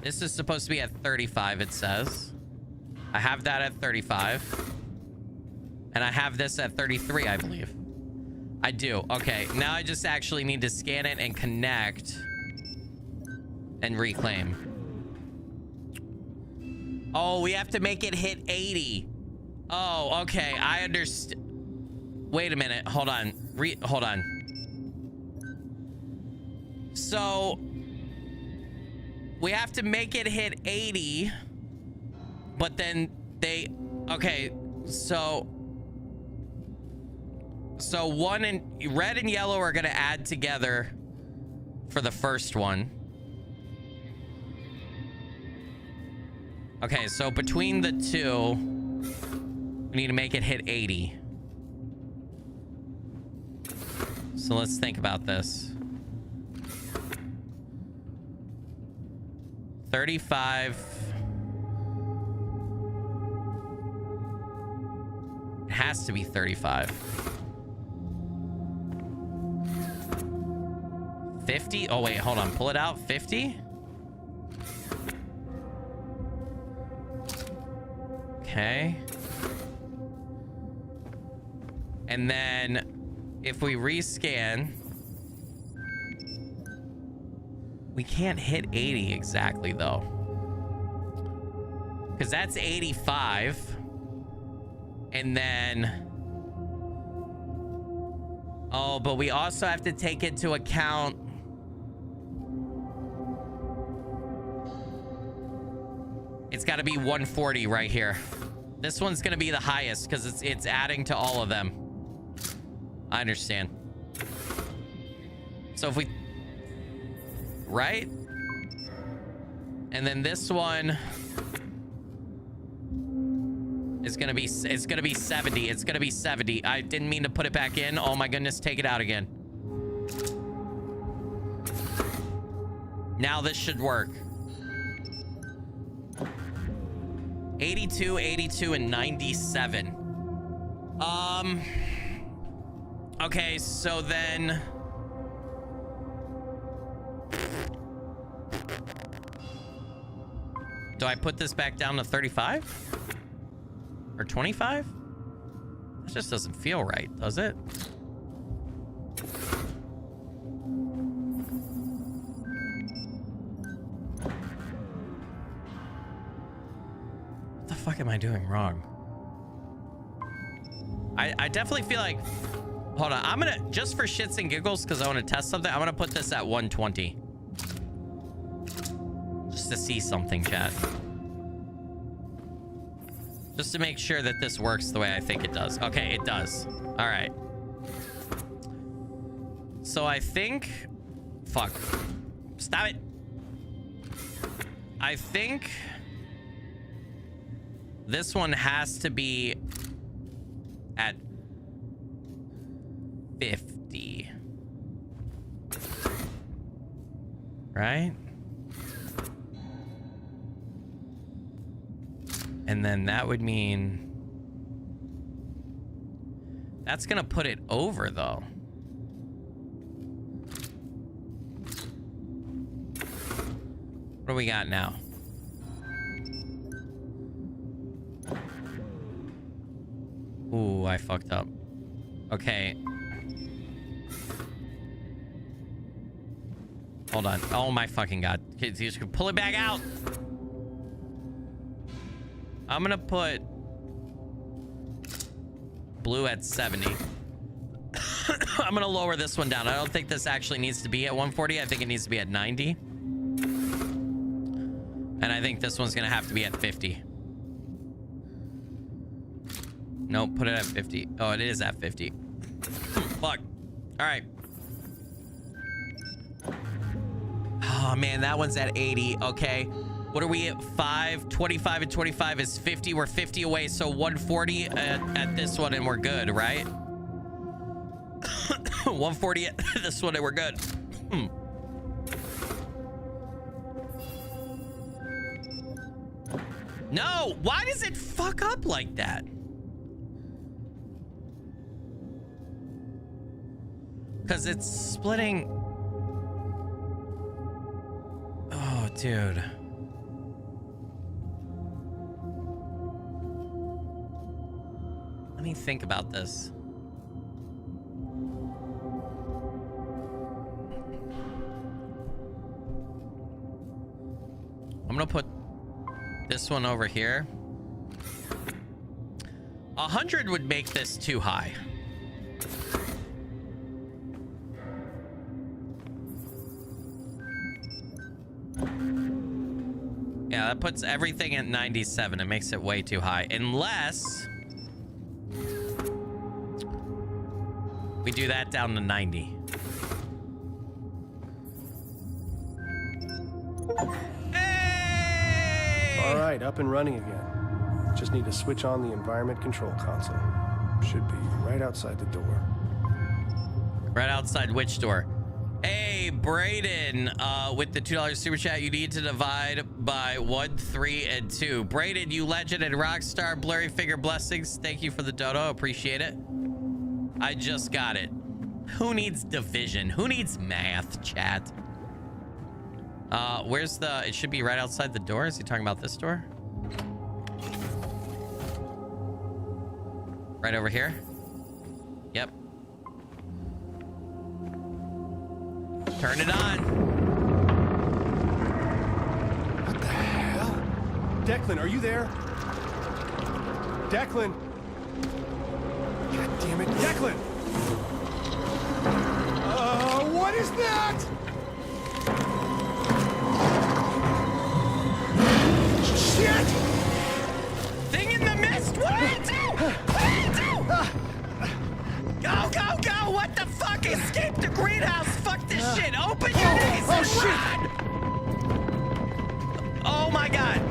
This is supposed to be at 35, it says. I have that at 35. And I have this at 33, I believe. I do. Okay, now I just actually need to scan it and connect and reclaim. Oh, we have to make it hit 80. Oh, okay. I understand. Wait a minute. Hold on. Hold on. So we have to make it hit 80, but then they, okay. So one and red and yellow are going to add together for the first one. Okay. So between the two, we need to make it hit 80. So let's think about this. 35. It has to be 35. 50? Oh, wait, hold on. Pull it out. 50? Okay. And then if we rescan, we can't hit 80 exactly though, because that's 85. And then, oh, but we also have to take into account it's got to be 140 right here. This one's going to be the highest because it's adding to all of them. I understand. So if we, right? And then this one is gonna be, it's gonna be 70. It's gonna be 70. I didn't mean to put it back in. Oh my goodness, take it out again. Now this should work. 82, 82, and 97. Okay, so then do I put this back down to 35 or 25? That just doesn't feel right, does it? What the fuck am I doing wrong? I definitely feel like, hold on, I'm gonna, just for shits and giggles, because I want to test something, I'm gonna put this at 120 just to see something, chat, just to make sure that this works the way I think it does. Okay, it does. All right, so I think, fuck, stop it. I think this one has to be at 50, right? And then that would mean that's gonna put it over though. What do we got now? Ooh, I fucked up. Okay. Hold on. Oh my fucking god. Kids, you just pull it back out. I'm gonna put blue at 70. I'm gonna lower this one down. I don't think this actually needs to be at 140. I think it needs to be at 90. And I think this one's gonna have to be at 50. Nope, put it at 50. Oh, it is at 50. Fuck. All right. Oh man, that one's at 80. Okay. What are we at? 5, 25 and 25 is 50. We're 50 away, so 140 at this one and we're good, right? 140 at this one and we're good. No, why does it fuck up like that? Because it's splitting. Oh, dude. Let me think about this. I'm gonna put this one over here. 100 would make this too high. Yeah, that puts everything at 97. It makes it way too high. Unless we do that down to 90. Hey! All right, up and running again. Just need to switch on the environment control console. Should be right outside the door. Right outside which door? Hey, Brayden, with the $2 super chat, you need to divide by 1, 3, and 2. Brayden, you legend and rock star, blurry figure blessings. Thank you for the dodo. Appreciate it. I just got it. Who needs division? Who needs math, chat? Where's the... It should be right outside the door. Is he talking about this door? Right over here? Yep. Turn it on. What the hell? Declan, are you there? Declan! God damn it, Declan! What is that? Shit! Thing in the mist! What do I do? What do I do? Go, go, go! What the fuck? Escape the greenhouse! Fuck this shit! Open your knees and run! Oh my god!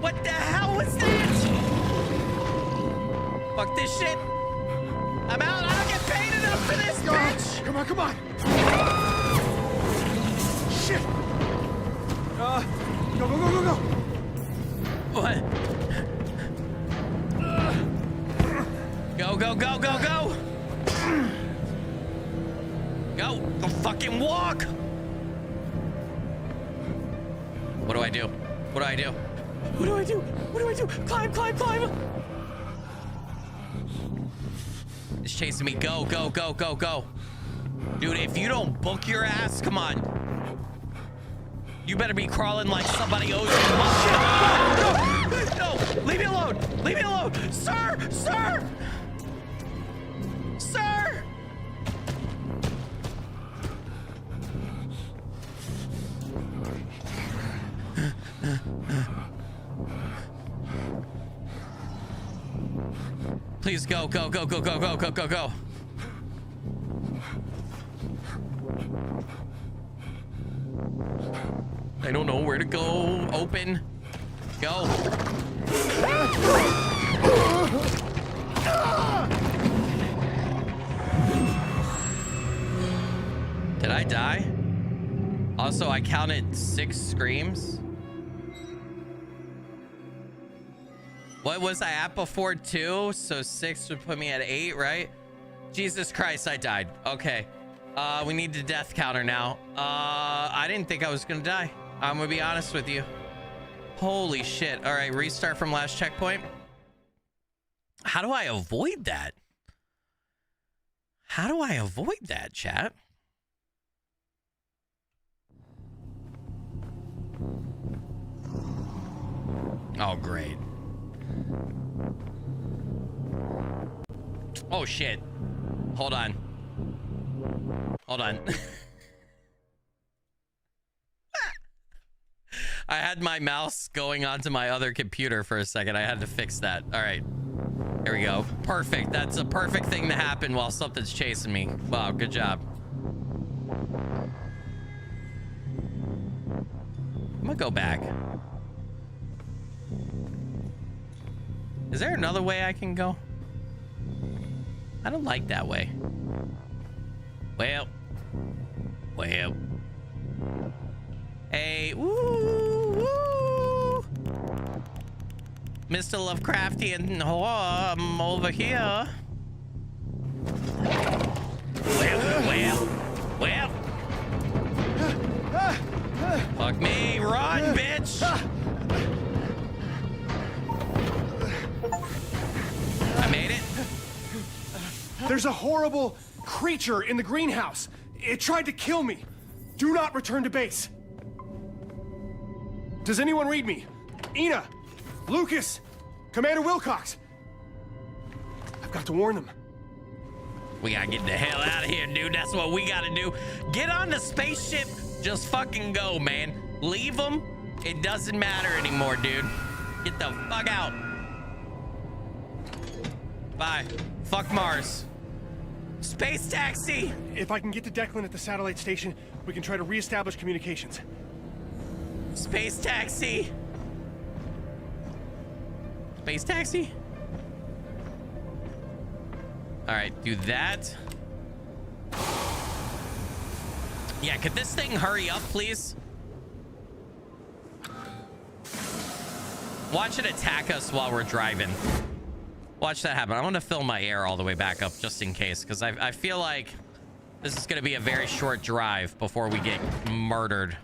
What the hell was that? Fuck this shit! I'm out! I don't get paid enough for this, bitch! Come on, come on! Shit! Go, go, go, go, go! What? Go, go, go, go, go! Go! Go fucking walk! What do I do? What do I do? What do I do? What do I do? Climb, climb, climb! It's chasing me. Go, go, go, go, go. Dude, if you don't book your ass, come on. You better be crawling like somebody owes you. Oh, shit. No, leave me alone. Leave me alone. Sir, sir. Sir. Please go, go, go, go, go, go, go, go, go. I don't know where to go. Open. Go. Did I die? Also, I counted 6 screams. What was I at before? 2, so 6 would put me at 8, right? Jesus Christ, I died. Okay. We need the death counter now. I didn't think I was gonna die. I'm gonna be honest with you. Holy shit. All right, restart from last checkpoint. How do I avoid that? How do I avoid that, chat? Oh, great. Oh, shit. Hold on. Hold on. I had my mouse going onto my other computer for a second. I had to fix that. All right. Here we go. Perfect. That's a perfect thing to happen while something's chasing me. Wow, good job. I'm gonna go back. Is there another way I can go? I don't like that way. Well. Hey, woo. Mr. Lovecraftian, I'm over here. Well. Fuck me, run, bitch. I made it. There's a horrible creature in the greenhouse. It tried to kill me. Do not return to base. Does anyone read me? Ina, Lucas, Commander Wilcox. I've got to warn them. We gotta get the hell out of here, dude. That's what we gotta do. Get on the spaceship. Just fucking go, man. Leave them. It doesn't matter anymore, dude. Get the fuck out. Bye. Fuck Mars. Space taxi. If I can get to Declan at the satellite station, we can try to reestablish communications. Space taxi. Space taxi. All right, do that. Yeah, could this thing hurry up, please? Watch it attack us while we're driving. Watch that happen. I want to fill my air all the way back up just in case, because I feel like this is going to be a very short drive before we get murdered.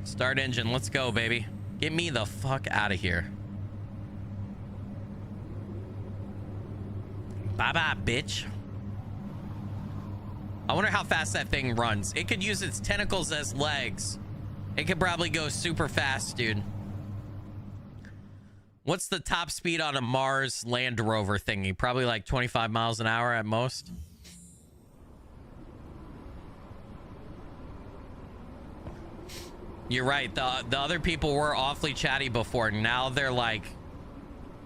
Start engine. Let's go, baby. Get me the fuck out of here. Bye-bye, bitch. I wonder how fast that thing runs. It could use its tentacles as legs. It could probably go super fast, dude. What's the top speed on a Mars Land Rover thingy? Probably like 25 miles an hour at most. You're right. The other people were awfully chatty before. Now they're like,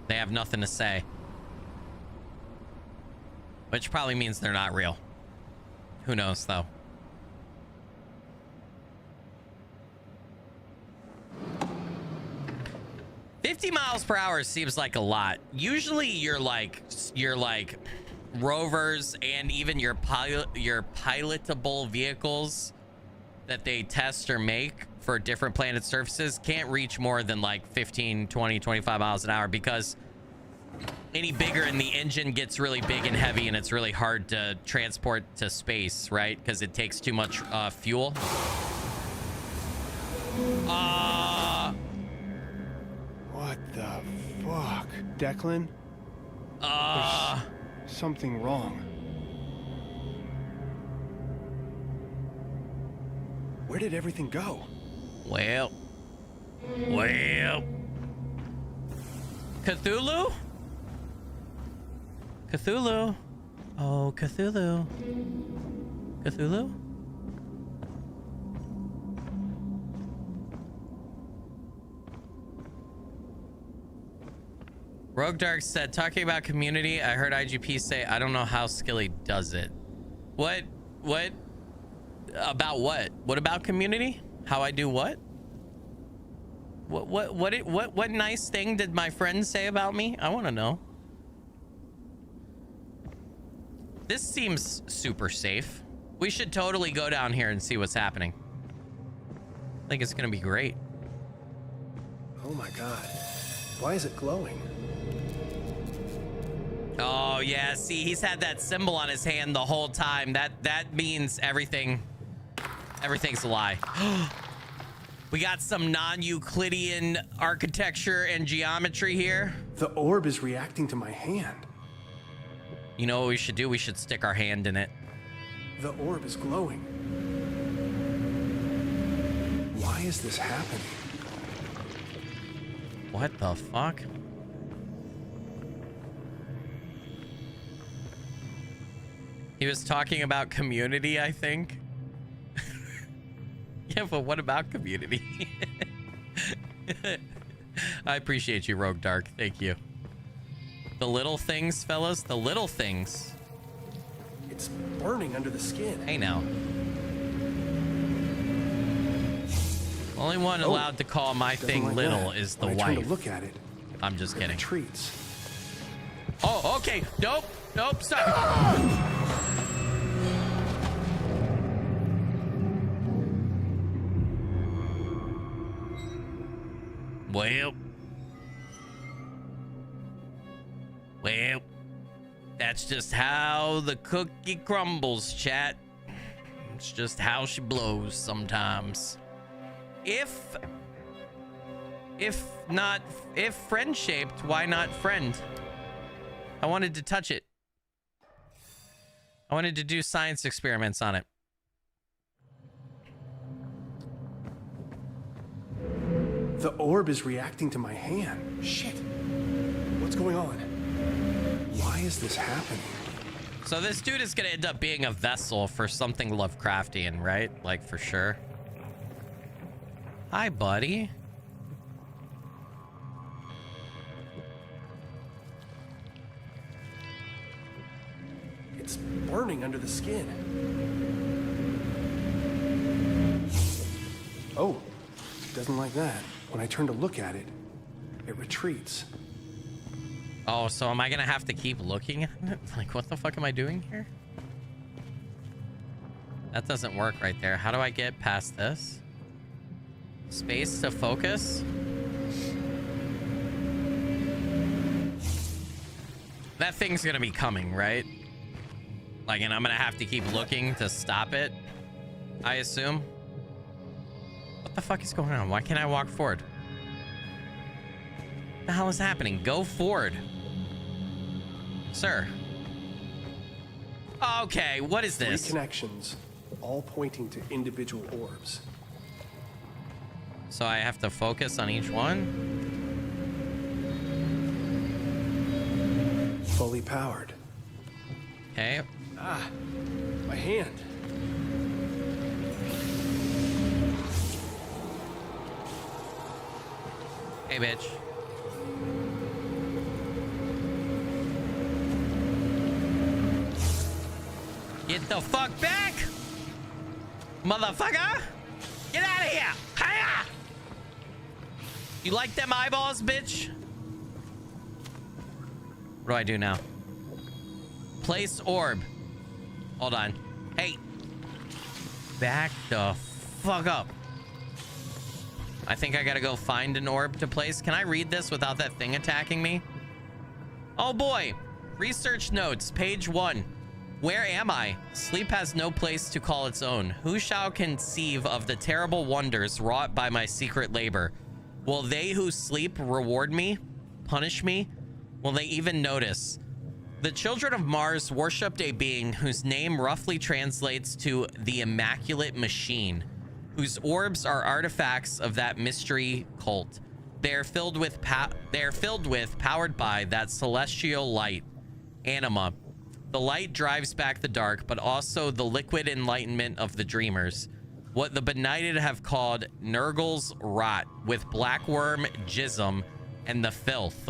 they have nothing to say. Which probably means they're not real. Who knows, though? $50 miles per hour seems like a lot. Usually you're like rovers and even your pilotable vehicles that they test or make for different planet surfaces can't reach more than like 15, 20, 25 miles an hour, because any bigger and the engine gets really big and heavy and it's really hard to transport to space, right? Because it takes too much fuel. What the fuck? Declan? There's something wrong. Where did everything go? Well. Cthulhu? Cthulhu? Oh, Cthulhu. Cthulhu? Rogue Dark said, talking about community, I heard IGP say, I don't know how Skilly does it. What? About what? What about community? How I do what? What nice thing did my friend say about me? I want to know. This seems super safe. We should totally go down here and see what's happening. I think it's gonna be great. Oh my god. Why is it glowing? Oh yeah, see, he's had that symbol on his hand the whole time. That means everything's a lie. We got some non-Euclidean architecture and geometry here. The orb is reacting to my hand. You know what we should do? We should stick our hand in it. The orb is glowing. Why is this happening? What the fuck? He was talking about community, I think. Yeah, but what about community? I appreciate you, Rogue Dark. Thank you. The little things, fellas. The little things. It's burning under the skin. Hey, now. Only one allowed to call my thing like little that. is the When I turn wife. to look at it, I'm just kidding. Treats. Oh, okay. Nope. Nope. Stop. Well, that's just how the cookie crumbles, chat. It's just how she blows sometimes. If friend-shaped, why not friend? I wanted to touch it. I wanted to do science experiments on it. The orb is reacting to my hand. Shit. What's going on? Why is this happening? So this dude is gonna end up being a vessel for something Lovecraftian, right? Like, for sure. Hi, buddy. It's burning under the skin. Oh, it doesn't like that. When I turn to look at it, it retreats. Oh, so am I gonna have to keep looking at it? Like, what the fuck am I doing here? That doesn't work right there. How do I get past this? Space to focus? That thing's gonna be coming, right? Like, and I'm gonna have to keep looking to stop it, I assume. What the fuck is going on? Why can't I walk forward? What the hell is happening? Go forward. Sir. Okay, what is this? 3 connections, all pointing to individual orbs. So I have to focus on each one? Fully powered. Okay. Ah, my hand. Hey, bitch. Get the fuck back! Motherfucker! Get out of here! Hiya! You like them eyeballs, bitch? What do I do now? Place orb. Hold on. Hey. Back the fuck up. I think I gotta go find an orb to place. Can I read this without that thing attacking me? Oh boy. Research notes, page 1. Where am I? Sleep has no place to call its own. Who shall conceive of the terrible wonders wrought by my secret labor? Will they who sleep reward me? Punish me? Will they even notice? The children of Mars worshipped a being whose name roughly translates to the Immaculate Machine, whose orbs are artifacts of that mystery cult. They are filled with powered by that celestial light, anima. The light drives back the dark, but also the liquid enlightenment of the dreamers. What the benighted have called Nurgle's rot, with blackworm jism and the filth.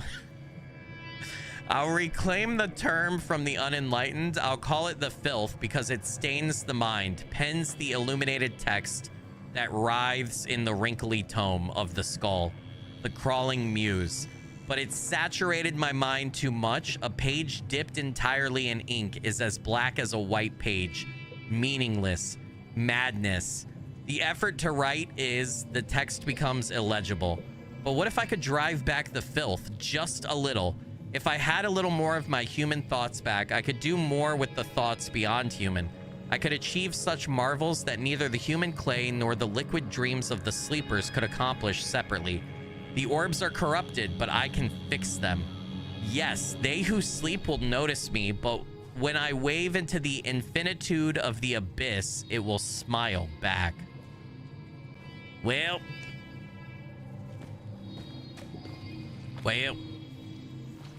I'll reclaim the term from the unenlightened. I'll call it the filth because it stains the mind, pens the illuminated text that writhes in the wrinkly tome of the skull, the crawling muse. But it's saturated my mind too much. A page dipped entirely in ink is as black as a white page. Meaningless. Madness. The effort to write is the text becomes illegible. But what if I could drive back the filth just a little? If I had a little more of my human thoughts back, I could do more with the thoughts beyond human. I could achieve such marvels that neither the human clay nor the liquid dreams of the sleepers could accomplish separately. The orbs are corrupted, but I can fix them. Yes, they who sleep will notice me, but when I wave into the infinitude of the abyss, it will smile back. Well.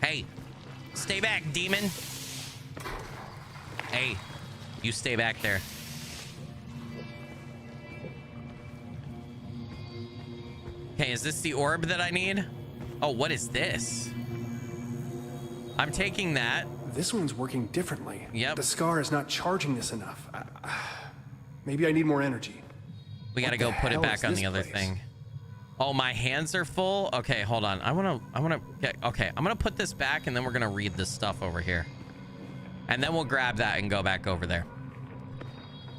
Hey, stay back, demon. Hey, You stay back there. Okay, is this the orb that I need? Oh, what is this? I'm taking that. This one's working differently. Yep. The scar is not charging this enough. Maybe I need more energy. We gotta go put it back on the other thing. Oh, my hands are full. Okay, hold on. Okay, I'm gonna put this back and then we're gonna read this stuff over here. And then we'll grab that and go back over there.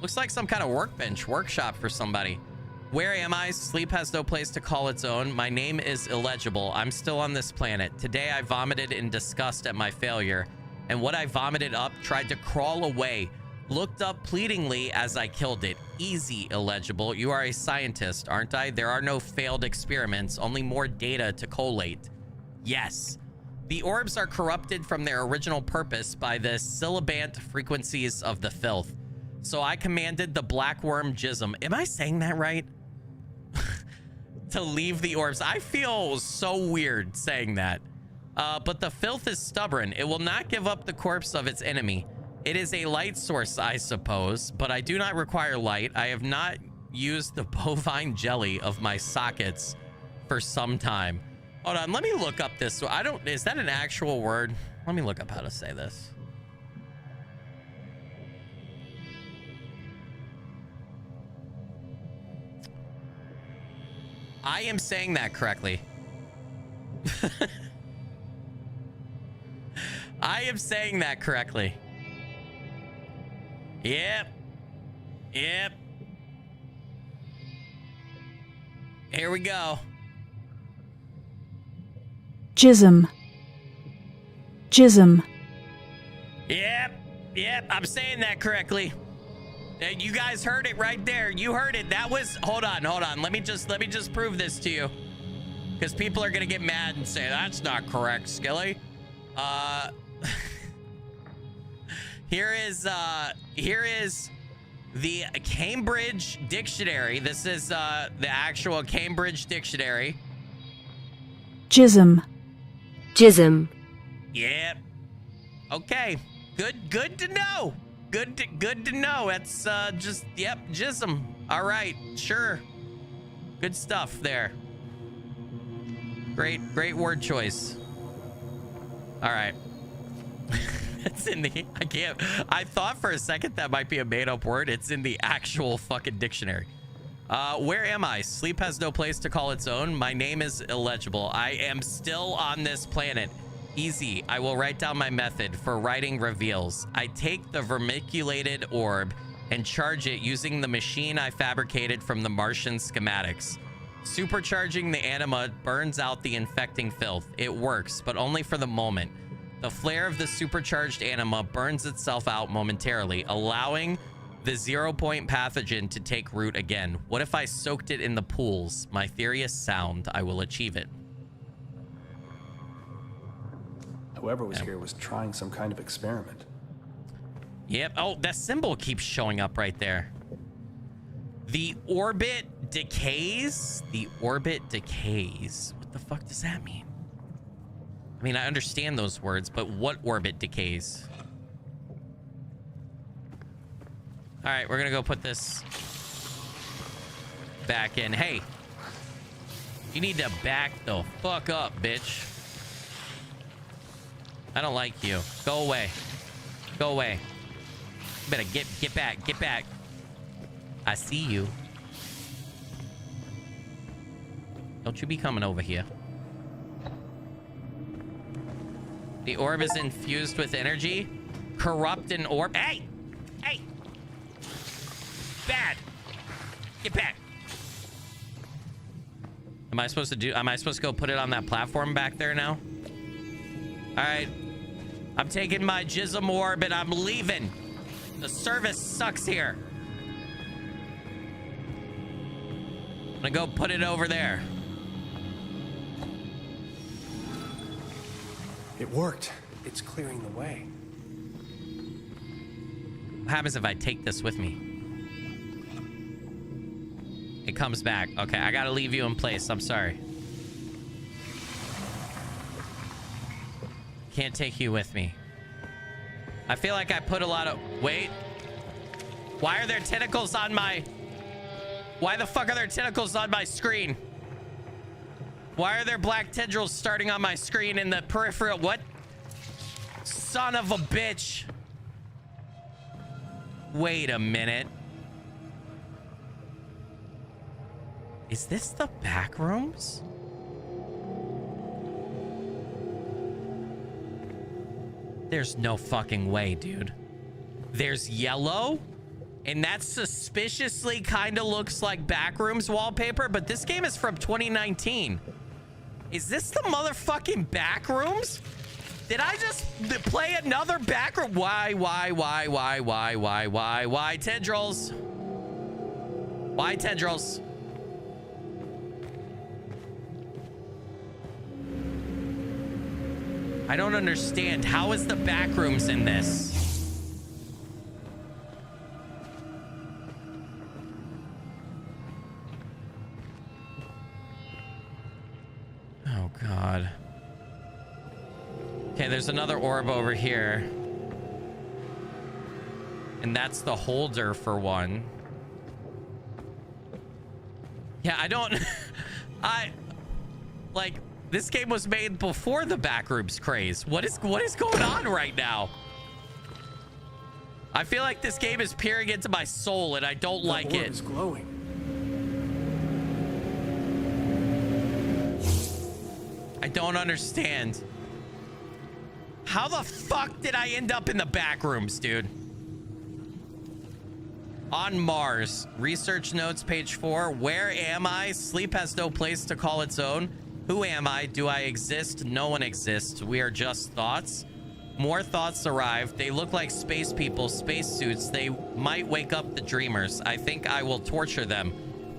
Looks like some kind of workshop for somebody. Where am I? Sleep has no place to call its own. My name is illegible. I'm still on this planet. Today I vomited in disgust at my failure. And what I vomited up tried to crawl away. Looked up pleadingly as I killed it. Easy, illegible. You are a scientist, aren't I? There are no failed experiments, only more data to collate. Yes. The orbs are corrupted from their original purpose by the syllabant frequencies of the filth. So I commanded the black worm Jism. Am I saying that right? To leave the orbs. I feel so weird saying that. But the filth is stubborn. It will not give up the corpse of its enemy. It is a light source, I suppose, but I do not require light. I have not used the bovine jelly of my sockets for some time. Hold on, let me look up this. Is that an actual word? Let me look up how to say this. I am saying that correctly. I am saying that correctly. Yep. Here we go. Jism. Yep. I'm saying that correctly. You guys heard it right there. You heard it. That was. Hold on. Let me just prove this to you, because people are gonna get mad and say that's not correct, Skilly. Here is the Cambridge Dictionary. This is the actual Cambridge Dictionary. Jism. Yep. Okay. Good to know. Good to know. That's just, yep, Jism. All right, sure. Good stuff there. Great word choice. All right. It's in the, I thought for a second that might be a made up word. It's in the actual fucking dictionary. Where am I? Sleep has no place to call its own. My name is illegible. I am still on this planet. Easy. I will write down my method for writing reveals. I take the vermiculated orb and charge it using the machine I fabricated from the Martian schematics. Supercharging the anima burns out the infecting filth. It works, but only for the moment. The flare of the supercharged anima burns itself out momentarily, allowing the 0-point pathogen to take root again. What if I soaked it in the pools? My theory is sound. I will achieve it. Whoever was here was trying some kind of experiment. Yep. Oh, that symbol keeps showing up right there. The orbit decays. The orbit decays. What the fuck does that mean? I mean, I understand those words, but what orbit decays? All right, we're gonna go put this back in. Hey, you need to back the fuck up, bitch. I don't like you. Go away. Go away. You better get back. Get back. I see you. Don't you be coming over here. The orb is infused with energy. Corrupt an orb. Hey! Hey! Bad! Get back! Am I supposed to go put it on that platform back there now? Alright. I'm taking my Jism orb and I'm leaving. The service sucks here. I'm gonna go put it over there. It worked. It's clearing the way. What happens if I take this with me? It comes back. Okay, I gotta leave you in place. I'm sorry. Can't take you with me. I feel like I put a lot of... Wait. Why are there tentacles on my... Why the fuck are there tentacles on my screen? Why are there black tendrils starting on my screen in the peripheral? What? Son of a bitch. Wait a minute. Is this the back rooms? There's no fucking way, dude. There's yellow, and that suspiciously kind of looks like Backrooms wallpaper, but this game is from 2019. Is this the motherfucking Backrooms? Did I just play another Backroom? Why tendrils? Why tendrils? I don't understand. How is the Backrooms in this? Oh, God. Okay, there's another orb over here. And that's the holder for one. Yeah, I don't... Like, this game was made before the Backrooms craze. What is going on right now? I feel like this game is peering into my soul and I don't like it. It's glowing. I don't understand. How the fuck did I end up in the Backrooms, dude? On Mars. Research notes, page 4. Where am I? Sleep has no place to call its own. Who am I? Do I exist? No one exists. We are just thoughts. More thoughts arrive. They look like space people, space suits. They might wake up the dreamers. I think I will torture them.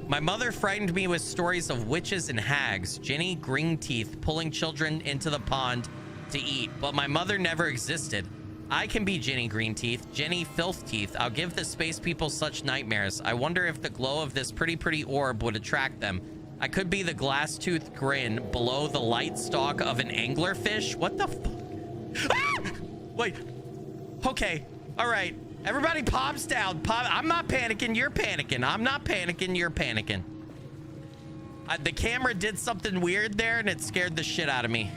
My mother frightened me with stories of witches and hags. Jenny Greenteeth pulling children into the pond to eat. But my mother never existed. I can be Jenny Greenteeth, Jenny Filth-Teeth. I'll give the space people such nightmares. I wonder if the glow of this pretty orb would attract them. I could be the glass-toothed grin below the light stalk of an anglerfish. What the fuck? Ah! Wait. Okay. All right. Everybody palms down. I'm not panicking. You're panicking. I'm not panicking. You're panicking. The camera did something weird there, and it scared the shit out of me.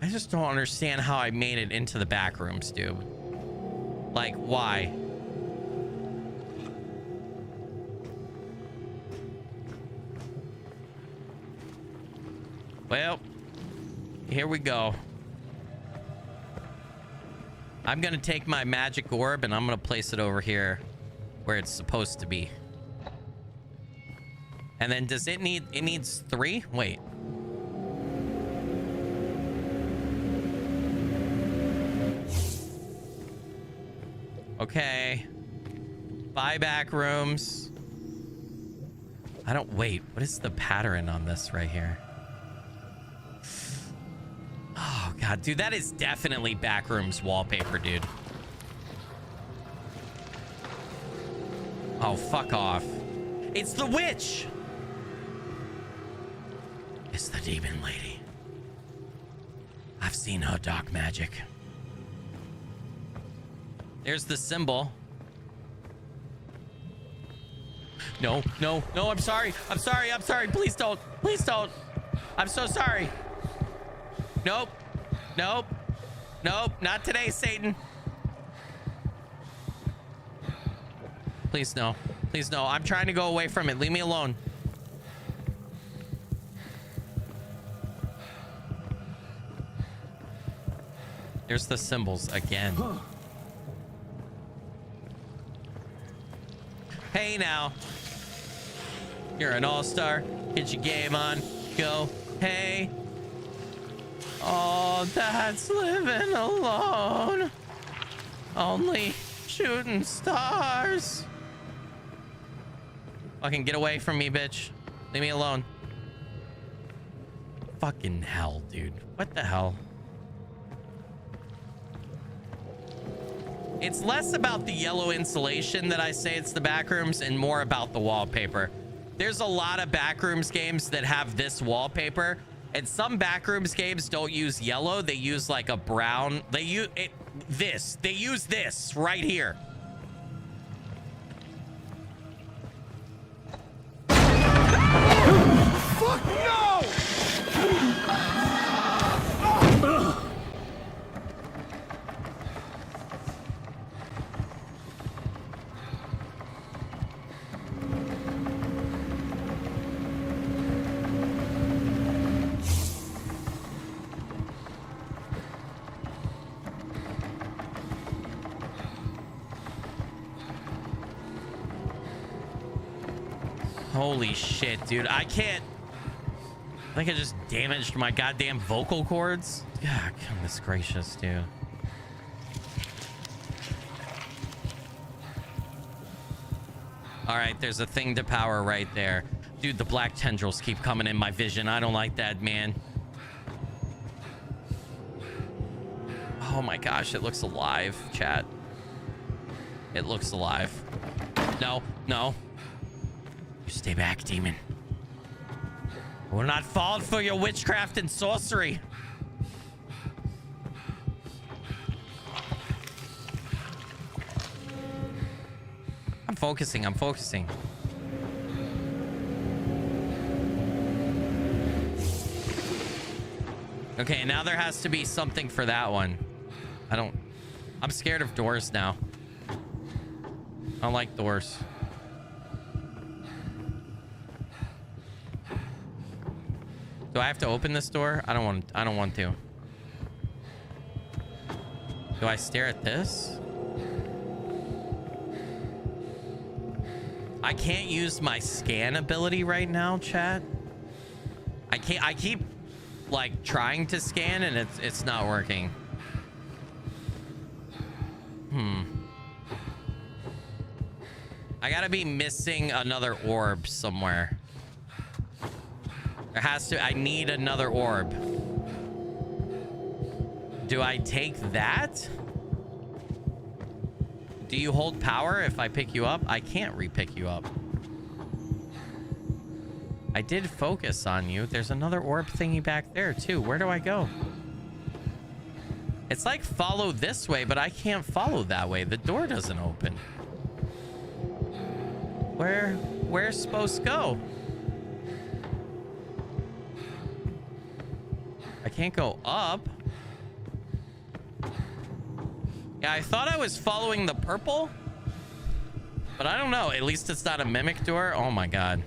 I just don't understand how I made it into the Backrooms, dude. Like, why? Well, here we go. I'm gonna take my magic orb and I'm gonna place it over here where it's supposed to be. And then does it needs 3? Wait. Okay. Buy Backrooms. Wait, what is the pattern on this right here? Oh, God, dude, that is definitely Backrooms wallpaper, dude. Oh, fuck off. It's the witch. It's the demon lady. I've seen her dark magic. There's the symbol. No, I'm sorry. Please don't. I'm so sorry. Nope. Not today, Satan. Please no. I'm trying to go away from it. Leave me alone. There's the symbols again. Hey now. You're an all-star. Get your game on. Go. Hey. Oh, that's living alone. Only shooting stars. Fucking get away from me, bitch. Leave me alone. Fucking hell, dude. What the hell? It's less about the yellow insulation that I say it's the Backrooms and more about the wallpaper. There's a lot of Backrooms games that have this wallpaper, And some backrooms games don't use yellow. They use like a brown. They use this. They use this right here. Fuck no! Holy shit, dude. I can't. I think I just damaged my goddamn vocal cords. God, goodness gracious, dude. All right, there's a thing to power right there. Dude, the black tendrils keep coming in my vision. I don't like that, man. Oh my gosh, it looks alive, chat. It looks alive. No, no. You stay back, demon. I will not fall for your witchcraft and sorcery. I'm focusing, I'm focusing. Okay, now there has to be something for that one. I'm scared of doors now. I don't like doors. Do I have to open this door? I don't want to. Do I stare at this? I can't use my scan ability right now, chat. I keep like trying to scan and it's not working. I gotta be missing another orb somewhere. There has to. I need another orb. Do I take that? Do you hold power if I pick you up? I can't re-pick you up. I did focus on you. There's another orb thingy back there too. Where do I go? It's like follow this way, but I can't follow that way. The door doesn't open. Where's supposed to go? I can't go up. Yeah, I thought I was following the purple, but I don't know. At least it's not a mimic door. Oh my god.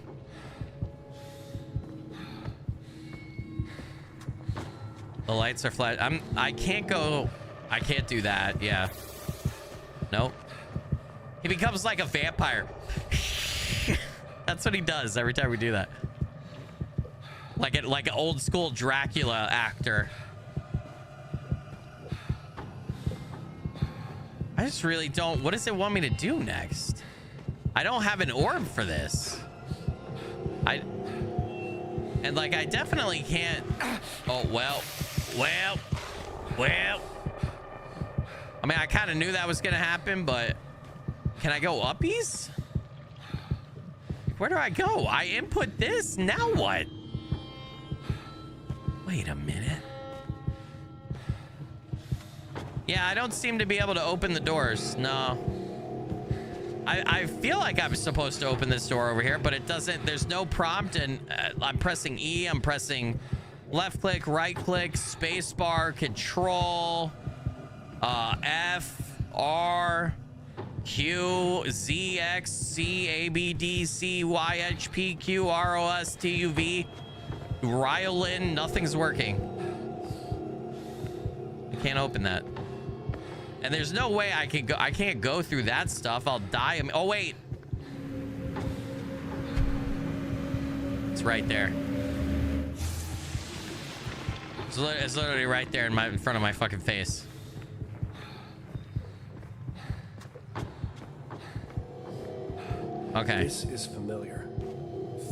The lights are flash. I can't go. I can't do that. Yeah. Nope. He becomes like a vampire. That's what he does every time we do that. Like an old school Dracula actor. I just really don't. What does it want me to do next? I don't have an orb for this. And like I definitely can't. Oh well. I mean, I kind of knew that was gonna happen, but can I go uppies? Where do I go? I input this. Now what? Wait a minute. Yeah, I don't seem to be able to open the doors. No. I feel like I'm supposed to open this door over here, but it doesn't. There's no prompt, and I'm pressing E. I'm pressing left click, right click, space bar, control, F, R, Q, Z, X, C, A, B, D, C, Y, H, P, Q, R, O, S, T, U, V. Ryolin, nothing's working. I can't open that. And there's no way I can go. I can't go through that stuff. I'll die. Oh, wait. It's right there. It's literally right there in front of my fucking face. Okay. This is familiar.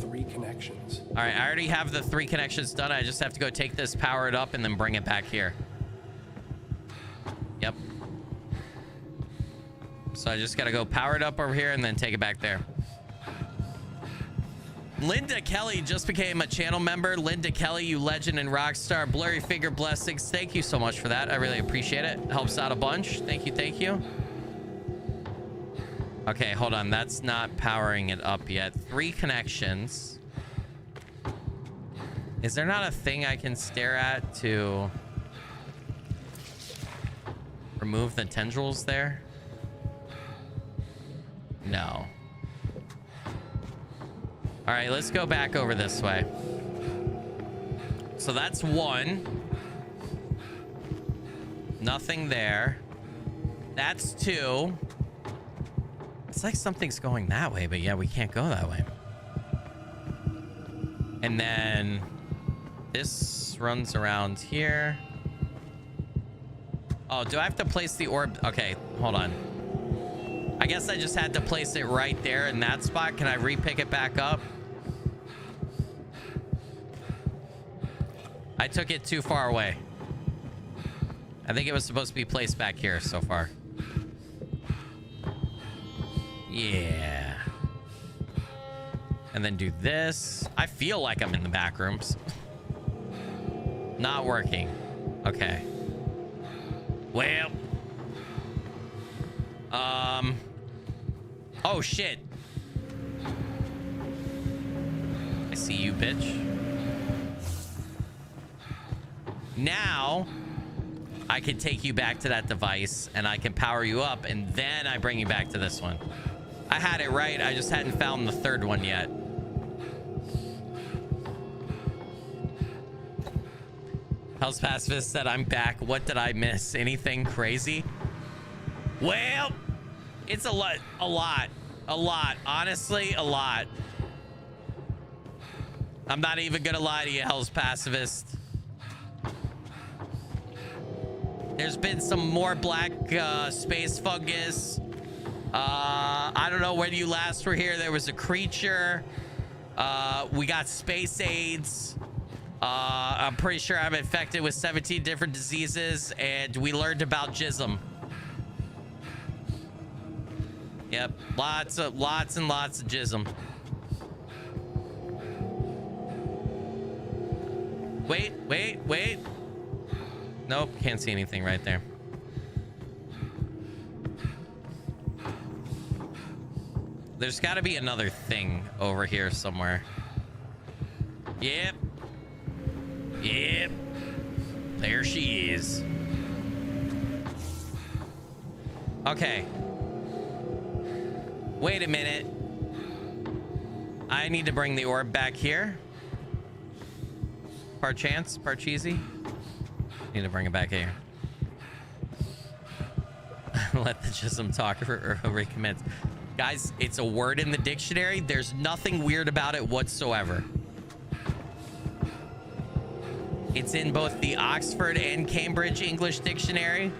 3 connections. All right, I already have the 3 connections done. I just have to go take this, power it up, and then bring it back here. Yep. So I just gotta go power it up over here and then take it back there. Linda Kelly just became a channel member. Linda Kelly, you legend and rock star. Blurry Figure Blessings. Thank you so much for that. I really appreciate it. Helps out a bunch. Thank you. Thank you. Okay, hold on. That's not powering it up yet. 3 connections. Is there not a thing I can stare at to remove the tendrils there? No. All right, let's go back over this way. So that's 1. Nothing there. That's 2. It's like something's going that way, but yeah, we can't go that way. And then this runs around here. Oh, do I have to place the orb? Okay, hold on. I guess I just had to place it right there in that spot. Can I re-pick it back up? I took it too far away. I think it was supposed to be placed back here so far. Yeah. And then do this. I feel like I'm in the back rooms. Not working. Okay. Well. Oh, shit. I see you, bitch. Now, I can take you back to that device, and I can power you up, and then I bring you back to this one. I had it right. I just hadn't found the 3rd one yet. Hell's Pacifist said, I'm back. What did I miss? Anything crazy? Well, it's a lot. Honestly, a lot. I'm not even gonna lie to you, Hell's Pacifist. There's been some more black space fungus. I don't know when you last were here. There was a creature. We got space AIDS. I'm pretty sure I'm infected with 17 different diseases, and we learned about jism. Yep, lots and lots of jism. Wait. Nope, can't see anything right there. There's got to be another thing over here somewhere. Yep. There she is. Okay. Wait a minute. I need to bring the orb back here. Parchance, parcheesi. Need to bring it back here. Let the jism talk or recommence. Guys, it's a word in the dictionary. There's nothing weird about it whatsoever. It's in both the Oxford and Cambridge English Dictionary.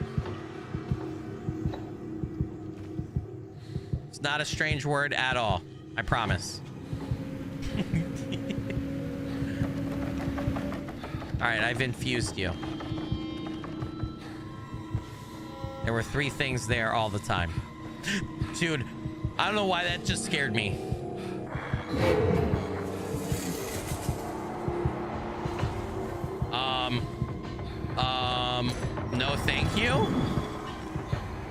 It's not a strange word at all. I promise. All right, I've infused you. There were 3 things there all the time. Dude, I don't know why that just scared me. No thank you.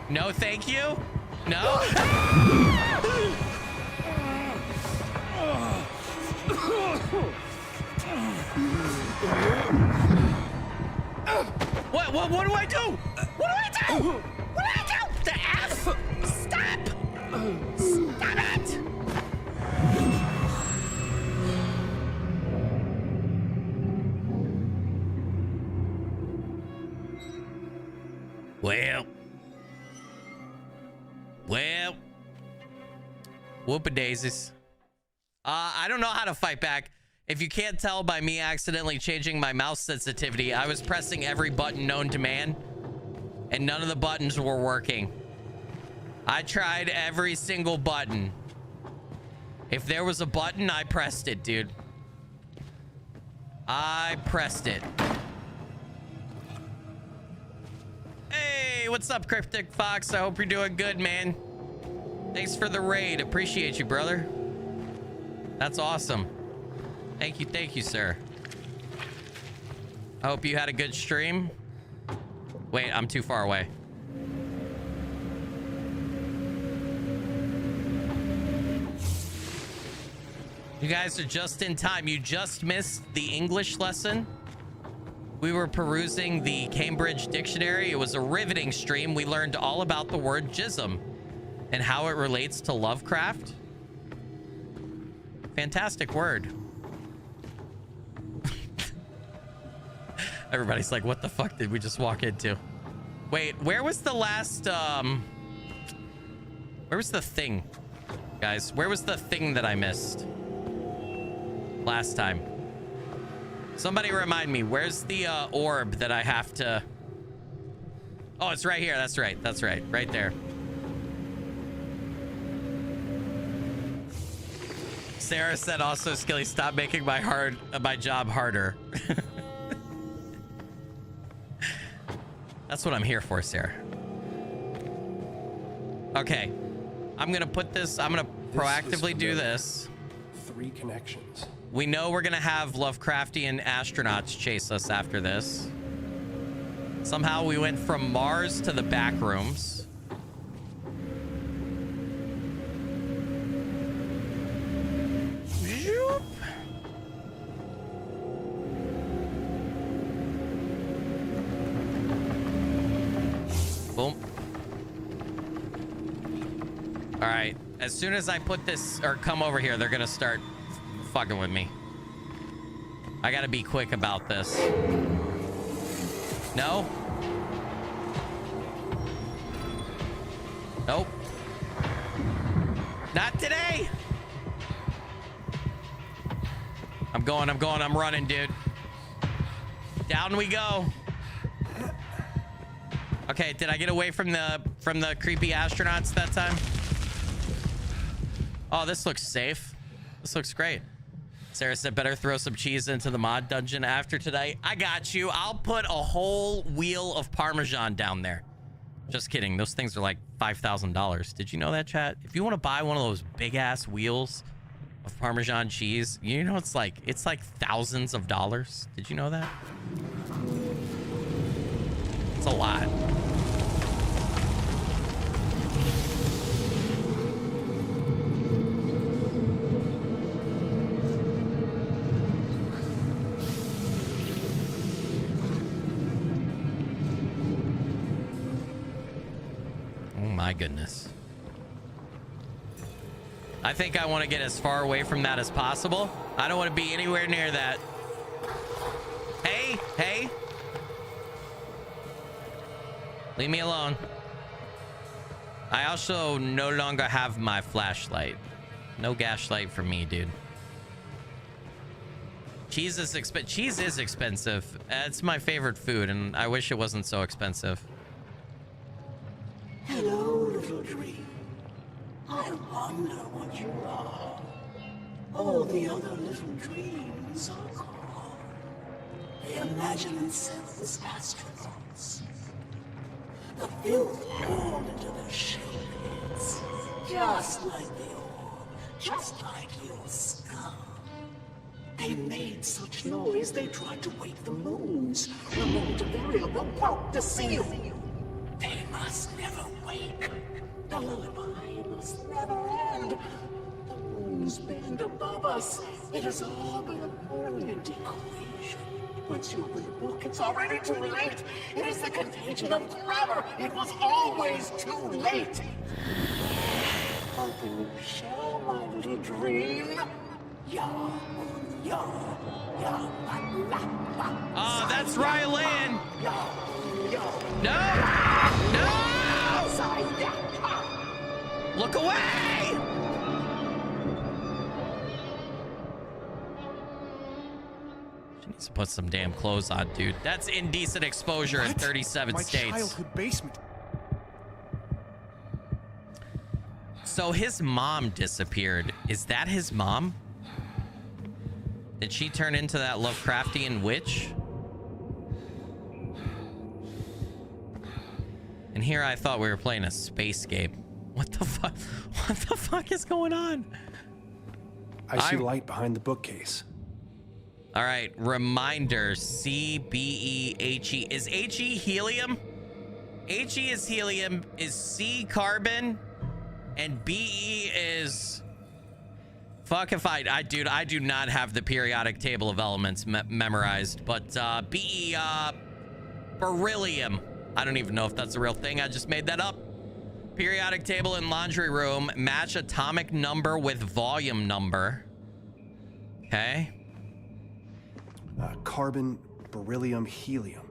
No thank you. No. What do I do? What do I do? What do I do? The F? Stop! Stop it! Well. Whoop-a-daisies. I don't know how to fight back. If you can't tell by me accidentally changing my mouse sensitivity, I was pressing every button known to man, and none of the buttons were working. I tried every single button. If there was a button, I pressed it, dude. I pressed it. Hey, what's up, Cryptic Fox? I hope you're doing good, man. Thanks for the raid. Appreciate you, brother. That's awesome. Thank you, sir. I hope you had a good stream. Wait, I'm too far away. You guys are just in time. You just missed the English lesson. We were perusing the Cambridge Dictionary. It was a riveting stream. We learned all about the word jism and how it relates to Lovecraft. Fantastic word. Everybody's like, what the fuck did we just walk into? Wait, where was the last, where was the thing? Guys, where was the thing that I missed last time? Somebody remind me, where's the orb that I have to... Oh, it's right here. That's right. That's right. Right there. Sarah said also, Skilly, stop making my job harder. That's what I'm here for, Sarah. Okay. I'm going to put this... I'm going to proactively do this. 3 connections. We know we're going to have Lovecraftian astronauts chase us after this. Somehow we went from Mars to the back rooms. Zoop. Boom. All right. As soon as I put this or come over here, they're going to start fucking with me. I got to be quick about this. No? Nope. Not today. I'm running, dude. Down we go. Okay, did I get away from the creepy astronauts that time? Oh, this looks safe. This looks great. Sarah said, better throw some cheese into the mod dungeon after tonight. I got you. I'll put a whole wheel of Parmesan down there. Just kidding. Those things are like $5,000. Did you know that, chat? If you want to buy one of those big ass wheels of Parmesan cheese, you know it's like thousands of dollars. Did you know that? It's a lot. My goodness. I think I want to get as far away from that as possible. I don't want to be anywhere near that. Hey. Leave me alone. I also no longer have my flashlight. No gaslight for me, dude. Cheese is expensive. It's my favorite food, and I wish it wasn't so expensive. Hello, little dream. I wonder what you are. All the other little dreams are gone. They imagine themselves as astronauts. The filth poured into their shellheads, just like the orb, just like your skull. They made such noise they tried to wake the moons, removed a variable broke the seal. They must never wake. The lullaby must never end. The moons bend above us. It has all been a brilliant equation. Once you open the book, it's already too late. It is the contagion of grammar. It was always too late. Open your shell, my little dream. Oh, that's Rylan. No! Look away! She needs to put some damn clothes on, dude. That's indecent exposure in 37 states. My childhood basement. So his mom disappeared. Is that his mom? Did she turn into that Lovecraftian witch? And here I thought we were playing a space game. What the fuck? What the fuck is going on? I see light behind the bookcase. All right, reminder, CBEHE. Is HE helium? HE is helium, is C carbon, and BE is... Fuck if dude, I do not have the periodic table of elements memorized, but BE, beryllium. I don't even know if that's a real thing. I just made that up. Periodic table in laundry room. Match atomic number with volume number. Okay. Carbon, beryllium, helium.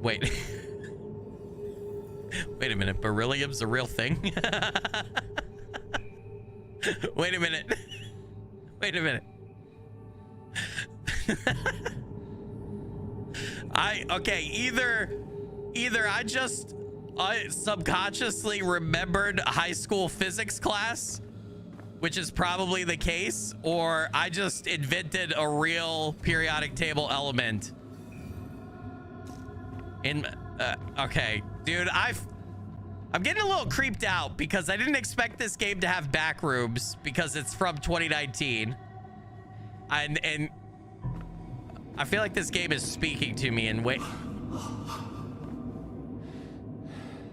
Wait. Wait a minute. Beryllium's a real thing? Wait a minute. Wait a minute. Okay, either I just subconsciously remembered high school physics class, which is probably the case, or I just invented a real periodic table element. Okay, dude, I'm getting a little creeped out because I didn't expect this game to have back rooms because it's from 2019. And I feel like this game is speaking to me in way.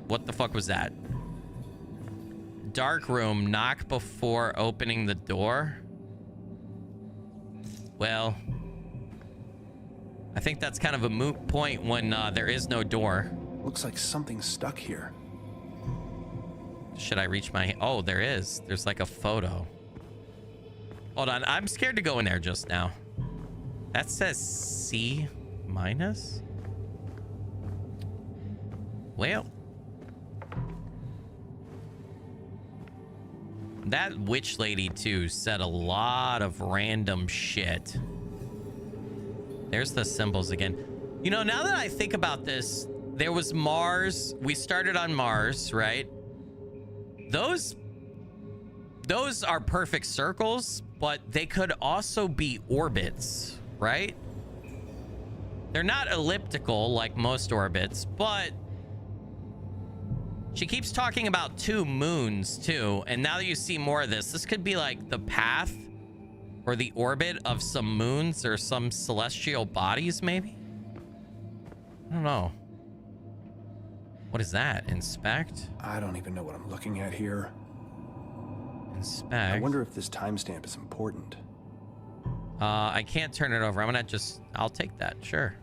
What the fuck was that? Dark room, knock before opening the door. Well, I think that's kind of a moot point when there is no door. Looks like something's stuck here. Should I reach my... Oh, there is. There's like a photo. Hold on. I'm scared to go in there just now. That says C minus? Well... That witch lady, too, said a lot of random shit. There's the symbols again. You know, now that I think about this, there was Mars. We started on Mars, right? Those are perfect circles, but they could also be orbits, right? They're not elliptical like most orbits, but... She keeps talking about 2 moons, too. And now that you see more of this could be like the path or the orbit of some moons or some celestial bodies, maybe? I don't know. What is that? Inspect? I don't even know what I'm looking at here. Inspect. I wonder if this timestamp is important. I can't turn it over. I'll take that. Sure.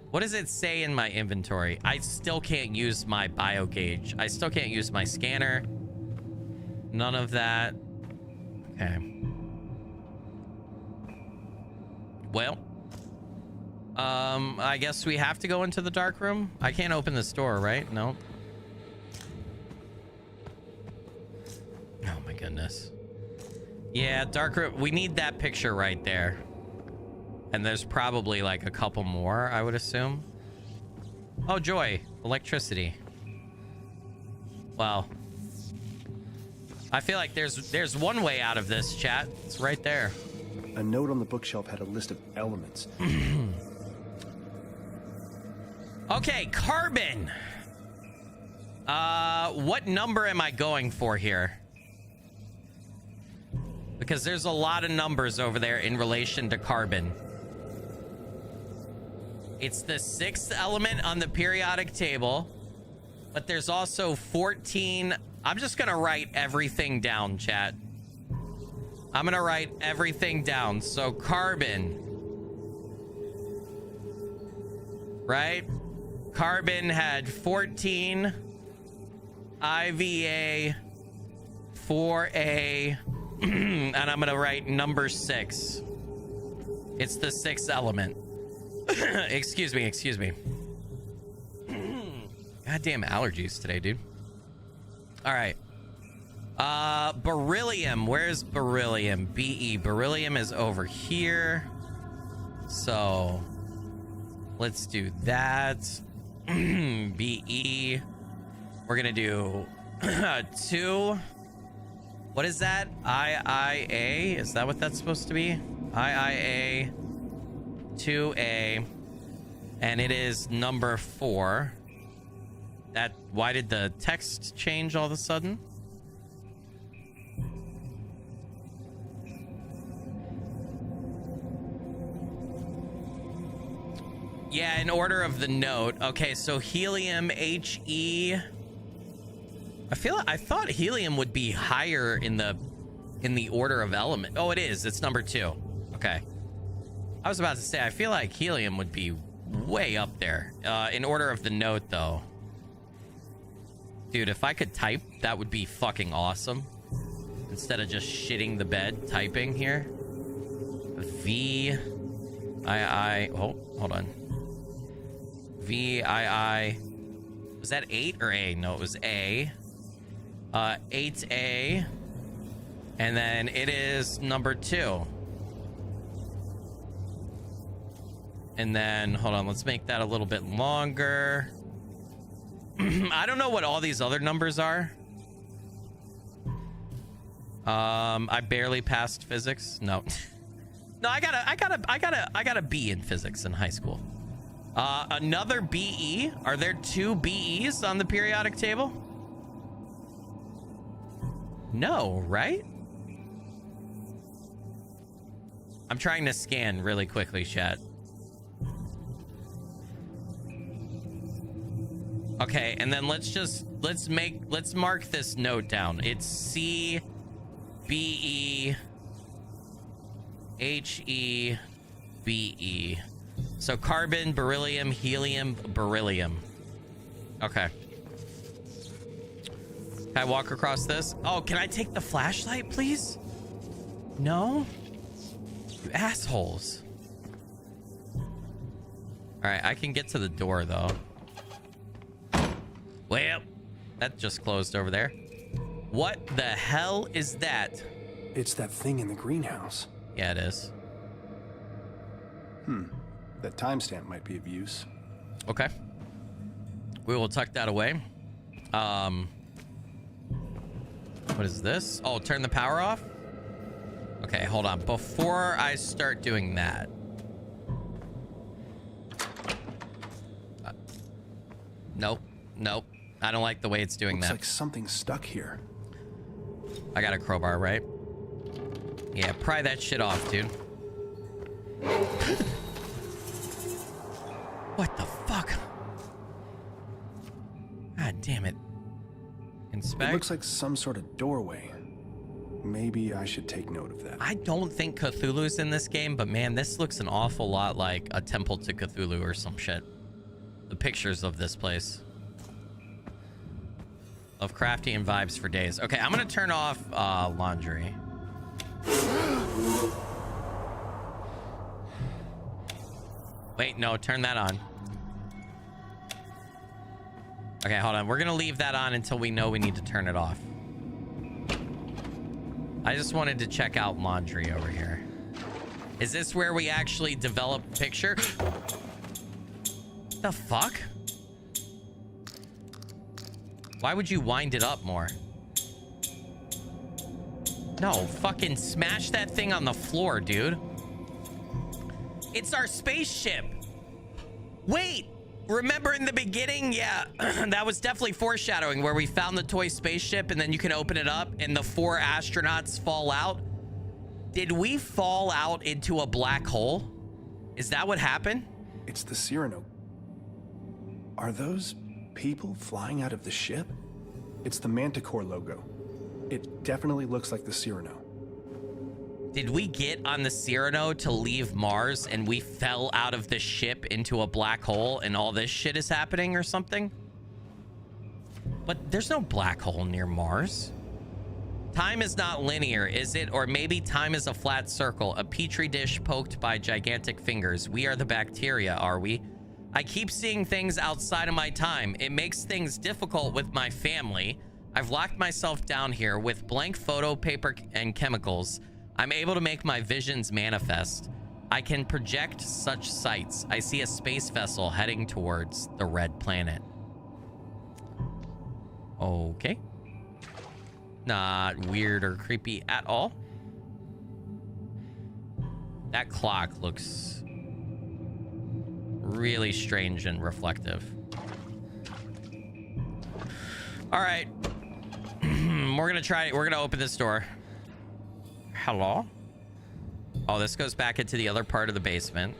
What does it say in my inventory? I still can't use my bio gauge. I still can't use my scanner. None of that. Okay. Well, I guess we have to go into the dark room. I can't open this door, right? No. Oh my goodness. Yeah, dark room. We need that picture right there. And there's probably like a couple more, I would assume. Oh, joy. Electricity. Well, I feel like there's one way out of this, chat. It's right there. A note on the bookshelf had a list of elements. Okay, carbon. What number am I going for here? Because there's a lot of numbers over there in relation to carbon. It's the 6th element on the periodic table, but there's also 14. I'm just gonna write everything down, chat. I'm gonna write everything down. So carbon, right? Carbon had 14, IVA, 4A, and I'm gonna write number 6. It's the 6th element. Excuse me. Goddamn allergies today, dude. All right. Beryllium. Where's beryllium? BE. Beryllium is over here. So let's do that. BE. We're gonna do 2. What is that? IIA? Is that what that's supposed to be? IIA 2A, and it is number 4. Why did the text change all of a sudden? Yeah, in order of the note. Okay, so helium, He. I thought helium would be higher in the order of element. Oh, it is. It's number 2. Okay. I was about to say, I feel like helium would be way up there. In order of the note, though. Dude, if I could type, that would be fucking awesome. Instead of just shitting the bed typing here. Oh, hold on. VII. Was that 8 or A? No, it was A. 8A. And then it is number 2. And then, hold on, let's make that a little bit longer. I don't know what all these other numbers are. I barely passed physics. No. No, I got a B in physics in high school. Another BE. Are there 2 BEs on the periodic table? No, right? I'm trying to scan really quickly, chat. Okay, and then let's mark this note down. It's C B E H E B E. So carbon, beryllium, helium, beryllium. Okay. Can I walk across this? Oh, can I take the flashlight, please? No? You assholes. All right, I can get to the door, though. Well, that just closed over there. What the hell is that? It's that thing in the greenhouse. Yeah, it is. That timestamp might be of use. Okay. We will tuck that away. What is this? Oh, turn the power off? Okay, hold on. Before I start doing that. Nope. Nope. I don't like the way it's doing that. Looks like something's stuck here. I got a crowbar, right? Yeah, pry that shit off, dude. What the fuck? God damn it. Inspect. It looks like some sort of doorway. Maybe I should take note of that. I don't think Cthulhu's in this game, but man, this looks an awful lot like a temple to Cthulhu or some shit. The pictures of this place. Lovecraftian vibes for days. Okay, I'm gonna turn off laundry. Wait, no, turn that on. Okay, hold on. We're gonna leave that on until we know we need to turn it off. I just wanted to check out laundry over here. Is this where we actually develop picture? The fuck? Why would you wind it up more? No, fucking smash that thing on the floor, dude. It's our spaceship. Wait, remember in the beginning? Yeah, that was definitely foreshadowing where we found the toy spaceship and then you can open it up and the 4 astronauts fall out. Did we fall out into a black hole? Is that what happened? It's the Cyrano. Are those people flying out of the ship? It's the Manticore logo. It definitely looks like the Cyrano. Did we get on the Cyrano to leave Mars and we fell out of the ship into a black hole and all this shit is happening or something? But there's no black hole near Mars. Time is not linear, is it? Or maybe time is a flat circle, a petri dish poked by gigantic fingers. We are the bacteria, are we? I keep seeing things outside of my time. It makes things difficult with my family. I've locked myself down here with blank photo paper and chemicals. I'm able to make my visions manifest. I can project such sights. I see a space vessel heading towards the red planet. Okay. Not weird or creepy at all. That clock looks really strange and reflective. All right. We're gonna open this door. Hello? Oh, this goes back into the other part of the basement.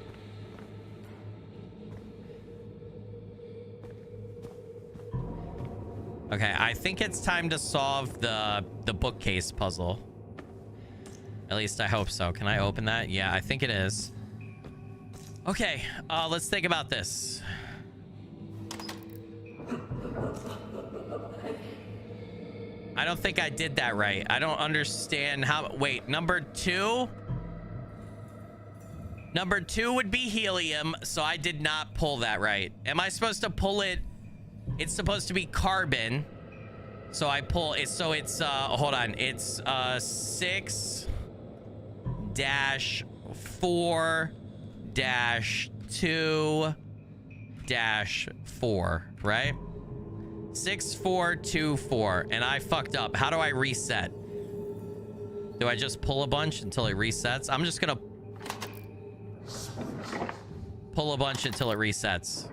Okay, I think it's time to solve the bookcase puzzle. At least I hope so. Can I open that? Yeah, I think it is. Okay, let's think about this. I don't think I did that right. I don't understand how... Wait, number 2? Number 2 would be helium, so I did not pull that right. Am I supposed to pull it? It's supposed to be carbon. So I pull it. So it's, hold on. It's 6-4-2-4, right? 6424, and I fucked up. How do I reset? Do I just pull a bunch until it resets? I'm just gonna pull a bunch until it resets.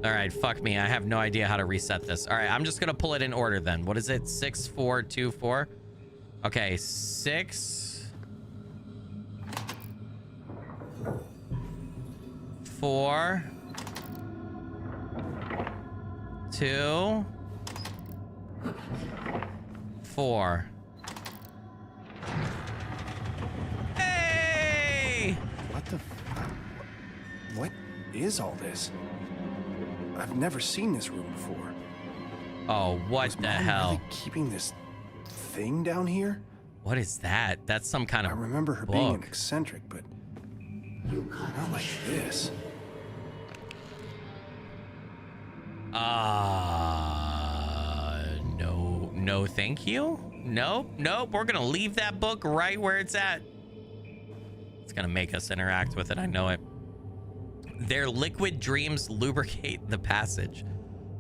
All right, fuck me. I have no idea how to reset this. All right, I'm just gonna pull it in order then. What is it? 6424. Okay, 6 4 2 4. Hey! What the... What is all this? I've never seen this room before. Oh, what Was the Mom hell? really keeping this thing down here? What is that? That's some kind of I remember her being an book. eccentric, but not like this. No, thank you. Nope. We're gonna leave that book right where it's at. It's gonna make us interact with it. I know it. Their liquid dreams lubricate the passage.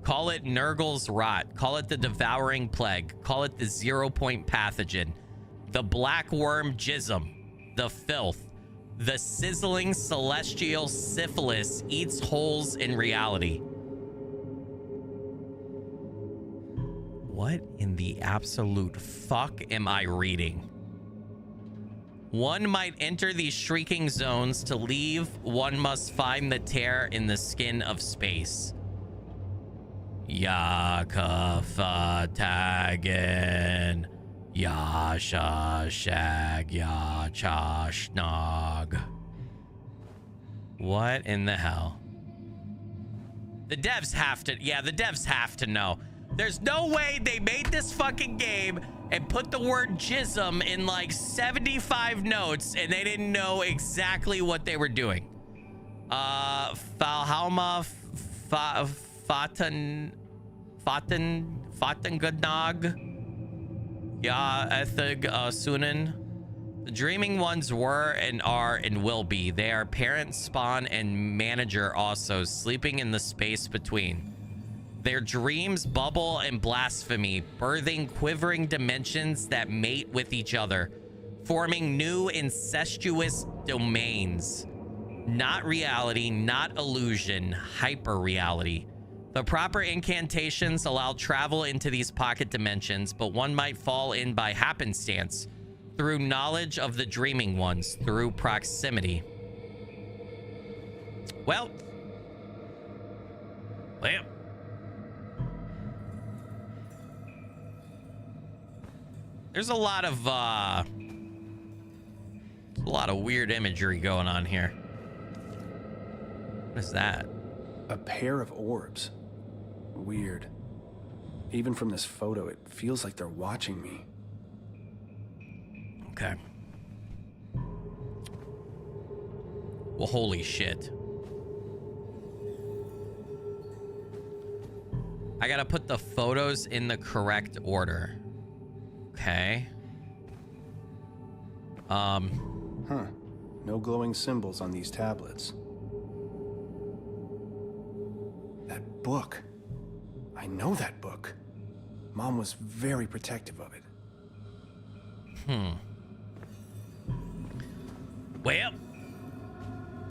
Call it Nurgle's rot. Call it the devouring plague. Call it the 0-point pathogen. The black worm jism. The filth. The sizzling celestial syphilis eats holes in reality. What in the absolute fuck am I reading? One might enter these shrieking zones. To leave, one must find the tear in the skin of space. Yakafatagen. Yasha shag yacha snog. What in the hell? The devs have to, yeah, the devs have to know. There's no way they made this fucking game and put the word jism in like 75 notes and they didn't know exactly what they were doing. Falhalma Fatangadnog. Ya Ethig Sunan. The dreaming ones were and are and will be. They are parent, spawn, and manager also, sleeping in the space between. Their dreams bubble and blasphemy, birthing quivering dimensions that mate with each other, forming new incestuous domains. Not reality, not illusion, hyper-reality. The proper incantations allow travel into these pocket dimensions, but one might fall in by happenstance, through knowledge of the dreaming ones, through proximity. Well. There's a lot of weird imagery going on here. What is that? A pair of orbs. Weird. Even from this photo, it feels like they're watching me. Okay. Well, holy shit. I gotta put the photos in the correct order. Okay. Huh. No glowing symbols on these tablets. That book. I know that book. Mom was very protective of it.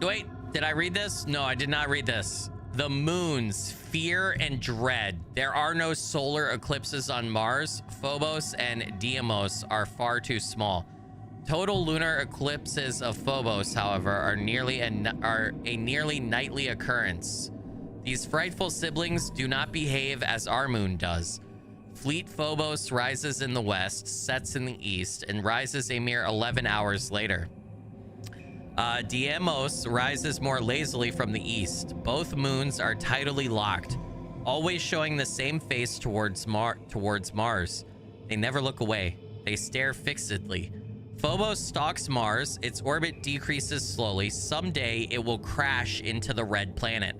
Wait, did I read this? No, I did not read this. The moons, fear and dread. There are no solar eclipses on Mars. Phobos and Deimos are far too small. Total lunar eclipses of Phobos, however, are a nearly nightly occurrence. These frightful siblings do not behave as our moon does. Fleet Phobos rises in the west, sets in the east, and rises a mere 11 hours later. Deimos rises more lazily from the east. Both moons are tidally locked, always showing the same face towards Mars. They never look away. They stare fixedly. Phobos stalks Mars. Its orbit decreases slowly. Someday it will crash into the red planet.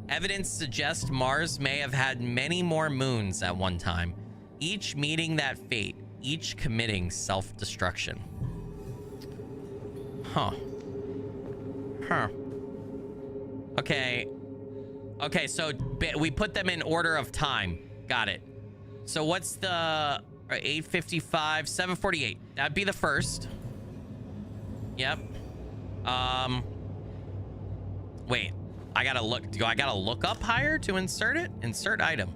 Evidence suggests Mars may have had many more moons at one time, each meeting that fate, each committing self-destruction. Huh. Okay, so we put them in order of time. Got it. So what's the 8:55, 7:48? That'd be the first. Yep. Wait, I gotta look. Do I gotta look up higher to insert it? Insert item.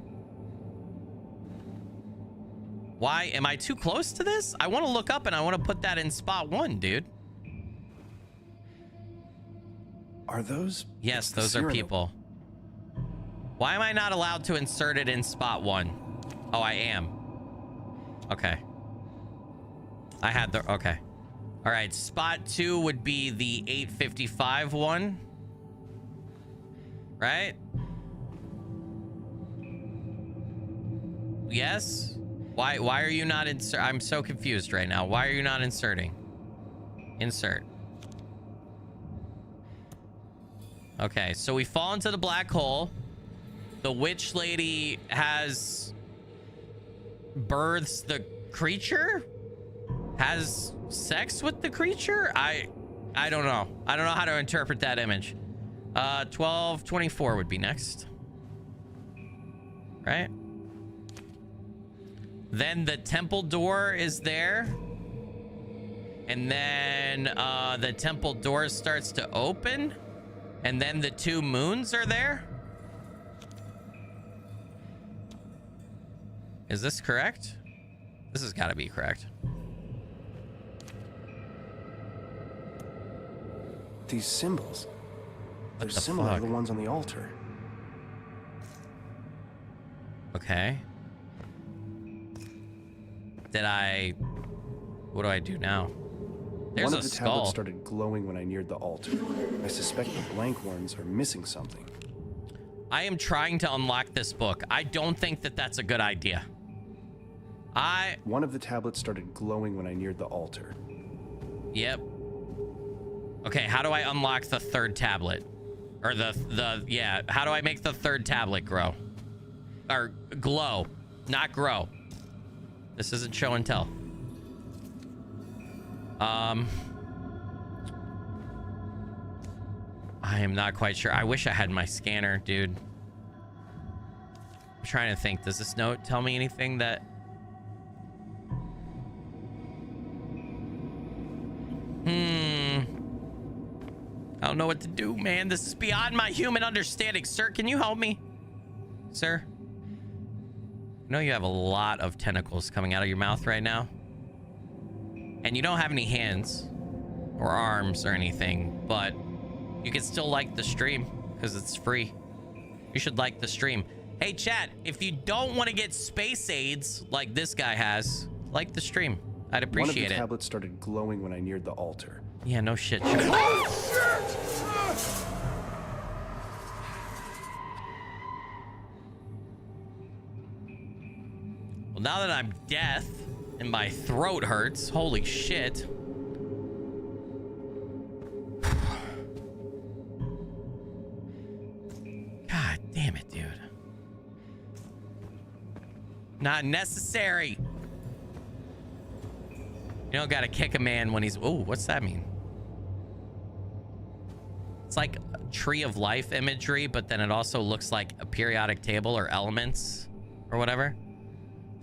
Why am I too close to this? I want to look up and I want to put that in spot 1, dude. Are those? Yes, those are people. Why am I not allowed to insert it in spot 1? Oh, I am. Okay. I had the... Okay. All right. Spot 2 would be the 8:55 one. Right? Yes? Why are you not insert? I'm so confused right now. Why are you not inserting? Insert. Okay, so we fall into the black hole. The witch lady has births the creature? Has sex with the creature? I don't know. I don't know how to interpret that image. 12:24 would be next. Right? Then the temple door is there. And then the temple door starts to open. And then the 2 moons are there. Is this correct? This has got to be correct. These symbols. They're the similar fuck? to the ones on the altar. Okay. What do I do now? There's One a of the skull. tablets started glowing when I neared the altar. I suspect the blank ones are missing something. I am trying to unlock this book. I don't think that that's a good idea. One of the tablets started glowing when I neared the altar. Yep. Okay, how do I unlock the 3rd tablet? Or yeah, how do I make the 3rd tablet grow? Or glow, not grow. This isn't show and tell. I am not quite sure. I wish I had my scanner, dude. I'm trying to think. Does this note tell me anything that... I don't know what to do, man. This is beyond my human understanding. Sir, can you help me? Sir? I know you have a lot of tentacles coming out of your mouth right now. And you don't have any hands or arms or anything, but you can still like the stream because it's free. You should like the stream. Hey, chat, if you don't want to get space aids like this guy has, like the stream. I'd appreciate it. One of the tablets started glowing when I neared the altar. Yeah, no shit. Well, now that I'm deaf and my throat hurts, holy shit. God damn it, dude. Not necessary. You don't gotta kick a man when he's... Oh, what's that mean? It's like a tree of life imagery, but then it also looks like a periodic table or elements or whatever.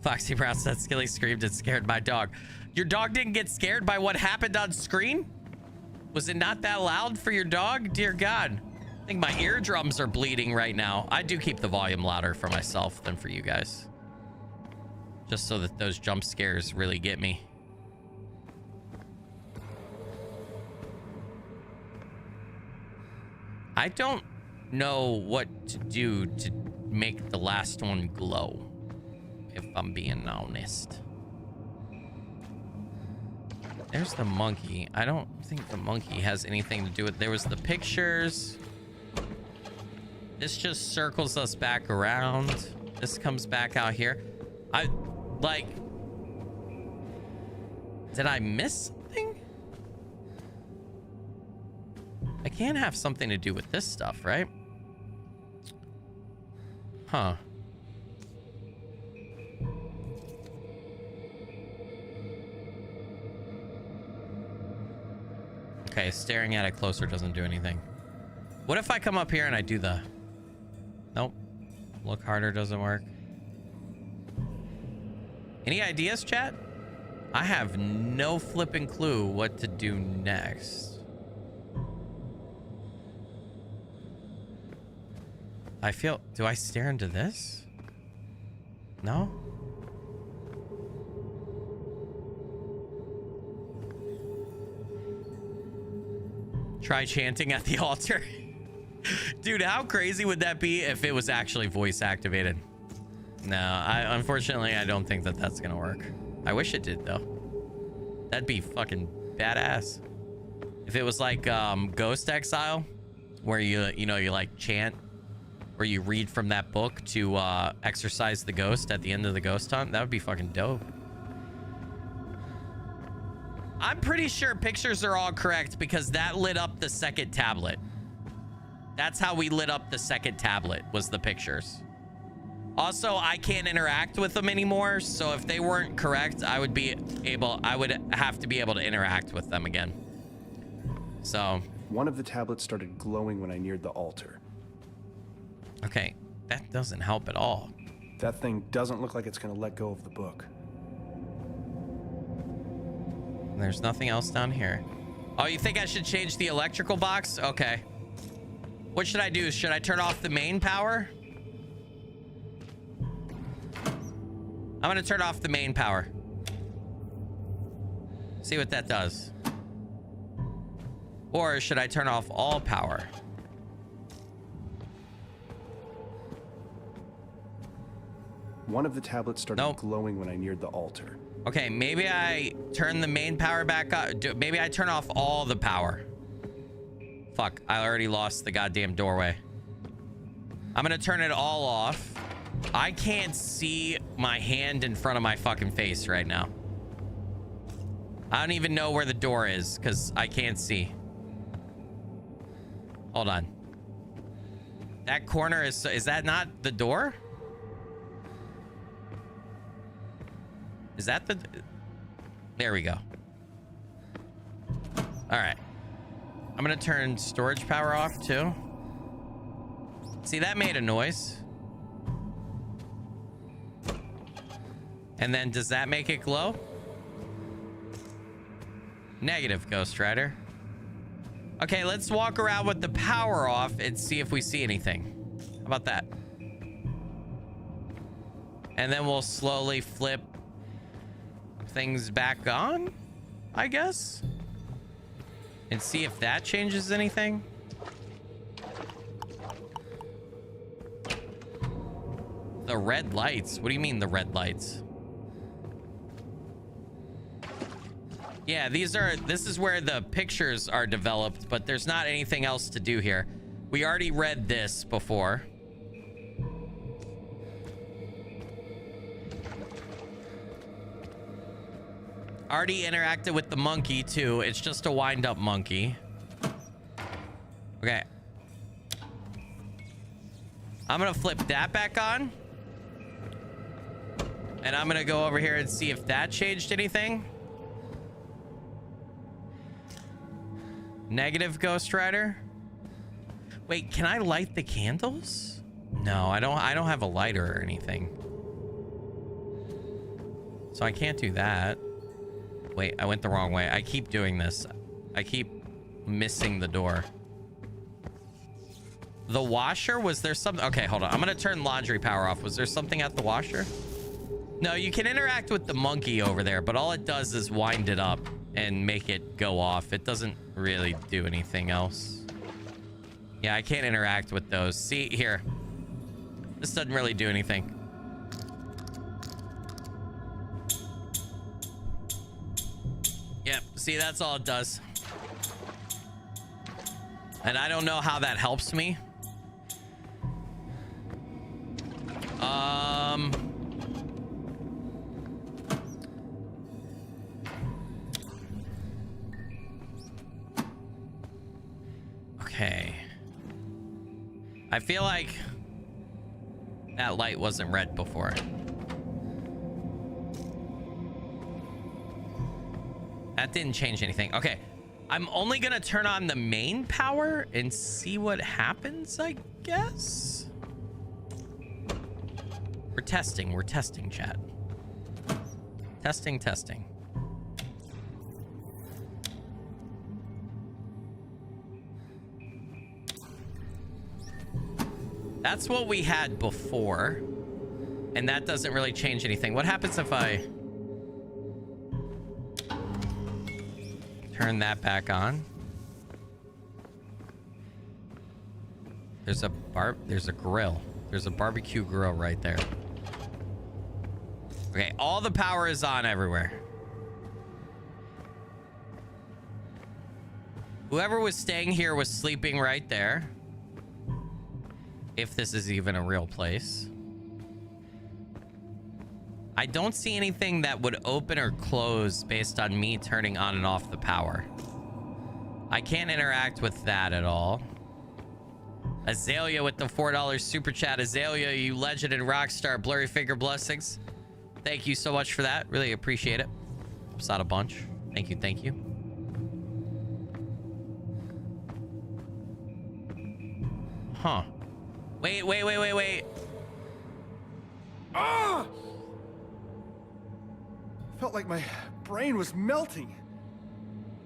Foxy Brown said Skilly screamed and scared my dog. Your dog didn't get scared by what happened on screen? Was it not that loud for your dog? Dear God. I think my eardrums are bleeding right now. I do keep the volume louder for myself than for you guys. Just so that those jump scares really get me. I don't know what to do to make the last one glow, if I'm being honest. There's the monkey. I don't think the monkey has anything to do with... There was the pictures. This just circles us back around. This comes back out here. Did I miss something? I can't have something to do with this stuff, right? Huh. Okay, staring at it closer doesn't do anything. What if I come up here and I do the... Nope. Look harder doesn't work. Any ideas, chat? I have no flipping clue what to do next. I feel... Do I stare into this? No? Try chanting at the altar. Dude, how crazy would that be if it was actually voice activated? No, unfortunately, I don't think that that's gonna work. I wish it did, though. That'd be fucking badass. If it was like Ghost Exile, where you like chant, where you read from that book to exorcise the ghost at the end of the ghost hunt, that would be fucking dope. I'm pretty sure pictures are all correct because that lit up the second tablet. That's how we lit up the second tablet, was the pictures. Also, I can't interact with them anymore, so if they weren't correct, I would have to be able to interact with them again. So... One of the tablets started glowing when I neared the altar. Okay, that doesn't help at all. That thing doesn't look like it's going to let go of the book. There's nothing else down here. Oh, you think I should change the electrical box? Okay. What should I do? Should I turn off the main power? I'm gonna turn off the main power. See what that does. Or should I turn off all power? One of the tablets started glowing when I neared the altar. Okay, maybe I turn the main power back up. Maybe I turn off all the power. Fuck, I already lost the goddamn doorway. I'm gonna turn it all off. I can't see my hand in front of my fucking face right now. I don't even know where the door is because I can't see. Hold on. That corner is that not the door? Is that the... There we go. All right. I'm gonna turn storage power off too. See, that made a noise. And then does that make it glow? Negative, Ghost Rider. Okay, let's walk around with the power off and see if we see anything. How about that? And then we'll slowly flip things back on, I guess, and see if that changes anything. The red lights? What do you mean the red lights? Yeah, this is where the pictures are developed, but there's not anything else to do here. We already read this before. Already interacted with the monkey too. It's just a wind-up monkey. Okay. I'm gonna flip that back on. And I'm gonna go over here and see if that changed anything. Negative, Ghost Rider. Wait, can I light the candles? No, I don't have a lighter or anything. So I can't do that. Wait, I went the wrong way. I keep doing this. I keep missing the door. The washer? Was there something? Okay, hold on. I'm gonna turn laundry power off. Was there something at the washer? No, you can interact with the monkey over there, but all it does is wind it up and make it go off. It doesn't really do anything else. Yeah, I can't interact with those. See, here. This doesn't really do anything. Yep, see, that's all it does. And I don't know how that helps me. Okay. I feel like that light wasn't red before. That didn't change anything. Okay. I'm only gonna turn on the main power and see what happens, I guess. We're testing, chat. Testing. That's what we had before, and that doesn't really change anything. What happens if I turn that back on? There's a grill. There's a barbecue grill right there. Okay, all the power is on everywhere. Whoever was staying here was sleeping right there. If this is even a real place. I don't see anything that would open or close based on me turning on and off the power. I can't interact with that at all. Azalea with the $4 super chat. Azalea, you legend and rock star. Blurry Finger blessings. Thank you so much for that. Really appreciate it. Helps out a bunch. Thank you. Huh. Wait. Ah! Felt like my brain was melting.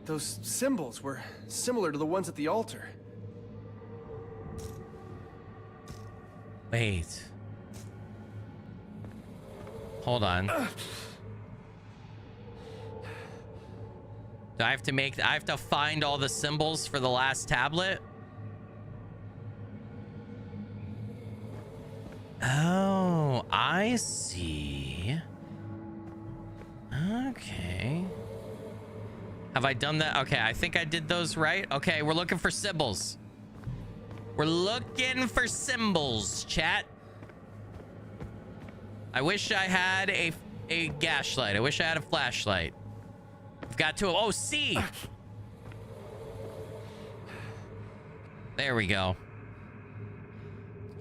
Those symbols were similar to the ones at the altar. Wait. Hold on. Do I have to find all the symbols for the last tablet? Oh, I see. Okay. Have I done that? Okay, I think I did those right. Okay, we're looking for symbols. We're looking for symbols, chat. I wish I had a gaslight. I wish I had a flashlight. I've got to... Oh, C! There we go.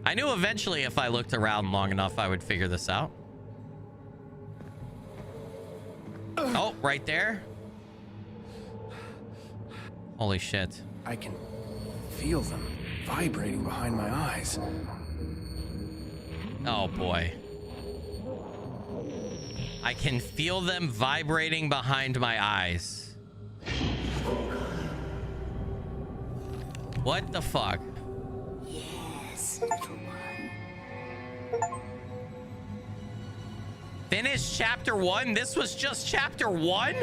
I knew eventually if I looked around long enough, I would figure this out. Oh, right there. Holy shit. I can feel them vibrating behind my eyes. Oh, boy. I can feel them vibrating behind my eyes. What the fuck? Yes, little one. Finish chapter 1? This was just chapter 1?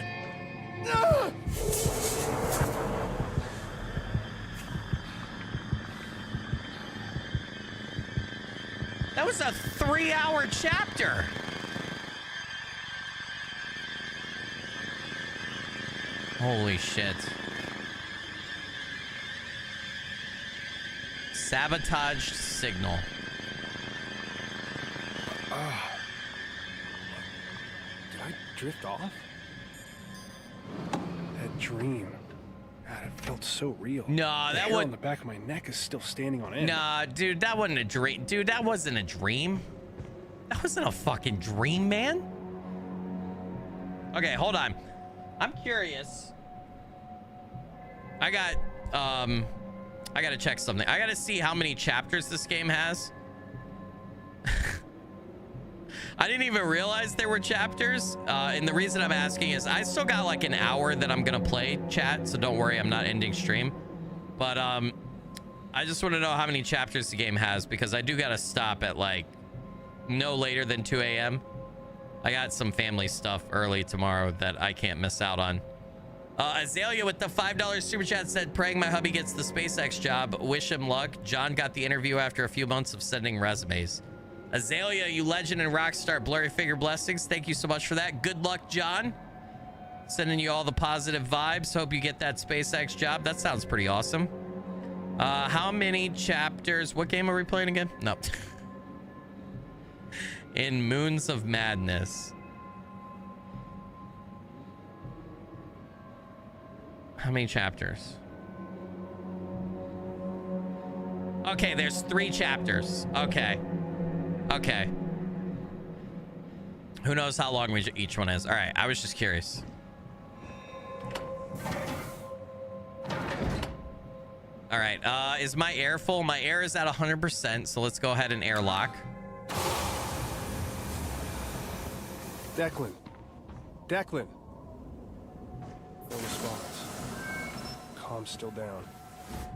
That was a 3-hour chapter. Holy shit. Sabotaged signal. Did I drift off? That dream. God, it felt so real. Nah, the that hair would... on the back of my neck is still standing on end. Nah, dude, that wasn't a dream. Dude, that wasn't a dream. That wasn't a fucking dream, man. Okay, hold on. I'm curious. I gotta check something. I gotta see how many chapters this game has. I didn't even realize there were chapters. And the reason I'm asking is I still got like an hour that I'm gonna play, chat. So don't worry, I'm not ending stream. But I just want to know how many chapters the game has, because I do gotta stop at like no later than 2 a.m. I got some family stuff early tomorrow that I can't miss out on. Azalea with the $5 super chat said, praying my hubby gets the SpaceX job. Wish him luck. John got the interview after a few months of sending resumes. Azalea, you legend and rock star. Blurry figure blessings. Thank you so much for that. Good luck, John. Sending you all the positive vibes. Hope you get that SpaceX job. That sounds pretty awesome. How many chapters? What game are we playing again? No. In Moons of Madness. How many chapters? Okay, there's 3 chapters. Okay. Okay. Who knows how long each one is? All right, I was just curious. All right, is my air full? My air is at 100%, so let's go ahead and airlock. Declan. Declan. No response. Calm's still down.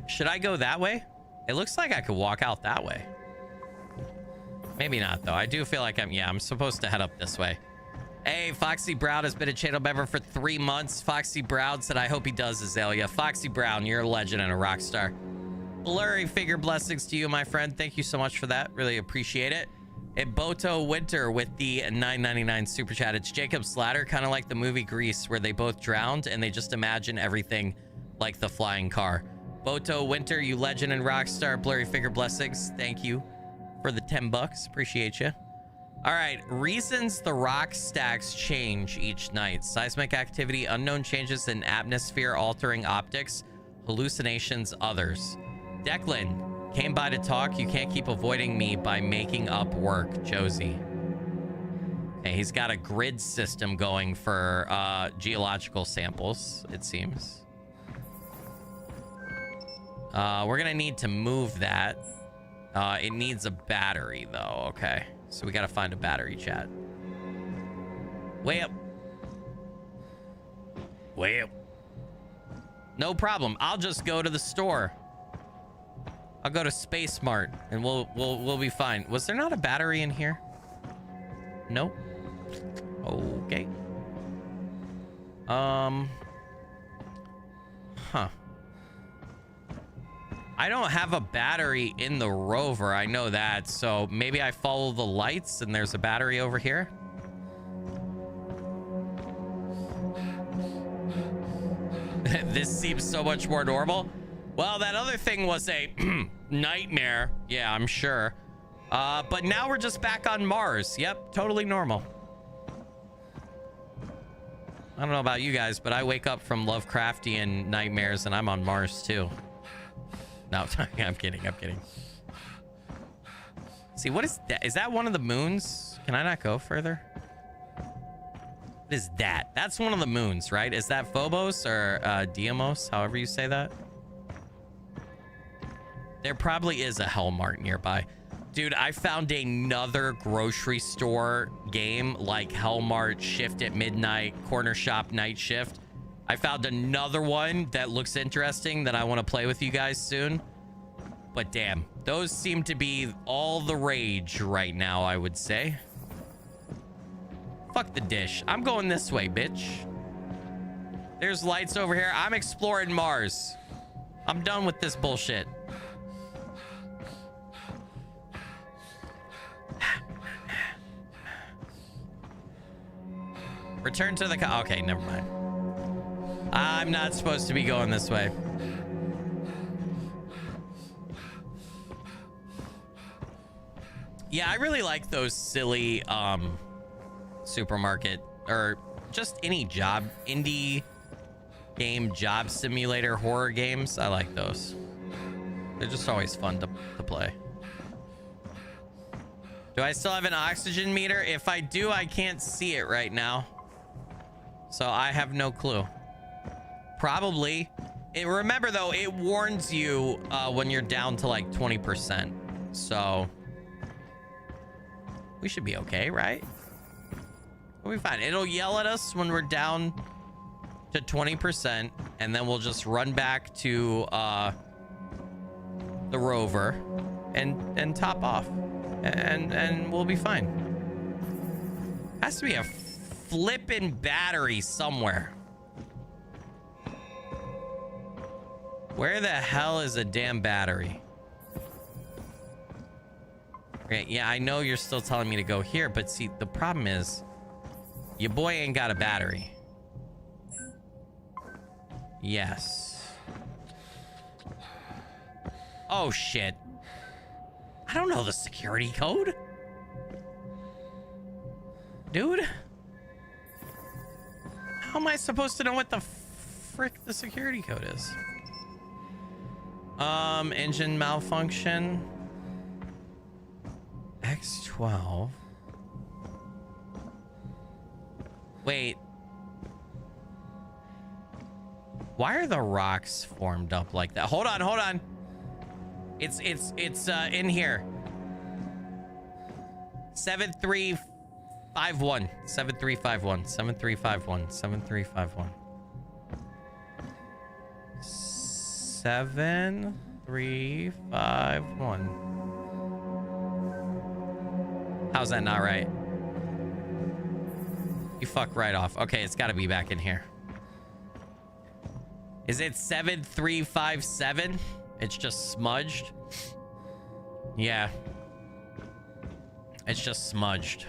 Should I go that way? It looks like I could walk out that way. Maybe not, though. I do feel like I'm supposed to head up this way. Hey, Foxy Brown has been a channel member for 3 months. Foxy Brown said, I hope he does, Azalea. Foxy Brown, you're a legend and a rock star. Blurry figure blessings to you, my friend. Thank you so much for that. Really appreciate it. Boto Winter with the $9.99 super chat. It's Jacob Slatter, kind of like the movie Grease, where they both drowned and they just imagine everything like the flying car. Boto Winter, you legend and rock star. Blurry figure blessings. Thank you for the $10. Appreciate you. All right, reasons the rock stacks change each night. Seismic activity, unknown changes in atmosphere, altering optics, hallucinations, others. Declan, came by to talk. You can't keep avoiding me by making up work, Josie. Okay, he's got a grid system going for geological samples, it seems. We're gonna need to move that. It needs a battery, though. Okay. So we got to find a battery, chat. Way up. Way up. No problem. I'll just go to the store. I'll go to Space Mart and we'll be fine. Was there not a battery in here? Nope. Okay. Huh. I don't have a battery in the rover. I know that. So maybe I follow the lights and there's a battery over here. This seems so much more normal. Well, that other thing was a nightmare. Yeah, I'm sure. But now we're just back on Mars. Yep, totally normal. I don't know about you guys, but I wake up from Lovecraftian nightmares and I'm on Mars too. No, I'm kidding. I'm kidding. See, what is that? Is that one of the moons? Can I not go further? What is that? That's one of the moons, right? Is that Phobos or Deimos, however you say that? There probably is a Hellmart nearby. Dude, I found another grocery store game like Hellmart, Shift at Midnight, Corner Shop Night Shift. I found another one that looks interesting that I want to play with you guys soon. But damn, those seem to be all the rage right now, I would say. Fuck the dish. I'm going this way, bitch. There's lights over here. I'm exploring Mars. I'm done with this bullshit. Return to the okay, never mind. I'm not supposed to be going this way. Yeah, I really like those silly supermarket or just any indie game job simulator horror games. I like those. They're just always fun to play. Do I still have an oxygen meter? If I do, I can't see it right now. So I have no clue. Probably. Remember though, it warns you when you're down to like 20%. So we should be okay, right? We'll be fine. It'll yell at us when we're down to 20%, and then we'll just run back to the rover and top off, and we'll be fine. Has to be a flippin' battery somewhere. Where the hell is a damn battery? Okay, yeah, I know you're still telling me to go here, but see, the problem is your boy ain't got a battery. Yes. Oh, shit. I don't know the security code. Dude. How am I supposed to know what the frick the security code is? Engine malfunction. X12. Wait. Why are the rocks formed up like that? Hold on, hold on. It's in here. 7351. 7351. 7351. 7351. 7351. How's that not right? You fuck right off. Okay, it's got to be back in here. Is it 7357? It's just smudged. Yeah. It's just smudged.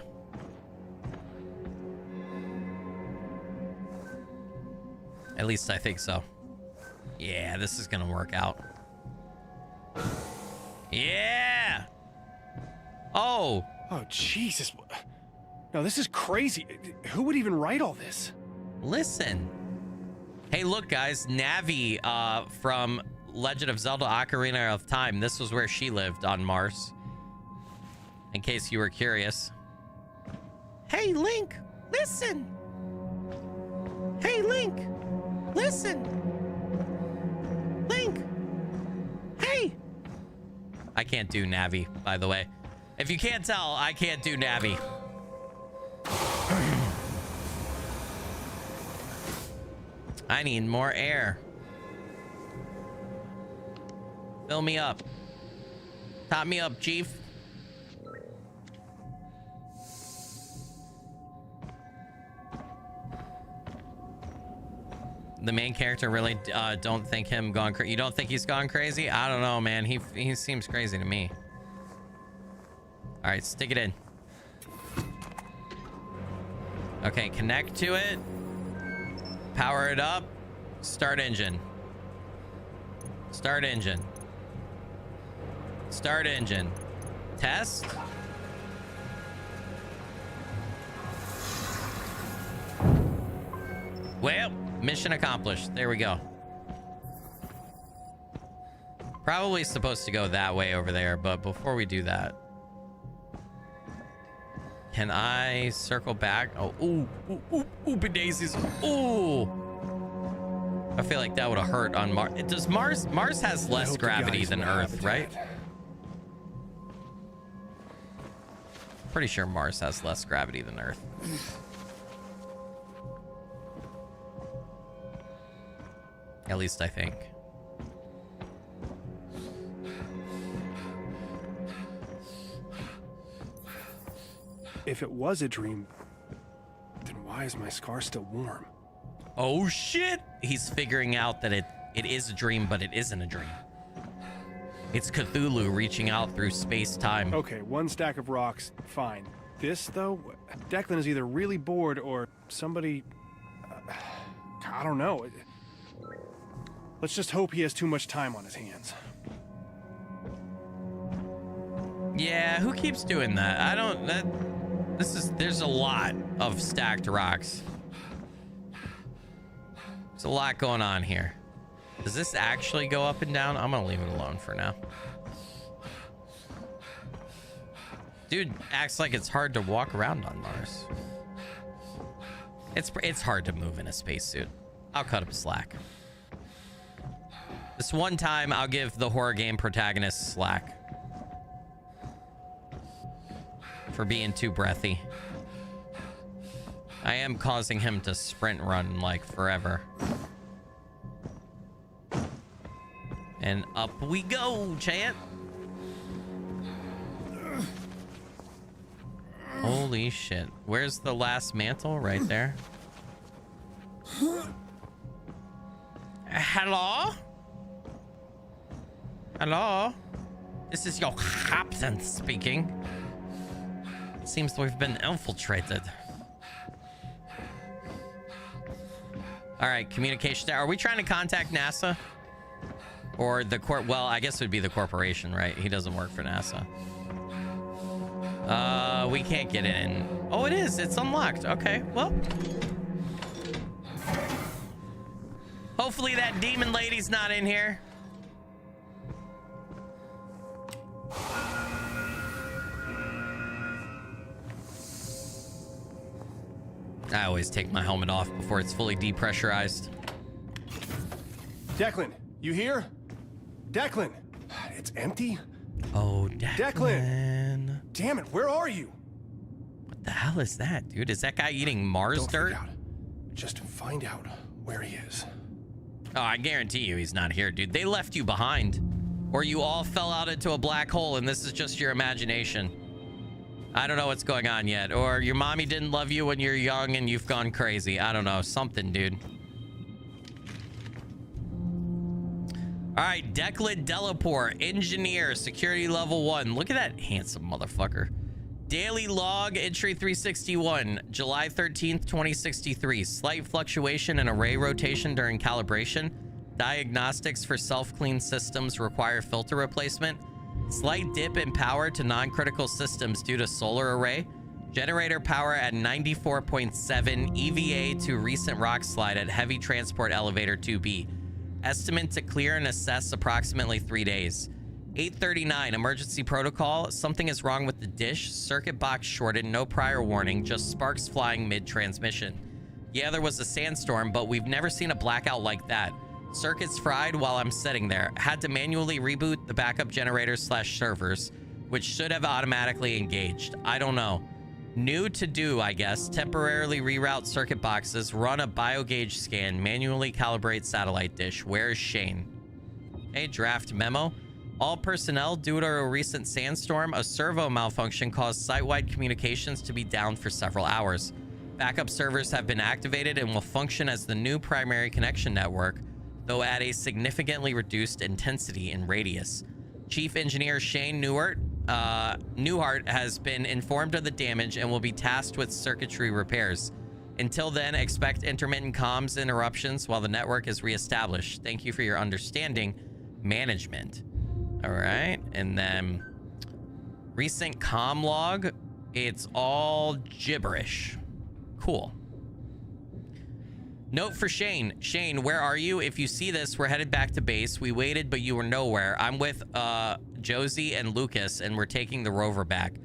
At least I think so. Yeah, this is gonna work out. Yeah! Oh! Oh, Jesus. No, this is crazy. Who would even write all this? Listen. Hey, look, guys. Navi from Legend of Zelda Ocarina of Time. This was where she lived on Mars. In case you were curious. Hey, Link, listen. Hey, Link, listen. Link. Hey. I can't do Navi, by the way. If you can't tell, I can't do Navi. I need more air. Fill me up. Top me up, Chief. The main character really don't think him gone crazy. You don't think he's gone crazy? I don't know, man. He seems crazy to me. All right, stick it in. Okay, connect to it. Power it up. Start engine. Start engine. Start engine. Test. Well, mission accomplished. There we go. Probably supposed to go that way over there, but before we do that, can I circle back? Oh, ooh, daisies. Ooh. I feel like that would have hurt on Mars. Does Mars has less gravity than Earth, right? Pretty sure Mars has less gravity than Earth. At least I think. If it was a dream, then why is my scar still warm? Oh shit! He's figuring out that it is a dream, but it isn't a dream. It's Cthulhu reaching out through space-time. Okay, one stack of rocks, fine. This, though, Declan is either really bored or somebody... I don't know. Let's just hope he has too much time on his hands. Yeah, who keeps doing that? I don't... There's a lot of stacked rocks. There's a lot going on here. Does this actually go up and down? I'm gonna leave it alone for now. Dude acts like it's hard to walk around on Mars. It's hard to move in a spacesuit. I'll cut him slack. This one time, I'll give the horror game protagonist slack for being too breathy. I am causing him to sprint run like forever. And up we go, chat. Holy shit. Where's the last mantle? Right there. Hello? Hello? This is your captain speaking. Seems we've been infiltrated. All right, communication. Are we trying to contact NASA? Or the corp? Well, I guess it would be the corporation, right? He doesn't work for NASA. We can't get in. Oh, it is. It's unlocked. Okay, well. Hopefully that demon lady's not in here. I always take my helmet off before it's fully depressurized. Declan, you here? Declan, it's empty? Oh, Declan. Damn it, where are you? What the hell is that, dude? Is that guy eating Mars Don't dirt? freak out. Just find out where he is. Oh, I guarantee you he's not here, dude. They left you behind. Or you all fell out into a black hole and this is just your imagination. I don't know what's going on yet. Or your mommy didn't love you when you're young and you've gone crazy. I don't know. Something, dude. All right, Declan Delapore, engineer, security level 1. Look at that handsome motherfucker. Daily log, entry 361, July 13th, 2063. Slight fluctuation in array rotation during calibration. Diagnostics for self-clean systems require filter replacement. Slight dip in power to non-critical systems due to solar array. Generator power at 94.7. EVA to recent rock slide at heavy transport elevator 2B. Estimate to clear and assess approximately 3 days. 8:39 emergency protocol. Something is wrong with the dish. Circuit box shorted. No prior warning. Just sparks flying mid-transmission. Yeah, there was a sandstorm, but we've never seen a blackout like that. Circuits fried while I'm sitting there. Had to manually reboot the backup generators / servers, which should have automatically engaged. I don't know. New to do, I guess. Temporarily reroute circuit boxes, run a biogauge scan, manually calibrate satellite dish. Where's Shane? Hey, draft memo. All personnel, due to a recent sandstorm, a servo malfunction caused site-wide communications to be down for several hours. Backup servers have been activated and will function as the new primary connection network, though at a significantly reduced intensity and radius. Chief Engineer Shane Newehart has been informed of the damage and will be tasked with circuitry repairs. Until then, expect intermittent comms interruptions while the network is reestablished. Thank you for your understanding, management. All right, and then recent comm log, it's all gibberish. Cool. Note for Shane. Shane, where are you? If you see this, we're headed back to base. We waited, but you were nowhere. I'm with Josie and Lucas, and we're taking the rover back.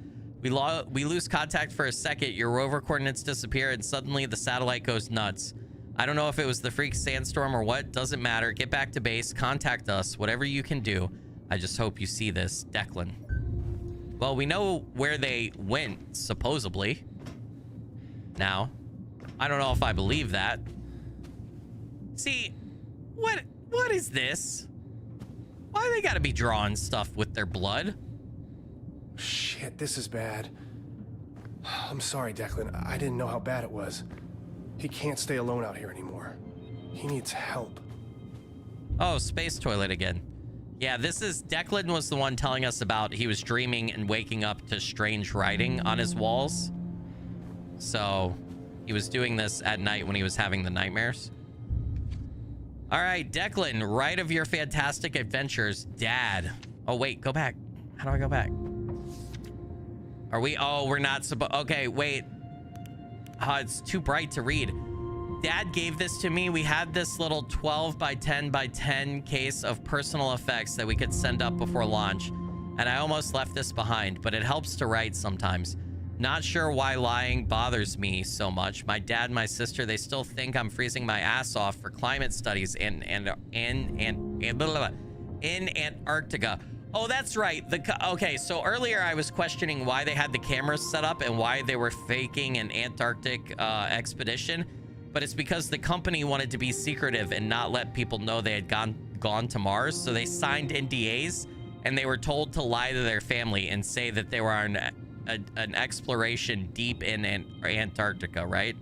We lose contact for a second. Your rover coordinates disappear, and suddenly the satellite goes nuts. I don't know if it was the freak sandstorm or what. Doesn't matter. Get back to base. Contact us. Whatever you can do. I just hope you see this. Declan. Well, we know where they went, supposedly. Now, I don't know if I believe that. See, what is this? Why they gotta be drawing stuff with their blood? Shit, this is bad. I'm sorry, Declan. I didn't know how bad it was. He can't stay alone out here anymore. He needs help. Oh, space toilet again. Yeah, this is... Declan was the one telling us about he was dreaming and waking up to strange writing on his walls. So, he was doing this at night when he was having the nightmares. All right, Declan, right of your fantastic adventures, Dad. Oh, wait, go back. How do I go back? Are we... Oh, we're not supposed... Okay, wait. It's too bright to read. Dad gave this to me. We had this little 12 by 10 by 10 case of personal effects that we could send up before launch. And I almost left this behind, but it helps to write sometimes. Not sure why lying bothers me so much. My dad and my sister, they still think I'm freezing my ass off for climate studies in Antarctica. Oh, that's right. Okay, so earlier I was questioning why they had the cameras set up and why they were faking an Antarctic expedition. But it's because the company wanted to be secretive and not let people know they had gone to Mars. So they signed NDAs and they were told to lie to their family and say that they were on an exploration deep in Antarctica, right?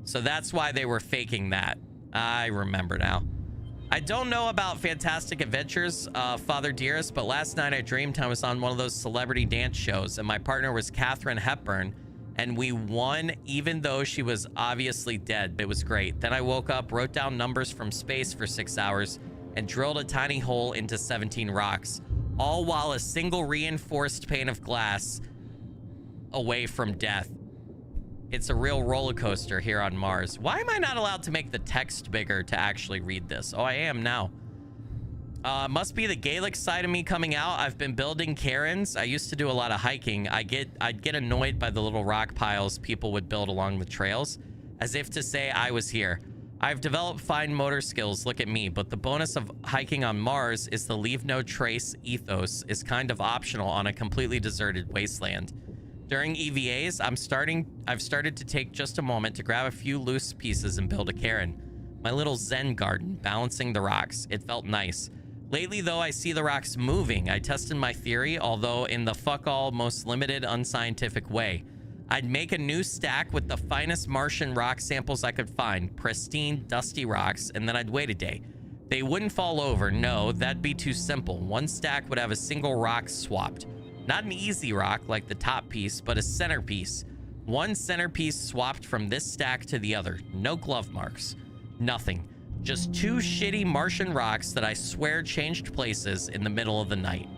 So that's why they were faking that. I remember now. I don't know about Fantastic Adventures, Father Dearest, but last night I dreamed I was on one of those celebrity dance shows and my partner was Katharine Hepburn and we won even though she was obviously dead. It was great. Then I woke up, wrote down numbers from space for 6 hours and drilled a tiny hole into 17 rocks, all while a single reinforced pane of glass away from death. It's a real roller coaster here on Mars. Why am I not allowed to make the text bigger to actually read this? Oh, I am now. Must be the Gaelic side of me coming out. I've been building cairns. I used to do a lot of hiking. I'd get annoyed by the little rock piles people would build along the trails, as if to say I was here. I've developed fine motor skills, look at me, but the bonus of hiking on Mars is the leave no trace ethos is kind of optional on a completely deserted wasteland. During EVAs, I've started to take just a moment to grab a few loose pieces and build a cairn. My little Zen garden, balancing the rocks. It felt nice. Lately, though, I see the rocks moving. I tested my theory, although in the fuck-all, most limited, unscientific way. I'd make a new stack with the finest Martian rock samples I could find, pristine, dusty rocks, and then I'd wait a day. They wouldn't fall over, no, that'd be too simple. One stack would have a single rock swapped. Not an easy rock like the top piece, but a centerpiece. One centerpiece swapped from this stack to the other. No glove marks. Nothing. Just two shitty Martian rocks that I swear changed places in the middle of the night.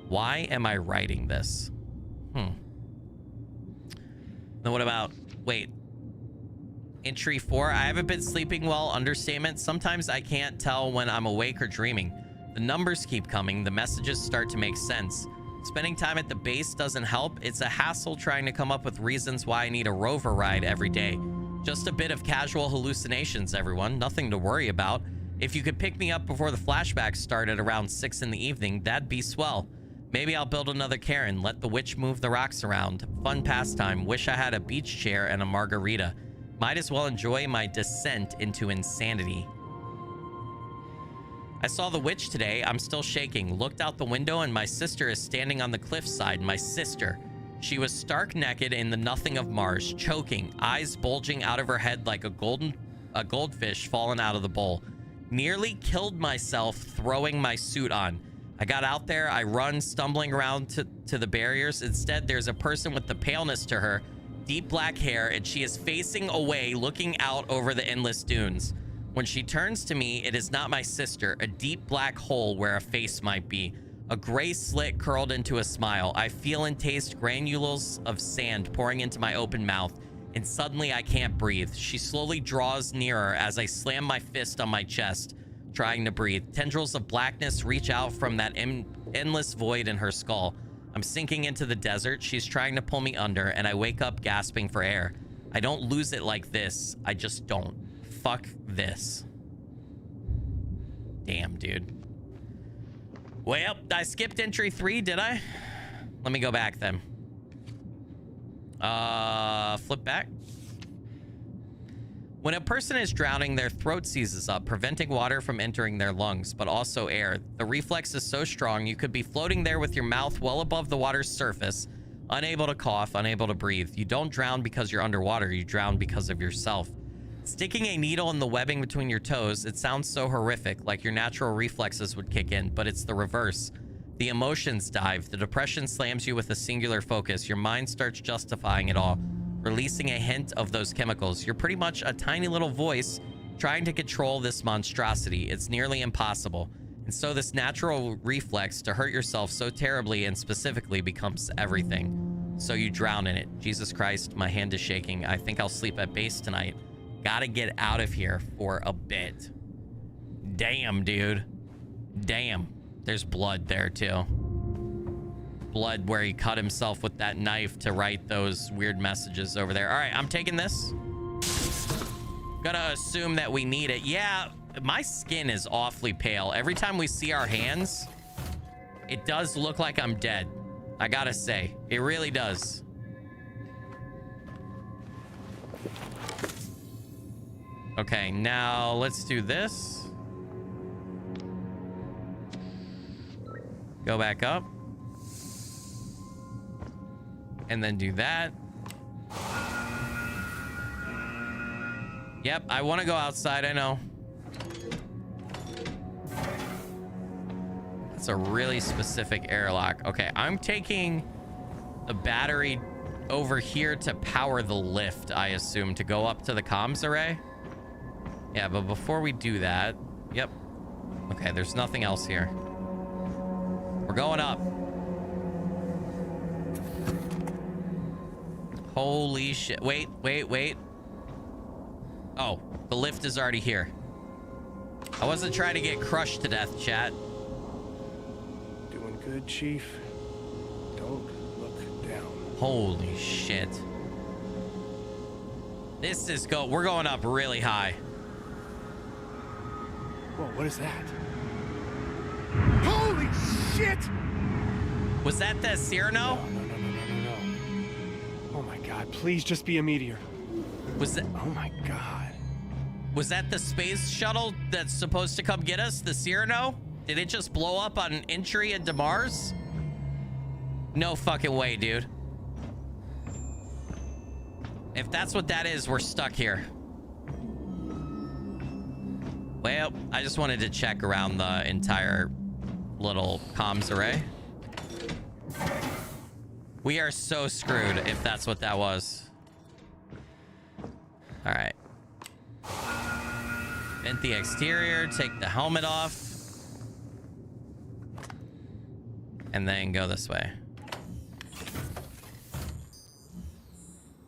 Why am I writing this? Then what about... Wait. Entry 4. I haven't been sleeping well. Understatement. Sometimes I can't tell when I'm awake or dreaming. The numbers keep coming. The messages start to make sense. Spending time at the base doesn't help. It's a hassle trying to come up with reasons why I need a rover ride every day. Just a bit of casual hallucinations, everyone. Nothing to worry about. If you could pick me up before the flashbacks start at around 6 in the evening, that'd be swell. Maybe I'll build another cairn, let the witch move the rocks around. Fun pastime. Wish I had a beach chair and a margarita. Might as well enjoy my descent into insanity. I saw the witch today. I'm still shaking. Looked out the window and my sister is standing on the cliffside. My sister. She was stark naked in the nothing of Mars, choking, eyes bulging out of her head like a goldfish fallen out of the bowl. Nearly killed myself throwing my suit on. I got out there. I run, stumbling around to the barriers. Instead, there's a person with the paleness to her, deep black hair, and she is facing away, looking out over the endless dunes. When she turns to me, it is not my sister, a deep black hole where a face might be. A gray slit curled into a smile. I feel and taste granules of sand pouring into my open mouth, and suddenly I can't breathe. She slowly draws nearer as I slam my fist on my chest, trying to breathe. Tendrils of blackness reach out from that endless void in her skull. I'm sinking into the desert. She's trying to pull me under, and I wake up gasping for air. I don't lose it like this. I just don't. Fuck this. Damn, dude. Well, I skipped entry 3, did I? Let me go back then. Flip back. When a person is drowning, their throat seizes up, preventing water from entering their lungs, but also air. The reflex is so strong, you could be floating there with your mouth well above the water's surface, unable to cough, unable to breathe. You don't drown because you're underwater, you drown because of yourself. Sticking a needle in the webbing between your toes, it sounds so horrific, like your natural reflexes would kick in, but it's the reverse. The emotions dive, the depression slams you with a singular focus, your mind starts justifying it all, releasing a hint of those chemicals. You're pretty much a tiny little voice trying to control this monstrosity. It's nearly impossible. And so this natural reflex to hurt yourself so terribly and specifically becomes everything. So you drown in it. Jesus Christ, my hand is shaking. I think I'll sleep at base tonight. Gotta get out of here for a bit. Damn, dude. Damn. There's blood there, too. Blood where he cut himself with that knife to write those weird messages over there. All right, I'm taking this. Gotta assume that we need it. Yeah, my skin is awfully pale. Every time we see our hands, it does look like I'm dead. I gotta say, it really does. Okay, now let's do this. Go back up. And then do that. Yep, I want to go outside, I know. It's a really specific airlock. Okay, I'm taking the battery over here to power the lift, I assume, to go up to the comms array. Yeah, but before we do that... Yep. Okay, there's nothing else here. We're going up. Holy shit. Wait. Oh, the lift is already here. I wasn't trying to get crushed to death, chat. Doing good, Chief. Don't look down. Holy shit. This is we're going up really high. Whoa, what is that? Holy shit! Was that the Cyrano? No. Oh my god, please just be a meteor. Was that... Oh my god. Was that the space shuttle that's supposed to come get us? The Cyrano? Did it just blow up on entry into Mars? No fucking way, dude. If that's what that is, we're stuck here. Well, I just wanted to check around the entire little comms array. We are so screwed if that's what that was. All right. Vent the exterior, take the helmet off. And then go this way.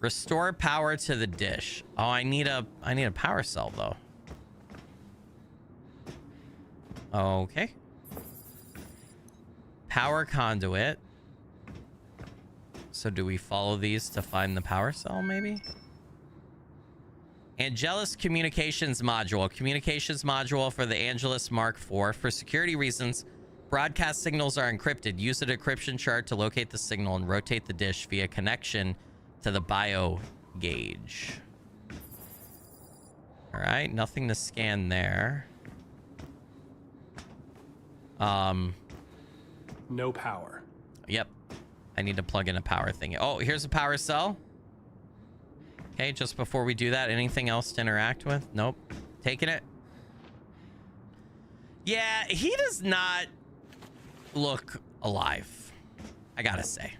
Restore power to the dish. Oh, I need a power cell though. Okay. Power conduit. So do we follow these to find the power cell maybe? Angelus communications module. Communications module for the Angelus Mark IV. For security reasons, broadcast signals are encrypted. Use a decryption chart to locate the signal and rotate the dish via connection to the bio gauge. All right, nothing to scan there. No power. Yep. I need to plug in a power thing. Oh, here's a power cell. Okay, just before we do that, anything else to interact with? Nope. Taking it. Yeah, he does not look alive. I gotta say.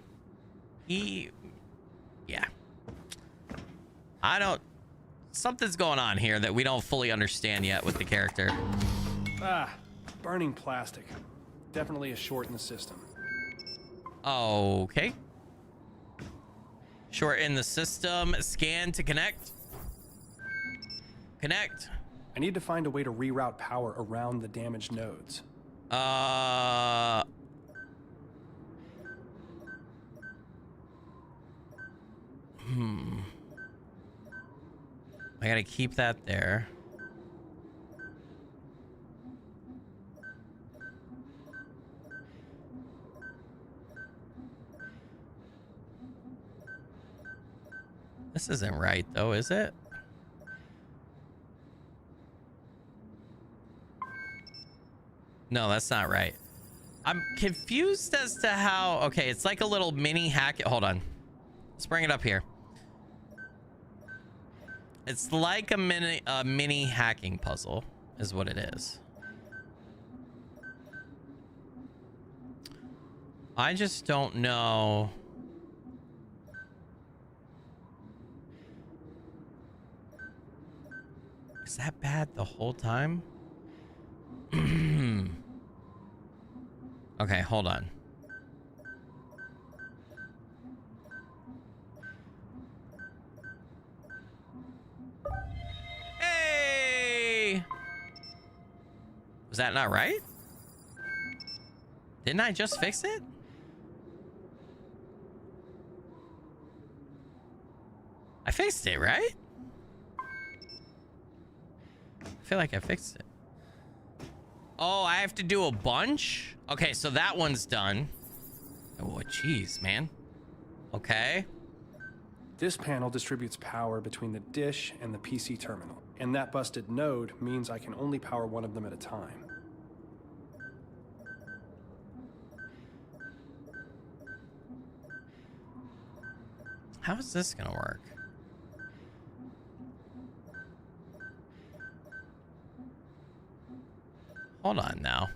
Yeah. Something's going on here that we don't fully understand yet with the character. Burning plastic. Definitely a short in the system. Okay. Short in the system. Scan to connect. Connect. I need to find a way to reroute power around the damaged nodes. I gotta keep that there. This isn't right, though, is it? No, that's not right. I'm confused as to how... Okay, it's like a little mini hack... Hold on. Let's bring it up here. It's like a mini hacking puzzle, is what it is. I just don't know... Is that bad the whole time? Okay, hold on. Hey! Was that not right? Didn't I just fix it? I fixed it, right? I feel like I fixed it. Oh, I have to do a bunch? Okay, so that one's done. Oh, jeez, man. Okay. This panel distributes power between the dish and the PC terminal. And that busted node means I can only power one of them at a time. How is this gonna work? Hold on now.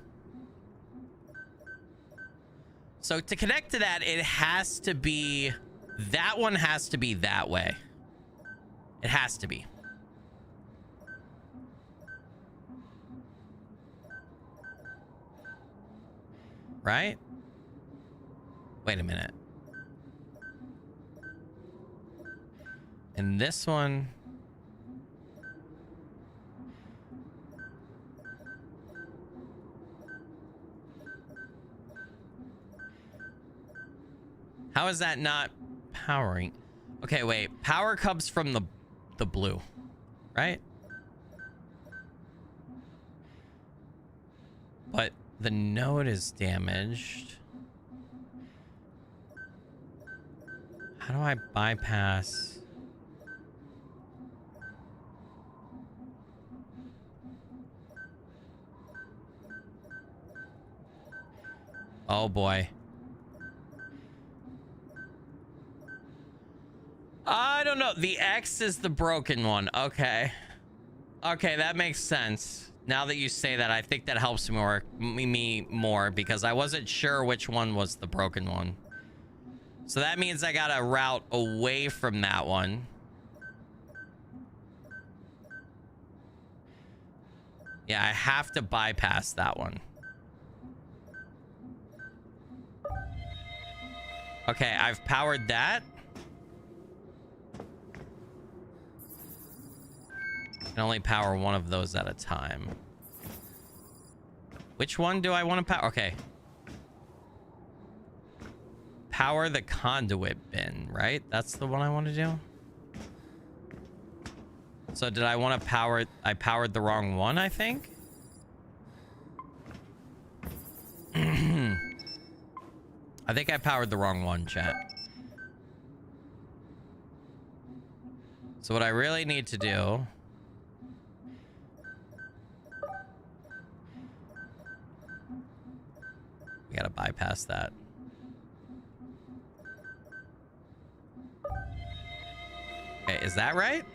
So to connect to that, it has to be, that one has to be that way. It has to be. Right? Wait a minute. And this one. How is that not powering? Okay, wait. Power comes from the blue, right? But the node is damaged. How do I bypass? Oh boy. I don't know. The X is the broken one. Okay. Okay, that makes sense. Now that you say that, I think that helps me more because I wasn't sure which one was the broken one. So that means I got to route away from that one. Yeah, I have to bypass that one. Okay, I've powered that. I can only power one of those at a time. Which one do I want to power? Okay. Power the conduit bin, right? That's the one I want to do. So did I want to power... I powered the wrong one, I think? I think I powered the wrong one, chat. So what I really need to do... We gotta bypass that. Okay, is that right?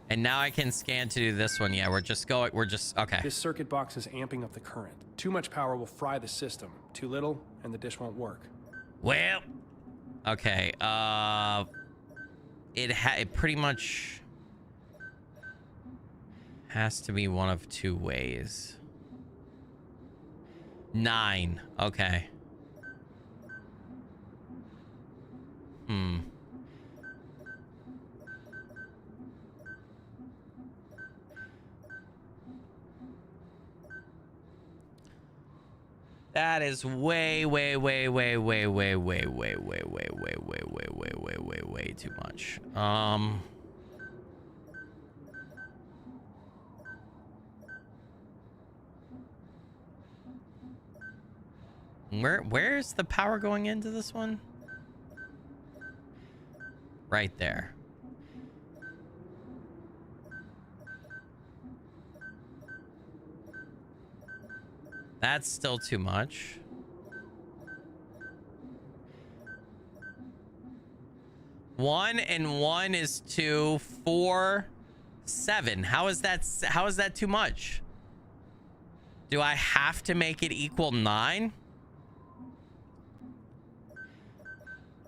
And now I can scan to do this one. Yeah, we're just okay. This circuit box is amping up the current. Too much power will fry the system. Too little, and the dish won't work. Well, okay. It pretty much has to be one of two ways. 9. Okay. That is way too much. Where's the power going into this one? Right there. That's still too much. One and one is 2, 4, 7. How is that too much? Do I have to make it equal 9?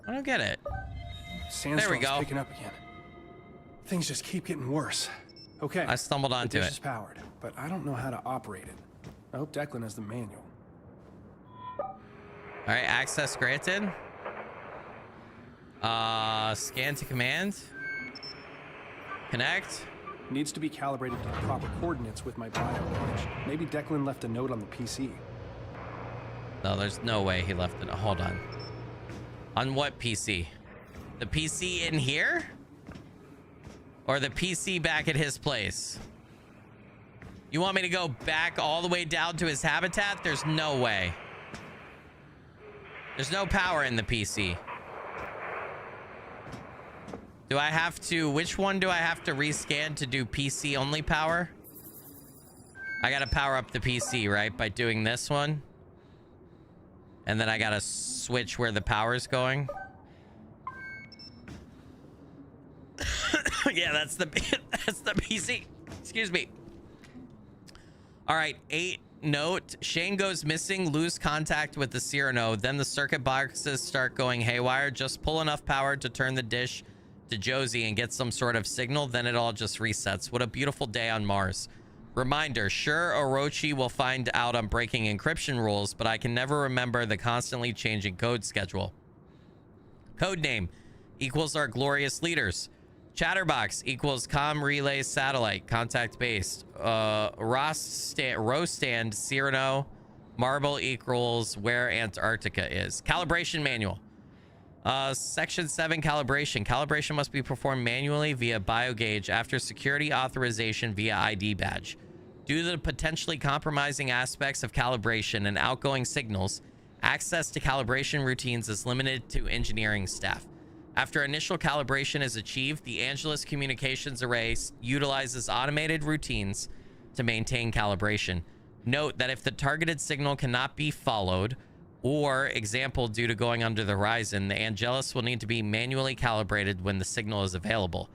I don't get it. Sandstorm's picking up again. Things just keep getting worse. Okay. I stumbled onto the dish it. is powered, but I don't know how to operate it. I hope Declan has the manual. All right, access granted. Scan to command. Connect. Needs to be calibrated to the proper coordinates with my bio image. Maybe Declan left a note on the PC. No, there's no way he left it. Hold on. On what PC? The PC in here? Or the PC back at his place? You want me to go back all the way down to his habitat? There's no way. There's no power in the PC. Do I have to... Which one do I have to rescan to do PC only power? I gotta power up the PC, right? By doing this one. And then I gotta switch where the power's going. Yeah, that's the PC. Excuse me. All right, 8 Note, Shane goes missing, lose contact with the Cyrano, then the circuit boxes start going haywire. Just pull enough power to turn the dish to Josie and get some sort of signal, then it all just resets. What a beautiful day on Mars. Reminder, sure, Orochi will find out I'm breaking encryption rules, but I can never remember the constantly changing code schedule. Codename equals our glorious leaders. Chatterbox equals comm relay satellite contact based. Row stand Cyrano. Marble equals where Antarctica is. Calibration manual. Section 7 calibration. Calibration must be performed manually via biogauge after security authorization via ID badge. Due to the potentially compromising aspects of calibration and outgoing signals, access to calibration routines is limited to engineering staff. After initial calibration is achieved, the Angelus Communications Array utilizes automated routines to maintain calibration. Note that if the targeted signal cannot be followed, or example due to going under the horizon, the Angelus will need to be manually calibrated when the signal is available.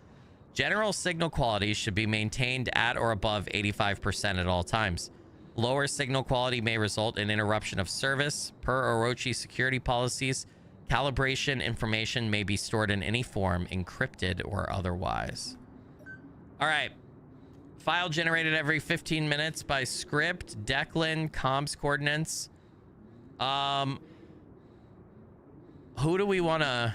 General signal quality should be maintained at or above 85% at all times. Lower signal quality may result in interruption of service. Per Orochi security policies, calibration information may be stored in any form, encrypted or otherwise. All right. File generated every 15 minutes by script, Declan, comms coordinates. Who do we want to...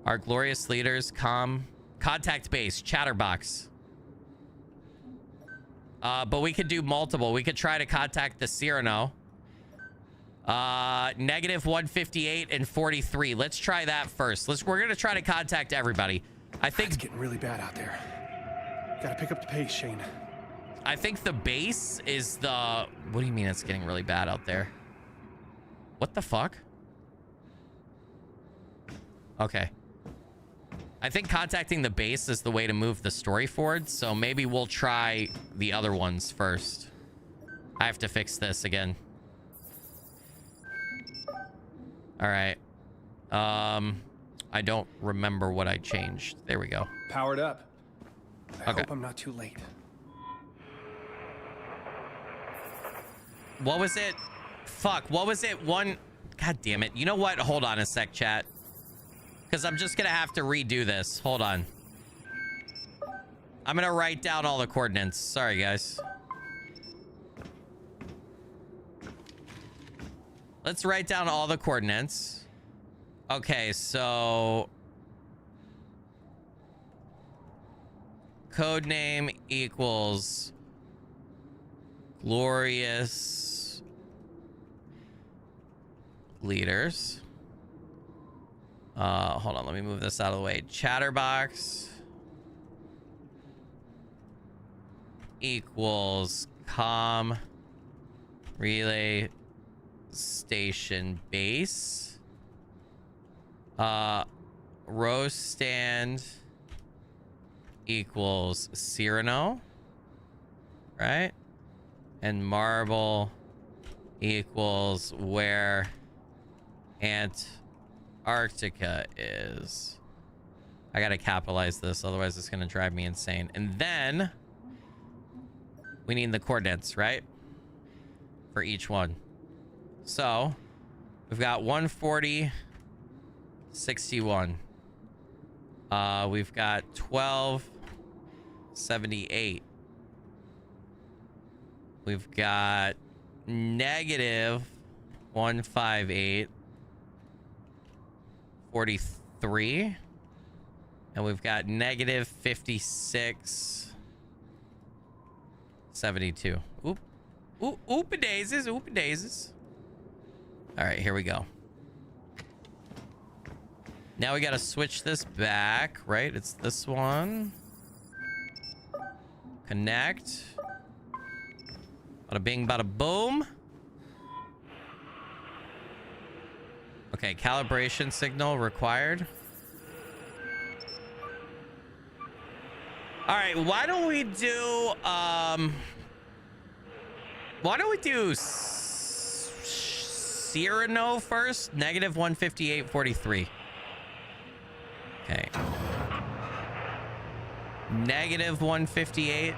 Our glorious leaders, contact base, Chatterbox. But we could do multiple. We could try to contact the Cyrano. Negative 158 and 43. Let's try that first. We're gonna try to contact everybody. I think it's getting really bad out there. Gotta pick up the pace, Shane. I think the base is the... What do you mean it's getting really bad out there? What the fuck? Okay. I think contacting the base is the way to move the story forward, so maybe we'll try the other ones first. I have to fix this again. All right. I don't remember what I changed. There we go. Powered up. I Okay. hope I'm not too late. What was it? Fuck, what was it? God damn it. You know what? Hold on a sec, chat. Because I'm just going to have to redo this. Hold on. I'm going to write down all the coordinates. Sorry, guys. Let's write down all the coordinates. Okay, so... Codename equals... Glorious... Leaders. Hold on, let me move this out of the way. Chatterbox equals comm relay station base. Row stand equals Cyrano, right? And marble equals where Antarctica is. I gotta capitalize this, otherwise it's gonna drive me insane. And then we need the coordinates, right? For each one. So we've got 140, 61. We've got 12, 78. We've got negative 158, 43. And we've got negative 56, 72. Oop. Oop-a-daisies, oop-a-daisies. All right, here we go. Now we got to switch this back, right? It's this one. Connect. Bada bing, bada boom. Okay, calibration signal required. All right, why don't we do Cyrano first? Negative 158.43. Okay. Negative 158.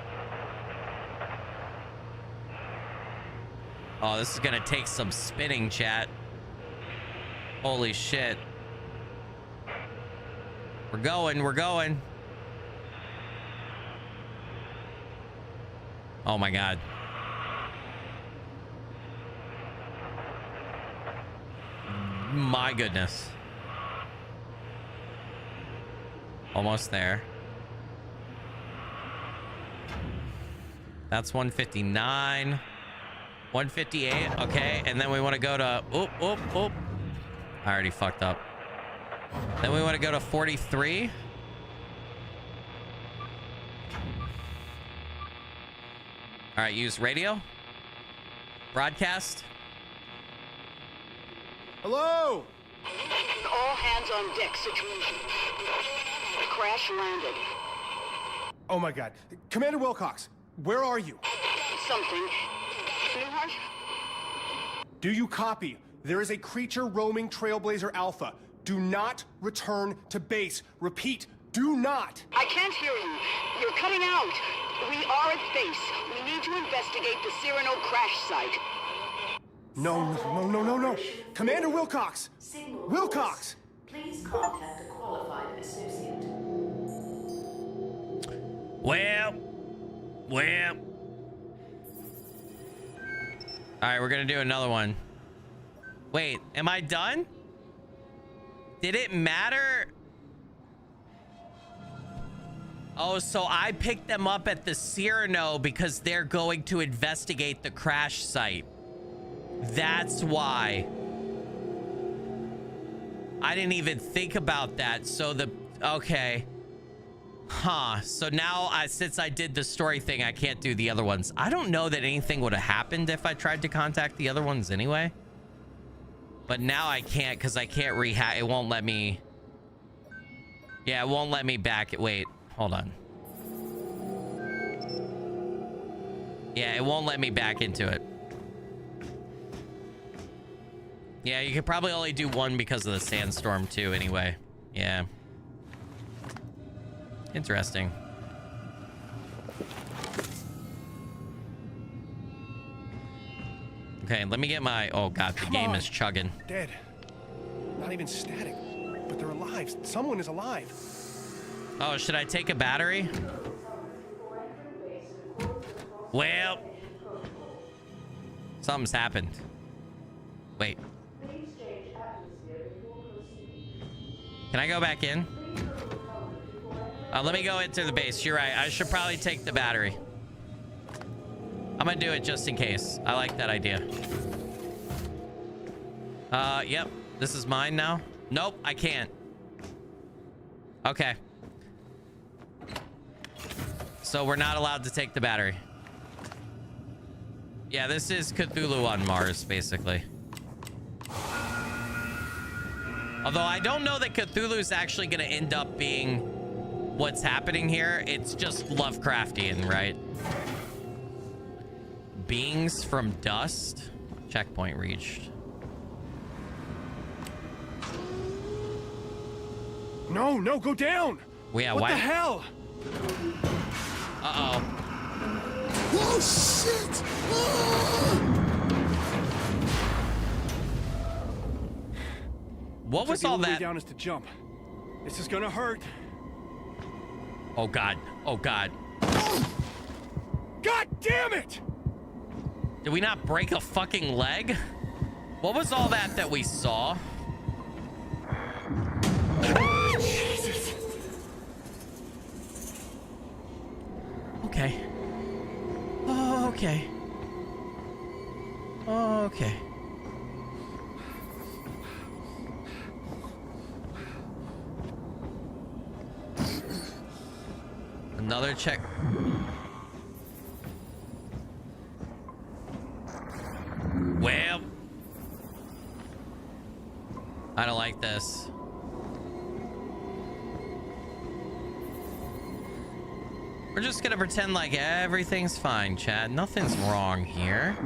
Oh, this is gonna take some spinning, chat. Holy shit. We're going, we're going. Oh my god. My goodness. Almost there. That's 159. 158. Okay, and then we want to go to... Oop, oop, oop. I already fucked up. Then we want to go to 43. All right, use radio. Broadcast. Hello? All hands on deck situation. The crash landed. Oh my god. Commander Wilcox, where are you? Something. Newehart? Do you copy? There is a creature roaming Trailblazer Alpha. Do not return to base. Repeat, do not. I can't hear you. You're cutting out. We are at base. We need to investigate the Cyrano crash site. No. Commander Wilcox! Signal Wilcox! voice. Please contact a qualified associate. Well. All right, we're gonna do another one. Wait, am I done? Did it matter? Oh, so I picked them up at the Cyrano because they're going to investigate the crash site. That's why. I didn't even think about that. So okay. Huh. So now, since I did the story thing, I can't do the other ones. I don't know that anything would have happened if I tried to contact the other ones anyway. But now I can't because I can't rehack. It won't let me. Yeah, it won't let me back. Wait, hold on. Yeah, it won't let me back into it. Yeah, you could probably only do one because of the sandstorm too anyway. Yeah. Interesting. Okay, let me get my... Oh god, the game is chugging. Dead. Not even static. But they're alive. Someone is alive. Oh, should I take a battery? Well... Something's happened. Wait. Can I go back in? Let me go into the base. You're right. I should probably take the battery. I'm gonna do it just in case. I like that idea. Yep. This is mine now. Nope, I can't. Okay. So we're not allowed to take the battery. Yeah, this is Cthulhu on Mars, basically. Although I don't know that Cthulhu's actually gonna end up being what's happening here. It's just Lovecraftian, right? Beings from dust. Checkpoint reached. No, go down! Well, yeah, what why? the hell? Uh-oh. Oh, shit! Ah! What was the all only way that? down is to jump. This is gonna hurt. Oh god. Oh god. God damn it! Did we not break a fucking leg? What was all that we saw? Jesus. Okay. Oh, okay. Oh, okay. Another check. Well, I don't like this. We're just gonna pretend like everything's fine, Chad. Nothing's wrong here.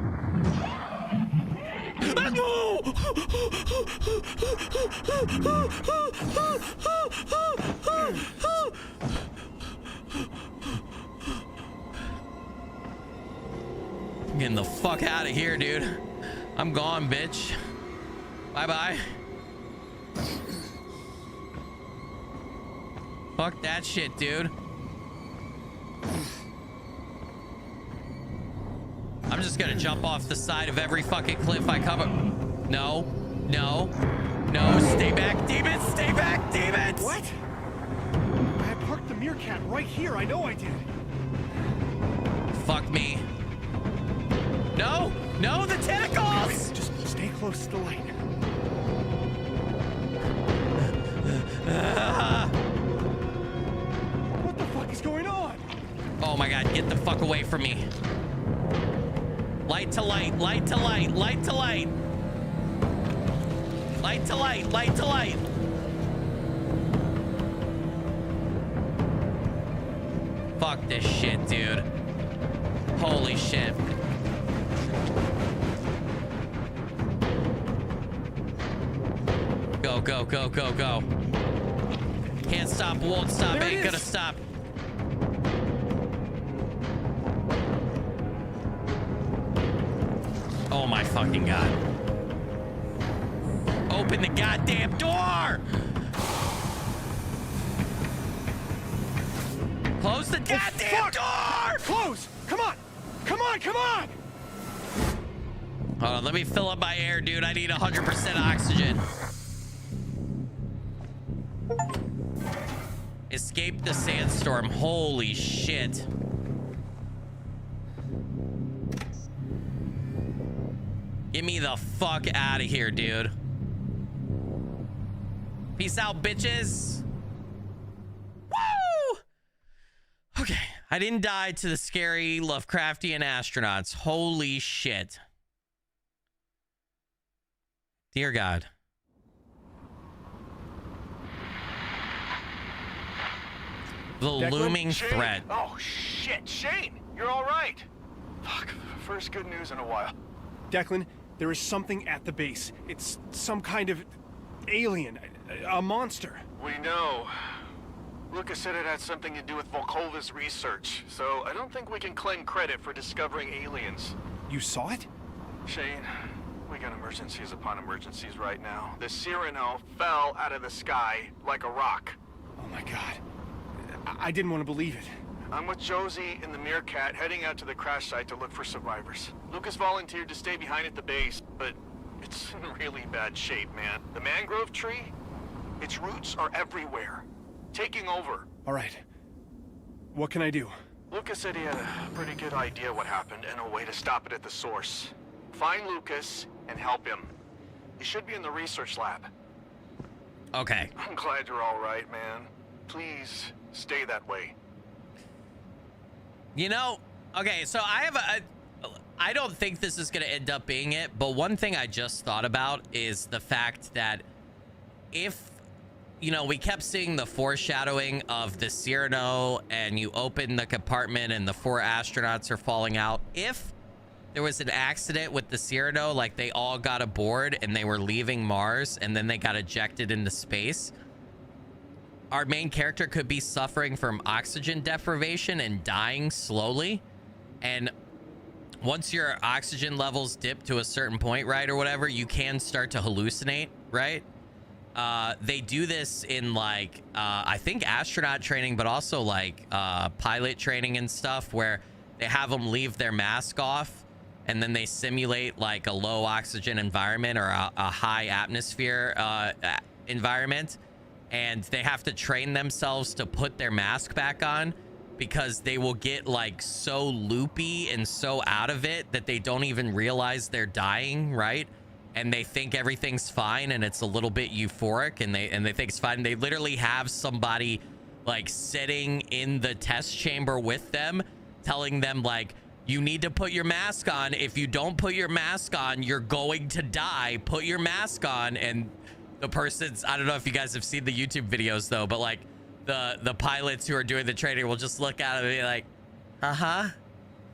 I'm getting getting the fuck out of here, dude. I'm gone, bitch. Bye-bye. Fuck that shit, dude. I'm just gonna jump off the side of every fucking cliff I come up. No, no, no, stay back, demons, stay back, demons! What? I had parked the meerkat right here, I know I did. Fuck me. No, no, the tentacles! Just stay close to the light. What the fuck is going on? Oh my god, get the fuck away from me. Light to light, light to light, light to light. Light to light, light to light. Fuck this shit, dude. Holy shit. Go, go, go, go, go. Can't stop, won't stop, There it ain't gonna is. stop. Oh my fucking god. Open the goddamn door! Close the goddamn door! Close! Come on! Come on, come on! Hold on, let me fill up my air, dude. I need 100% oxygen. Escape the sandstorm. Holy shit. Get me the fuck out of here, dude. Peace out, bitches. Woo! Okay, I didn't die to the scary Lovecraftian astronauts. Holy shit. Dear God. The Declan? looming Shane! threat. Oh, shit, Shane! You're all right. Fuck, first good news in a while. Declan, there is something at the base. It's some kind of alien, a monster. We know. Lucas said it had something to do with Volkova's research, so I don't think we can claim credit for discovering aliens. You saw it? Shane, we got emergencies upon emergencies right now. The Cyrano fell out of the sky like a rock. Oh my god. I didn't want to believe it. I'm with Josie and the Meerkat heading out to the crash site to look for survivors. Lucas volunteered to stay behind at the base, but it's in really bad shape, man. The mangrove tree, its roots are everywhere, taking over. All right. What can I do? Lucas said he had a pretty good idea what happened and a way to stop it at the source. Find Lucas and help him. He should be in the research lab. Okay. I'm glad you're all right, man. Please stay that way. You know, okay, so I don't think this is going to end up being it, but one thing I just thought about is the fact that if, you know, we kept seeing the foreshadowing of the Cyrano and you open the compartment and the 4 astronauts are falling out. If there was an accident with the Cyrano, like they all got aboard and they were leaving Mars and then they got ejected into space, our main character could be suffering from oxygen deprivation and dying slowly. And once your oxygen levels dip to a certain point, right, or whatever, you can start to hallucinate, right? They do this in like, I think astronaut training, but also like pilot training and stuff, where they have them leave their mask off and then they simulate like a low oxygen environment or a high atmosphere environment. And they have to train themselves to put their mask back on because they will get like so loopy and so out of it that they don't even realize they're dying, right? And they think everything's fine and it's a little bit euphoric and they think it's fine. They literally have somebody like sitting in the test chamber with them, telling them like, you need to put your mask on. If you don't put your mask on, you're going to die. Put your mask on. And the person's, I don't know if you guys have seen the YouTube videos though, but like the pilots who are doing the training will just look at it and be like,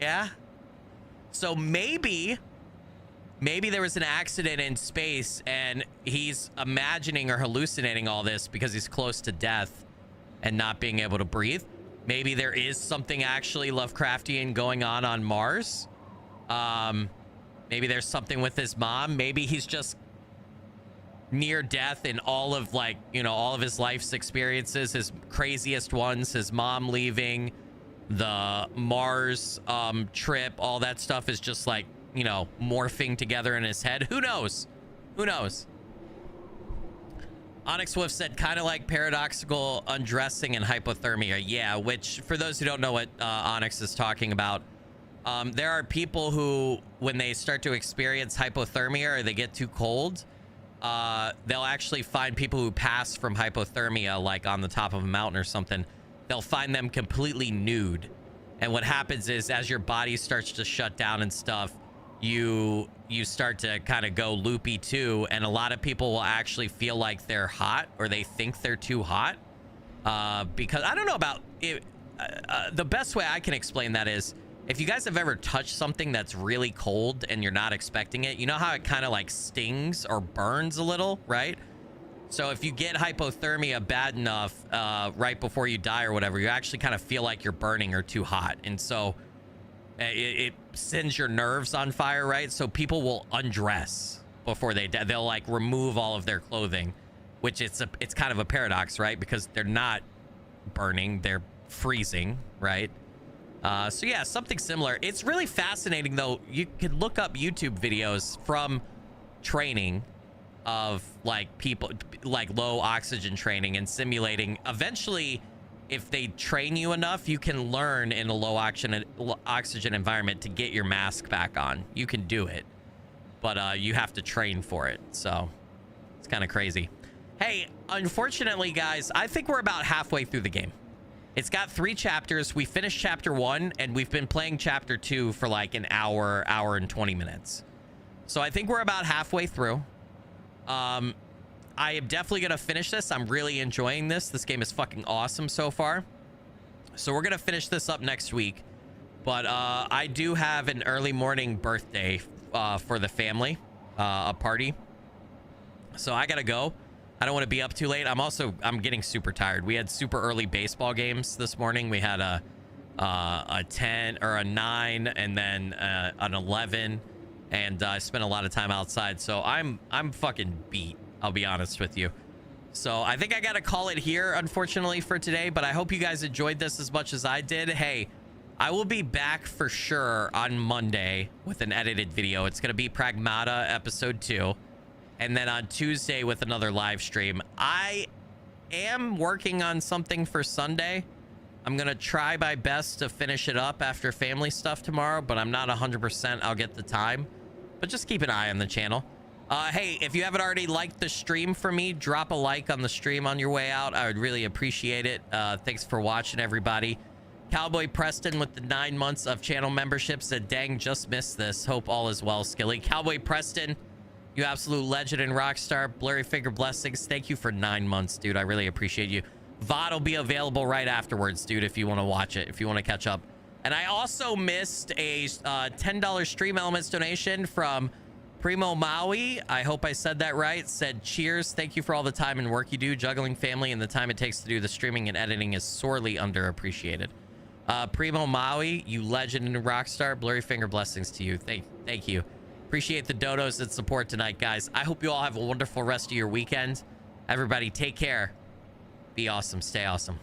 yeah. So maybe there was an accident in space and he's imagining or hallucinating all this because he's close to death and not being able to breathe. Maybe there is something actually Lovecraftian going on Mars. Maybe there's something with his mom. Maybe he's just near death in all of, like, you know, all of his life's experiences, his craziest ones, his mom leaving, the Mars trip, all that stuff is just like, you know, morphing together in his head. Who knows? Who knows? Onyx Wolf said kind of like paradoxical undressing and hypothermia. Yeah, which for those who don't know what Onyx is talking about, there are people who, when they start to experience hypothermia or they get too cold, they'll actually find people who pass from hypothermia, like on the top of a mountain or something. They'll find them completely nude. And what happens is, as your body starts to shut down and stuff, you start to kind of go loopy too. And a lot of people will actually feel like they're hot, or they think they're too hot. Because I don't know about it. The best way I can explain that is, if you guys have ever touched something that's really cold and you're not expecting it, you know how it kind of like stings or burns a little, right? So if you get hypothermia bad enough right before you die or whatever, you actually kind of feel like you're burning or too hot. And so it sends your nerves on fire, right? So people will undress before they die. They'll like remove all of their clothing, which it's kind of a paradox, right? Because they're not burning, they're freezing, right? So yeah, something similar. It's really fascinating though. You could look up YouTube videos from training of like people, like low oxygen training and simulating. Eventually, if they train you enough, you can learn in a low oxygen environment to get your mask back on. You can do it, but you have to train for it. So it's kind of crazy. Hey, unfortunately guys, I think we're about halfway through the game. It's got 3 chapters. We finished chapter 1 and we've been playing chapter 2 for like an hour and 20 minutes. So I think we're about halfway through. I am definitely going to finish this. I'm really enjoying this. This game is fucking awesome so far. So we're going to finish this up next week. But I do have an early morning birthday for the family, a party. So I got to go. I don't want to be up too late. I'm getting super tired. We had super early baseball games this morning. We had a 10 or a 9 and then an 11. And I spent a lot of time outside, so I'm fucking beat, I'll be honest with you. So I think I gotta call it here, unfortunately, for today, but I hope you guys enjoyed this as much as I did. Hey, I will be back for sure on Monday with an edited video. It's gonna be Pragmata episode 2, and then on Tuesday with another live stream. I am working on something for Sunday. I'm gonna try my best to finish it up after family stuff tomorrow, but I'm not 100% I'll get the time. But just keep an eye on the channel. Hey, if you haven't already liked the stream for me, drop a like on the stream on your way out. I would really appreciate it. Thanks for watching, everybody. Cowboy Preston with the 9 months of channel membership said, dang, just missed this. Hope all is well, Skilly. Cowboy Preston, you absolute legend and rock star. Blurry Finger Blessings, thank you for 9 months, dude. I really appreciate you. VOD will be available right afterwards, dude, if you want to watch it, if you want to catch up. And I also missed a $10 Stream Elements donation from Primo Maui. I hope I said that right. Said, cheers. Thank you for all the time and work you do. Juggling family and the time it takes to do the streaming and editing is sorely underappreciated. Primo Maui, you legend and rock star. Blurry Finger Blessings to you. Thank you. Appreciate the donos and support tonight, guys. I hope you all have a wonderful rest of your weekend. Everybody, take care. Be awesome. Stay awesome.